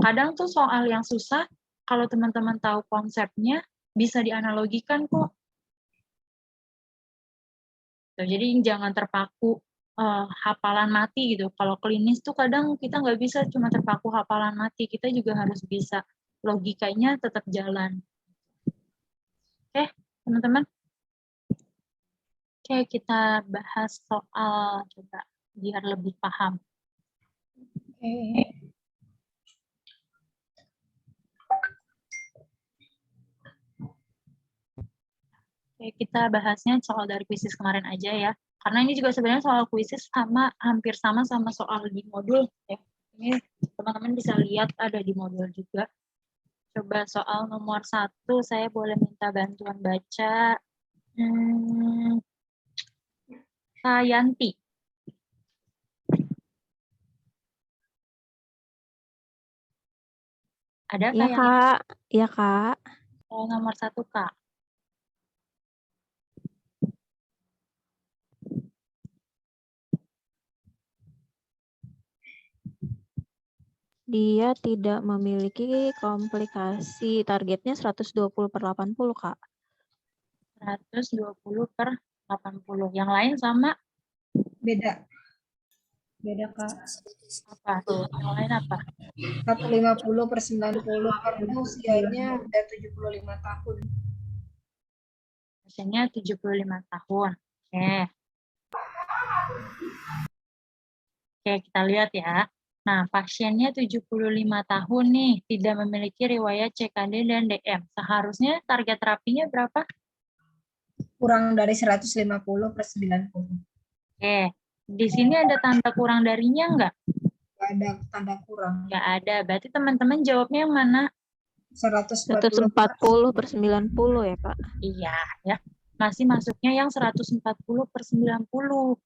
kadang tuh soal yang susah, kalau teman-teman tahu konsepnya bisa dianalogikan kok. Jadi jangan terpaku hafalan mati gitu. Kalau klinis tuh kadang kita nggak bisa cuma terpaku hafalan mati. Kita juga harus bisa logikanya tetap jalan. Oke, teman-teman. Oke, kita bahas soal coba biar lebih paham. Oke, kita bahasnya soal dari kuisis kemarin aja ya. Karena ini juga sebenarnya soal kuisis hampir sama soal di modul ya. Ini teman-teman bisa lihat ada di modul juga. Coba soal nomor 1, saya boleh minta bantuan baca. Sayanti. Ada
Iya,
yang
Kak. Iya, Kak.
soal nomor 1, Kak.
Dia tidak memiliki komplikasi. Targetnya 120/80, Kak.
120/80. Yang lain sama?
Beda.
Beda, Kak.
Apa tuh? Yang lain apa?
150/90 karena usianya udah 75 tahun.
Usianya 75 tahun. Oke, kita lihat ya. Nah, pasiennya 75 tahun nih, tidak memiliki riwayat CKD dan DM. Seharusnya target terapinya berapa?
Kurang dari 150/90.
Oke, di sini ada tanda kurang darinya nggak?
Nggak ada tanda kurang.
Nggak ada, berarti teman-teman jawabnya yang mana?
140/90 ya, Kak?
Iya, ya. Masih masuknya yang 140/90.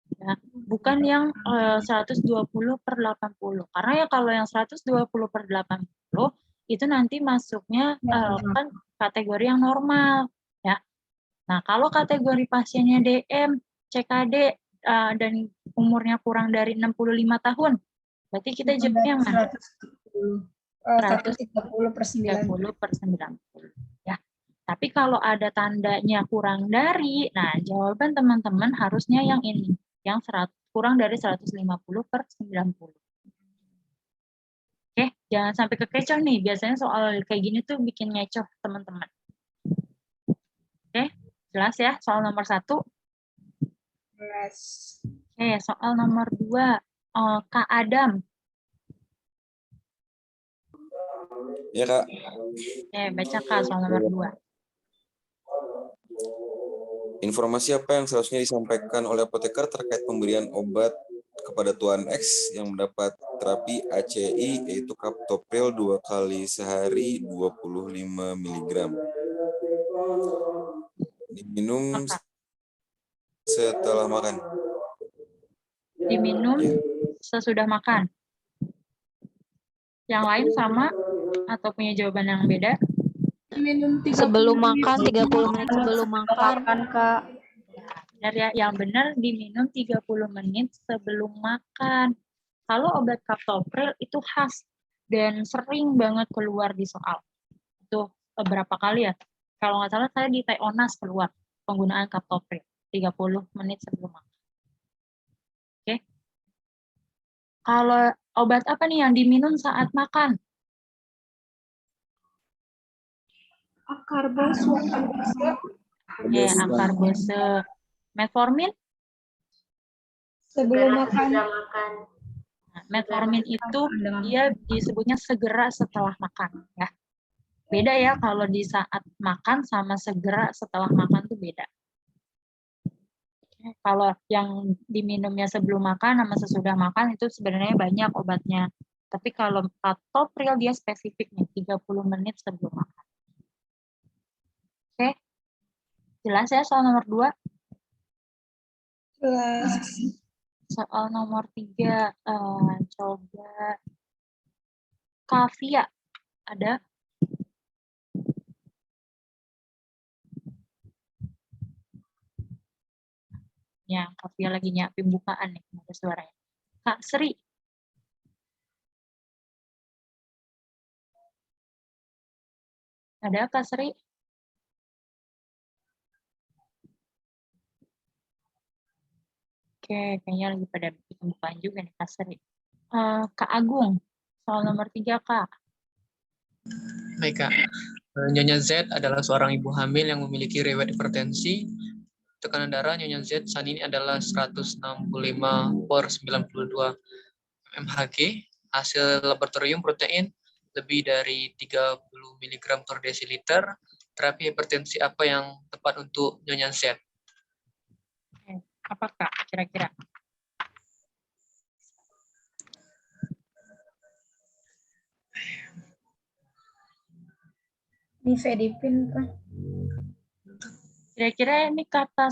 Ya, bukan yang 120/80. Karena ya kalau yang 120/80 itu nanti masuknya kan kategori yang normal. Ya. Nah, kalau kategori pasiennya DM, CKD, dan umurnya kurang dari 65 tahun, berarti kita jawabnya yang mana?
130/90.
Ya. Tapi kalau ada tandanya kurang dari, nah jawaban teman-teman harusnya yang ini, yang kurang dari 150/90. Oke, jangan sampai kekecoh nih. Biasanya soal kayak gini tuh bikin ngecoh teman-teman. Oke, jelas ya soal nomor 1?
Jelas.
Oke, soal nomor 2, Kak Adam.
Ya, Kak.
Oke, baca Kak soal nomor 2.
Informasi apa yang seharusnya disampaikan oleh apoteker terkait pemberian obat kepada Tuan X yang mendapat terapi ACI yaitu kaptopril 2 kali sehari 25 mg. Diminum setelah makan.
Diminum sesudah makan. Yang lain sama atau punya jawaban yang beda?
Minum 30
Sebelum
menit
makan, 30 menit sebelum makan.
Kak.
Benar ya, yang benar diminum 30 menit sebelum makan. Kalau obat kaptopril itu khas dan sering banget keluar di soal. Itu berapa kali ya? Kalau nggak salah saya di TONAS keluar penggunaan kaptopril 30 menit sebelum makan. Oke. Kalau obat apa nih yang diminum saat makan?
Akarbose.
Akarbose. Metformin?
Sebelum
Segera
makan.
sesudah makan.
Nah, metformin itu dia disebutnya segera setelah makan, ya. Beda ya kalau di saat makan sama segera setelah makan tuh beda. Kalau yang diminumnya sebelum makan sama sesudah makan itu sebenarnya banyak obatnya. Tapi kalau captopril dia spesifik nih 30 menit sebelum makan. Oke. Jelas ya soal nomor 2?
Jelas.
Soal nomor 3 coba Kavia ada? Ya, Kavia lagi nyiapin bukaan nih, ada suaranya. Kak Sri. Ada Kak Sri? Oke, kayaknya lagi pada bikin bukaan juga nih Kak Sri. Kak Agung, soal nomor 3 Kak.
Baik Kak. Nyonya Z adalah seorang ibu hamil yang memiliki riwayat hipertensi. Tekanan darah Nyonya Z saat ini adalah 165/92 mHg. Hasil laboratorium protein lebih dari 30 mg per desiliter. Terapi hipertensi apa yang tepat untuk Nyonya Z?
Apa Kak kira-kira?
Nifedipin kan?
Kira-kira ini kata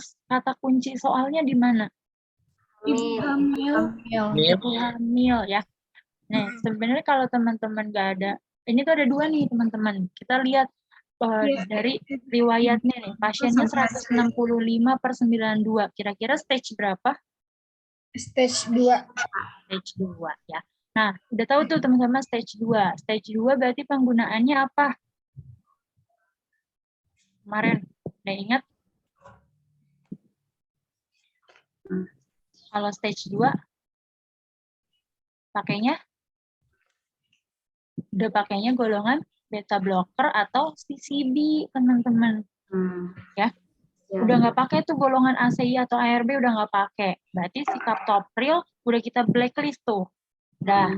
kunci soalnya di mana?
Ibu hamil.
Ibu hamil ya. Nah, sebenarnya kalau teman-teman nggak ada, ini tuh ada 2 nih teman-teman. Kita lihat dari riwayatnya nih, pasiennya 165/92. Kira-kira stage berapa?
Stage 2.
Stage 2 ya. Nah, udah tahu tuh teman-teman stage 2. Stage 2 berarti penggunaannya apa? Kemarin, udah ingat? Kalau stage 2, pakainya? Udah pakainya golongan beta blocker atau CCB, teman-teman. Ya. Udah nggak pakai tuh golongan ACI atau ARB, udah nggak pakai. Berarti si captopril udah kita blacklist tuh. Udah.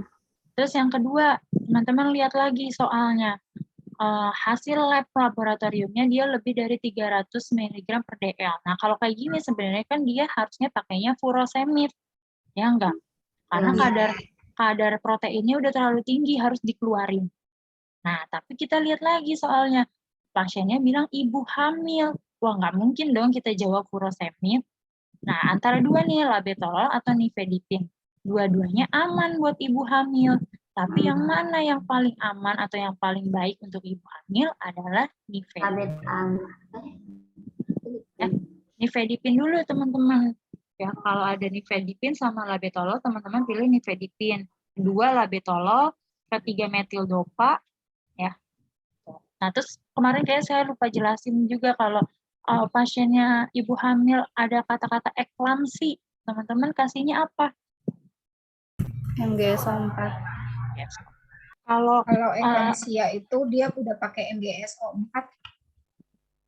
Terus yang kedua, teman-teman lihat lagi soalnya. Hasil lab laboratoriumnya dia lebih dari 300 mg per dl. Nah, kalau kayak gini sebenarnya kan dia harusnya pakainya furosemid. Ya enggak? Karena kadar proteinnya udah terlalu tinggi, harus dikeluarin. Nah, tapi kita lihat lagi soalnya. Pasiennya bilang ibu hamil. Wah, nggak mungkin dong kita jawab furosemid. Nah, antara 2 nih, labetalol atau nifedipin. Dua-duanya aman buat ibu hamil. Tapi yang mana yang paling aman atau yang paling baik untuk ibu hamil adalah nifedipin. Ya, nifedipin dulu teman-teman. Ya, kalau ada nifedipin sama labetalol, teman-teman pilih nifedipin. 2 labetalol, 3 metildopa, ya. Nah, terus kemarin kayak saya lupa jelasin juga kalau pasiennya ibu hamil ada kata-kata eklamsi, teman-teman kasihnya apa?
MGSO4.
Yes. Kalau
eklamsia itu dia udah pakai MGSO4.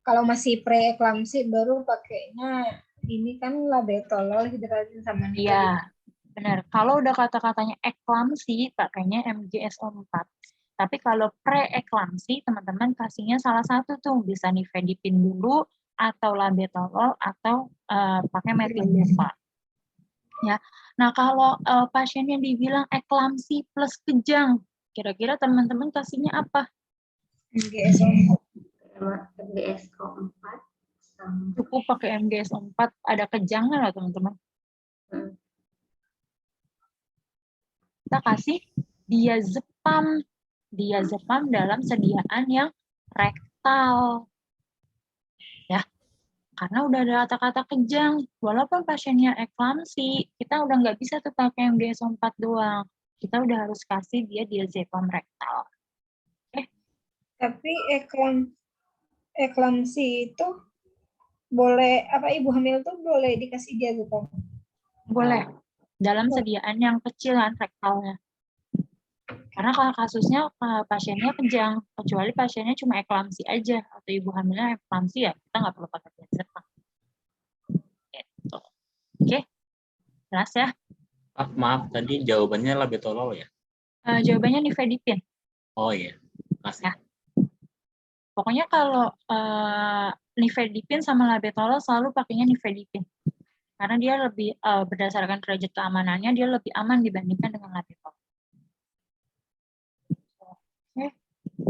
Kalau masih pre-eklamsi baru pakainya ini kan labetalol, hidrazin sama nifedipin.
Iya, benar. Kalau udah kata-katanya eklamsi pakainya MGSO4. Tapi kalau pre-eklamsi teman-teman kasihnya salah satu tuh, bisa nifedipin dulu atau labetalol atau pakai metildopa. Ya. Nah, kalau pasiennya dibilang eklamsi plus kejang, kira-kira teman-teman kasihnya apa?
MGSO4.
Cukup pakai MGSO4, ada kejangnya lah teman-teman. Kita kasih diazepam. Diazepam dalam sediaan yang rektal. Ya. Karena udah ada kata-kata kejang, walaupun pasiennya eklamsi, kita udah nggak bisa tuh pakai MGSO4 doang. Kita udah harus kasih dia diazepam rektal.
Tapi eklamsi itu boleh, ibu hamil tuh boleh dikasih diazepam?
Boleh, dalam sediaan yang kecil kan rektalnya. Karena kalau kasusnya pasiennya kejang, kecuali pasiennya cuma eklamsi aja, atau ibu hamilnya eklamsi ya, kita nggak perlu pakai diazepam. Gitu. Oke. Jelas ya?
Maaf, tadi jawabannya labetalol ya?
Jawabannya nifedipin.
Oh iya, makasih.
Ya. Pokoknya kalau nifedipin sama labetalol selalu pakainya nifedipin. Karena dia lebih berdasarkan derajat keamanannya dia lebih aman dibandingkan dengan labetalol. Oke.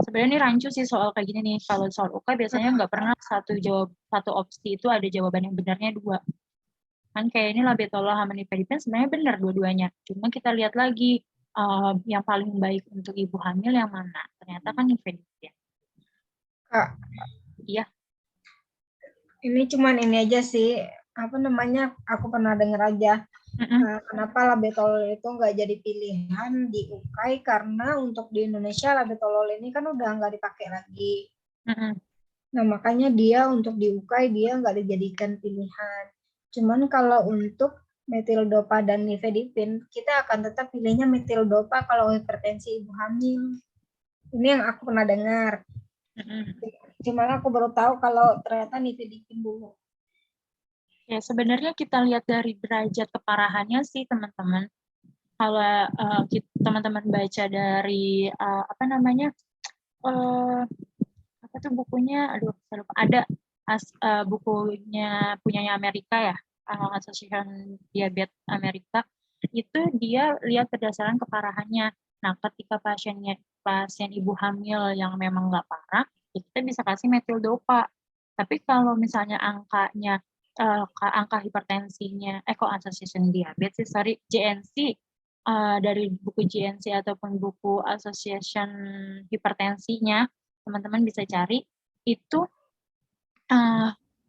Sebenarnya ini rancu sih soal kayak gini nih. Kalau soal UK biasanya nggak pernah satu opsi itu ada jawaban yang benarnya 2. Kan kayak ini labetalol sama nifedipin sebenarnya benar dua-duanya. Cuma kita lihat lagi yang paling baik untuk ibu hamil yang mana. Ternyata kan nifedipin.
Kak,
Iya.
ini cuman ini aja sih, apa namanya, aku pernah dengar aja. Kenapa labetalol itu nggak jadi pilihan di UKAI, karena untuk di Indonesia labetalol ini kan udah nggak dipakai lagi. Nah, makanya dia untuk di UKAI dia nggak dijadikan pilihan. Cuman kalau untuk metildopa dan nifedipin, kita akan tetap pilihnya metildopa kalau hipertensi ibu hamil. Ini yang aku pernah dengar. Cuman aku baru tahu kalau ternyata nifedipin dulu.
Ya, sebenarnya kita lihat dari derajat keparahannya sih, teman-teman. Kalau teman-teman baca dari apa namanya, apa tuh bukunya? Aduh, saya lupa. Ada bukunya punyanya Amerika ya, Association Diabetes Amerika. Itu dia lihat berdasarkan keparahannya. Nah, ketika pasien ibu hamil yang memang nggak parah, kita bisa kasih metildopa. Tapi kalau misalnya angkanya angka hipertensinya, Association Diabetes, JNC, dari buku JNC ataupun buku Association hipertensinya, teman-teman bisa cari, itu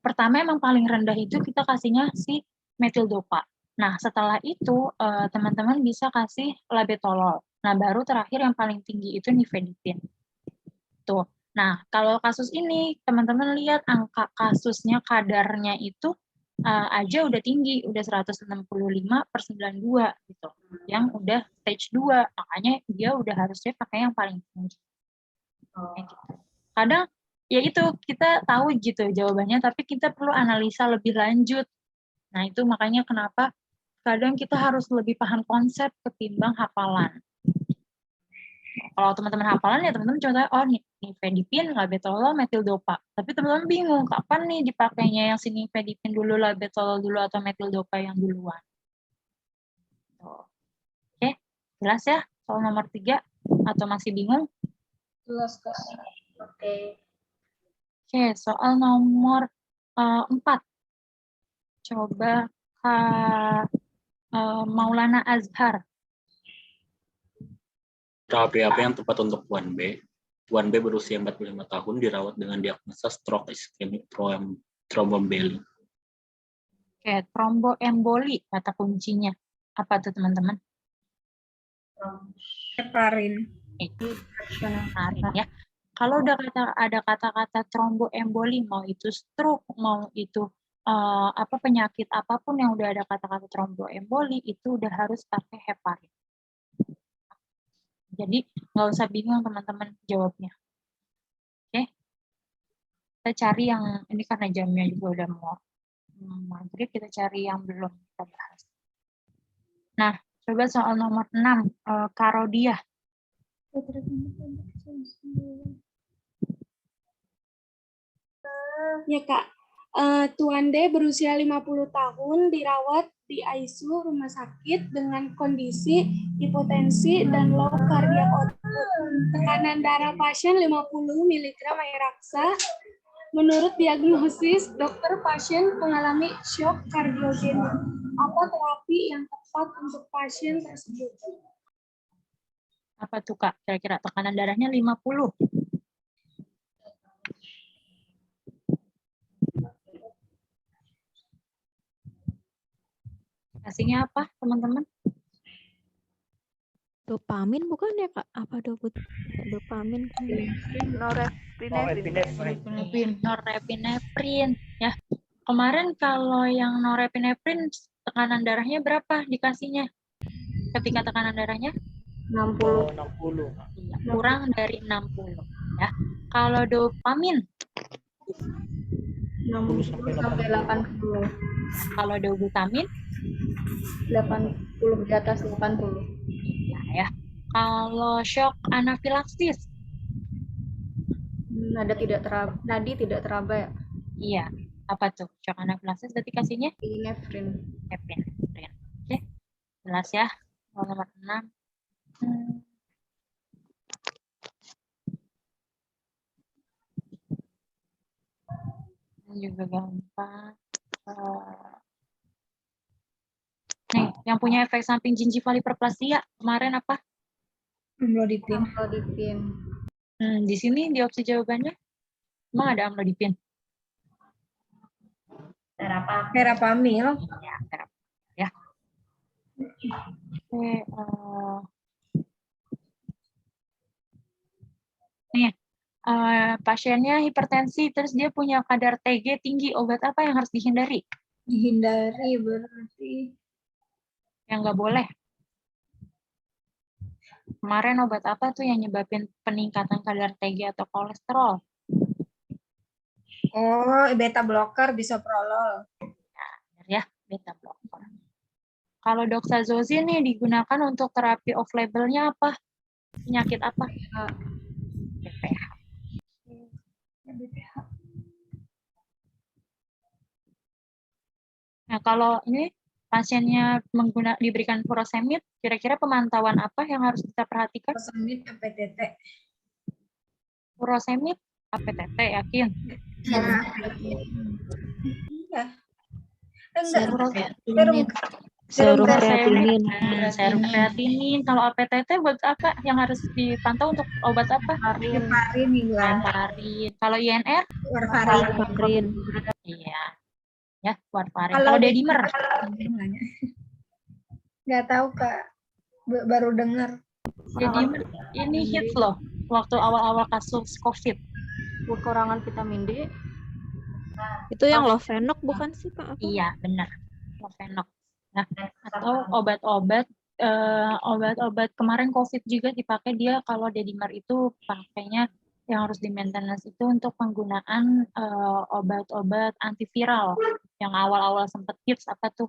pertama emang paling rendah itu kita kasihnya si metildopa. Nah, setelah itu teman-teman bisa kasih labetalol. Nah, baru terakhir yang paling tinggi itu nifedipin. Tuh. Nah, kalau kasus ini, teman-teman lihat angka kasusnya kadarnya itu aja udah tinggi, udah 165/92 gitu. Yang udah stage 2, makanya dia udah harusnya pakai yang paling tinggi. Gitu. Kadang, ya itu, kita tahu gitu jawabannya, tapi kita perlu analisa lebih lanjut. Nah, itu makanya kenapa kadang kita harus lebih paham konsep ketimbang hafalan. Kalau teman-teman hafalan ya teman-teman contohnya, oh nifedipin, labetalol, metildopa. Tapi teman-teman bingung, kapan nih dipakainya yang si nifedipin dulu, labetalol dulu, atau metildopa yang duluan. Oke, jelas ya soal nomor 3? Atau masih bingung?
Jelas, Kak.
Oke.
Oke, soal nomor 4. Coba Kak Maulana Azhar.
Terapi apa yang tepat untuk 1B? 1B berusia 45 tahun dirawat dengan diagnosa stroke ischemic thromboemboli.
Oke, tromboemboli kata kuncinya. Apa tuh teman-teman?
Heparin.
Itu heparin ya. Kalau udah ada kata-kata tromboemboli, mau itu stroke, mau itu penyakit apapun yang udah ada kata-kata tromboemboli, itu udah harus pakai heparin. Jadi nggak usah bingung teman-teman jawabnya. Oke, kita cari yang ini karena jamnya juga udah mau maghrib, kita cari yang belum kita bahas. Nah, coba soal nomor 6, Karodia.
Ya Kak, Tuan D berusia 50 tahun dirawat di ICU rumah sakit dengan kondisi hipotensi dan low cardiac output. Tekanan darah pasien 50 mg air raksa. Menurut diagnosis, dokter pasien mengalami shock kardiogenik. Apa terapi yang tepat untuk pasien tersebut?
Apa tuh Kak? Kira-kira tekanan darahnya 50. Kasihnya apa, teman-teman?
Dopamin bukan ya Kak? Apa dopamin?
Norepinefrin. Ya. Kemarin kalau yang norepinefrin tekanan darahnya berapa dikasihnya? Ketika tekanan darahnya
60.
Iya, kurang dari 60 ya. Kalau dopamin
60 sampai 80.
Kalau dogutamin
80, di atas 80.
Ya. Kalau shock anafilaksis,
Nadi tidak teraba ya.
iya. Apa tuh? Shock anafilaksis berarti kasihnya
Epinefrin.
epinefrin. Oke, jelas ya. Nomor 6. Ini juga gampang. Nih, yang punya efek samping gingival hiperplasia kemarin apa?
Amlodipin.
Di sini di opsi jawabannya emang ada amlodipin.
Verapamil.
Ya, ya. Oke, nih, pasiennya hipertensi, terus dia punya kadar TG tinggi, obat apa yang harus dihindari?
Dihindari berarti
Yang nggak boleh. Kemarin obat apa tuh yang nyebabin peningkatan kadar TG atau kolesterol?
oh beta blocker bisoprolol.
Nah, benar ya, beta blocker. Kalau doxazosine nih digunakan untuk terapi off-labelnya apa? Penyakit apa? BPH. Nah, kalau ini pasiennya diberikan furosemid, kira-kira pemantauan apa yang harus kita perhatikan?
Furosemid APTT.
Furosemid APTT, yakin?
Iya.
Serum kreatinin.
Serum kreatinin. Kalau APTT buat apa? Yang harus dipantau untuk obat apa?
Warfarin.
Warfarin. Kalau INR?
Warfarin.
Iya. Ya, warfarin. Kalau dedimer?
Nggak tahu Kak. Baru dengar.
Dedimer ini hits loh waktu awal-awal kasus COVID.
Kekurangan vitamin D.
Itu yang Lovenox bukan sih Kak?
Iya, benar. Lovenox. Nah, atau obat-obat kemarin COVID juga dipakai dia kalau dedimer itu pakainya yang harus di maintenance itu untuk penggunaan obat-obat antiviral yang awal-awal sempat hits apa tuh?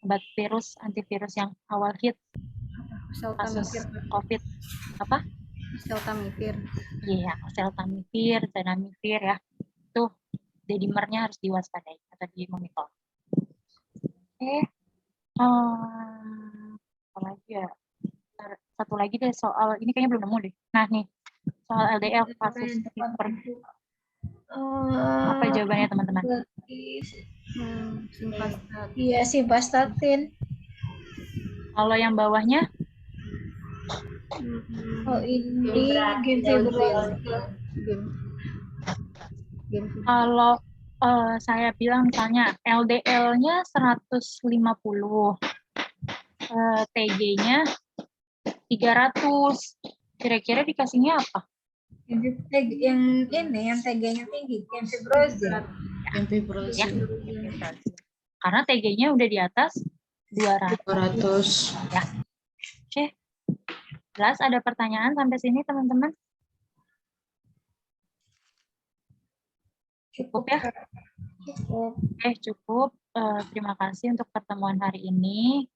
Obat virus antivirus yang awal hit kasus COVID apa?
Oseltamivir.
Iya, oseltamivir, tenamivir ya. Itu dedimernya harus diwaspadai atau dimonitor. Oke. Apa lagi ya? Satu lagi deh soal ini kayaknya belum nemu deh. Nah nih soal LDL kasus hiper. Apa jawabannya teman-teman?
Iya simvastatin.
Kalau yang bawahnya?
Oh ini gemfibril.
Kalau saya bilang misalnya LDL-nya 150, TG-nya 300, kira-kira dikasihnya apa?
Yang ini, yang TG-nya tinggi, gemfibrozil.
Ya, karena TG-nya udah di atas 200. Ya. Oke. Jelas ada pertanyaan sampai sini teman-teman? Cukup ya? Cukup. Terima kasih untuk pertemuan hari ini.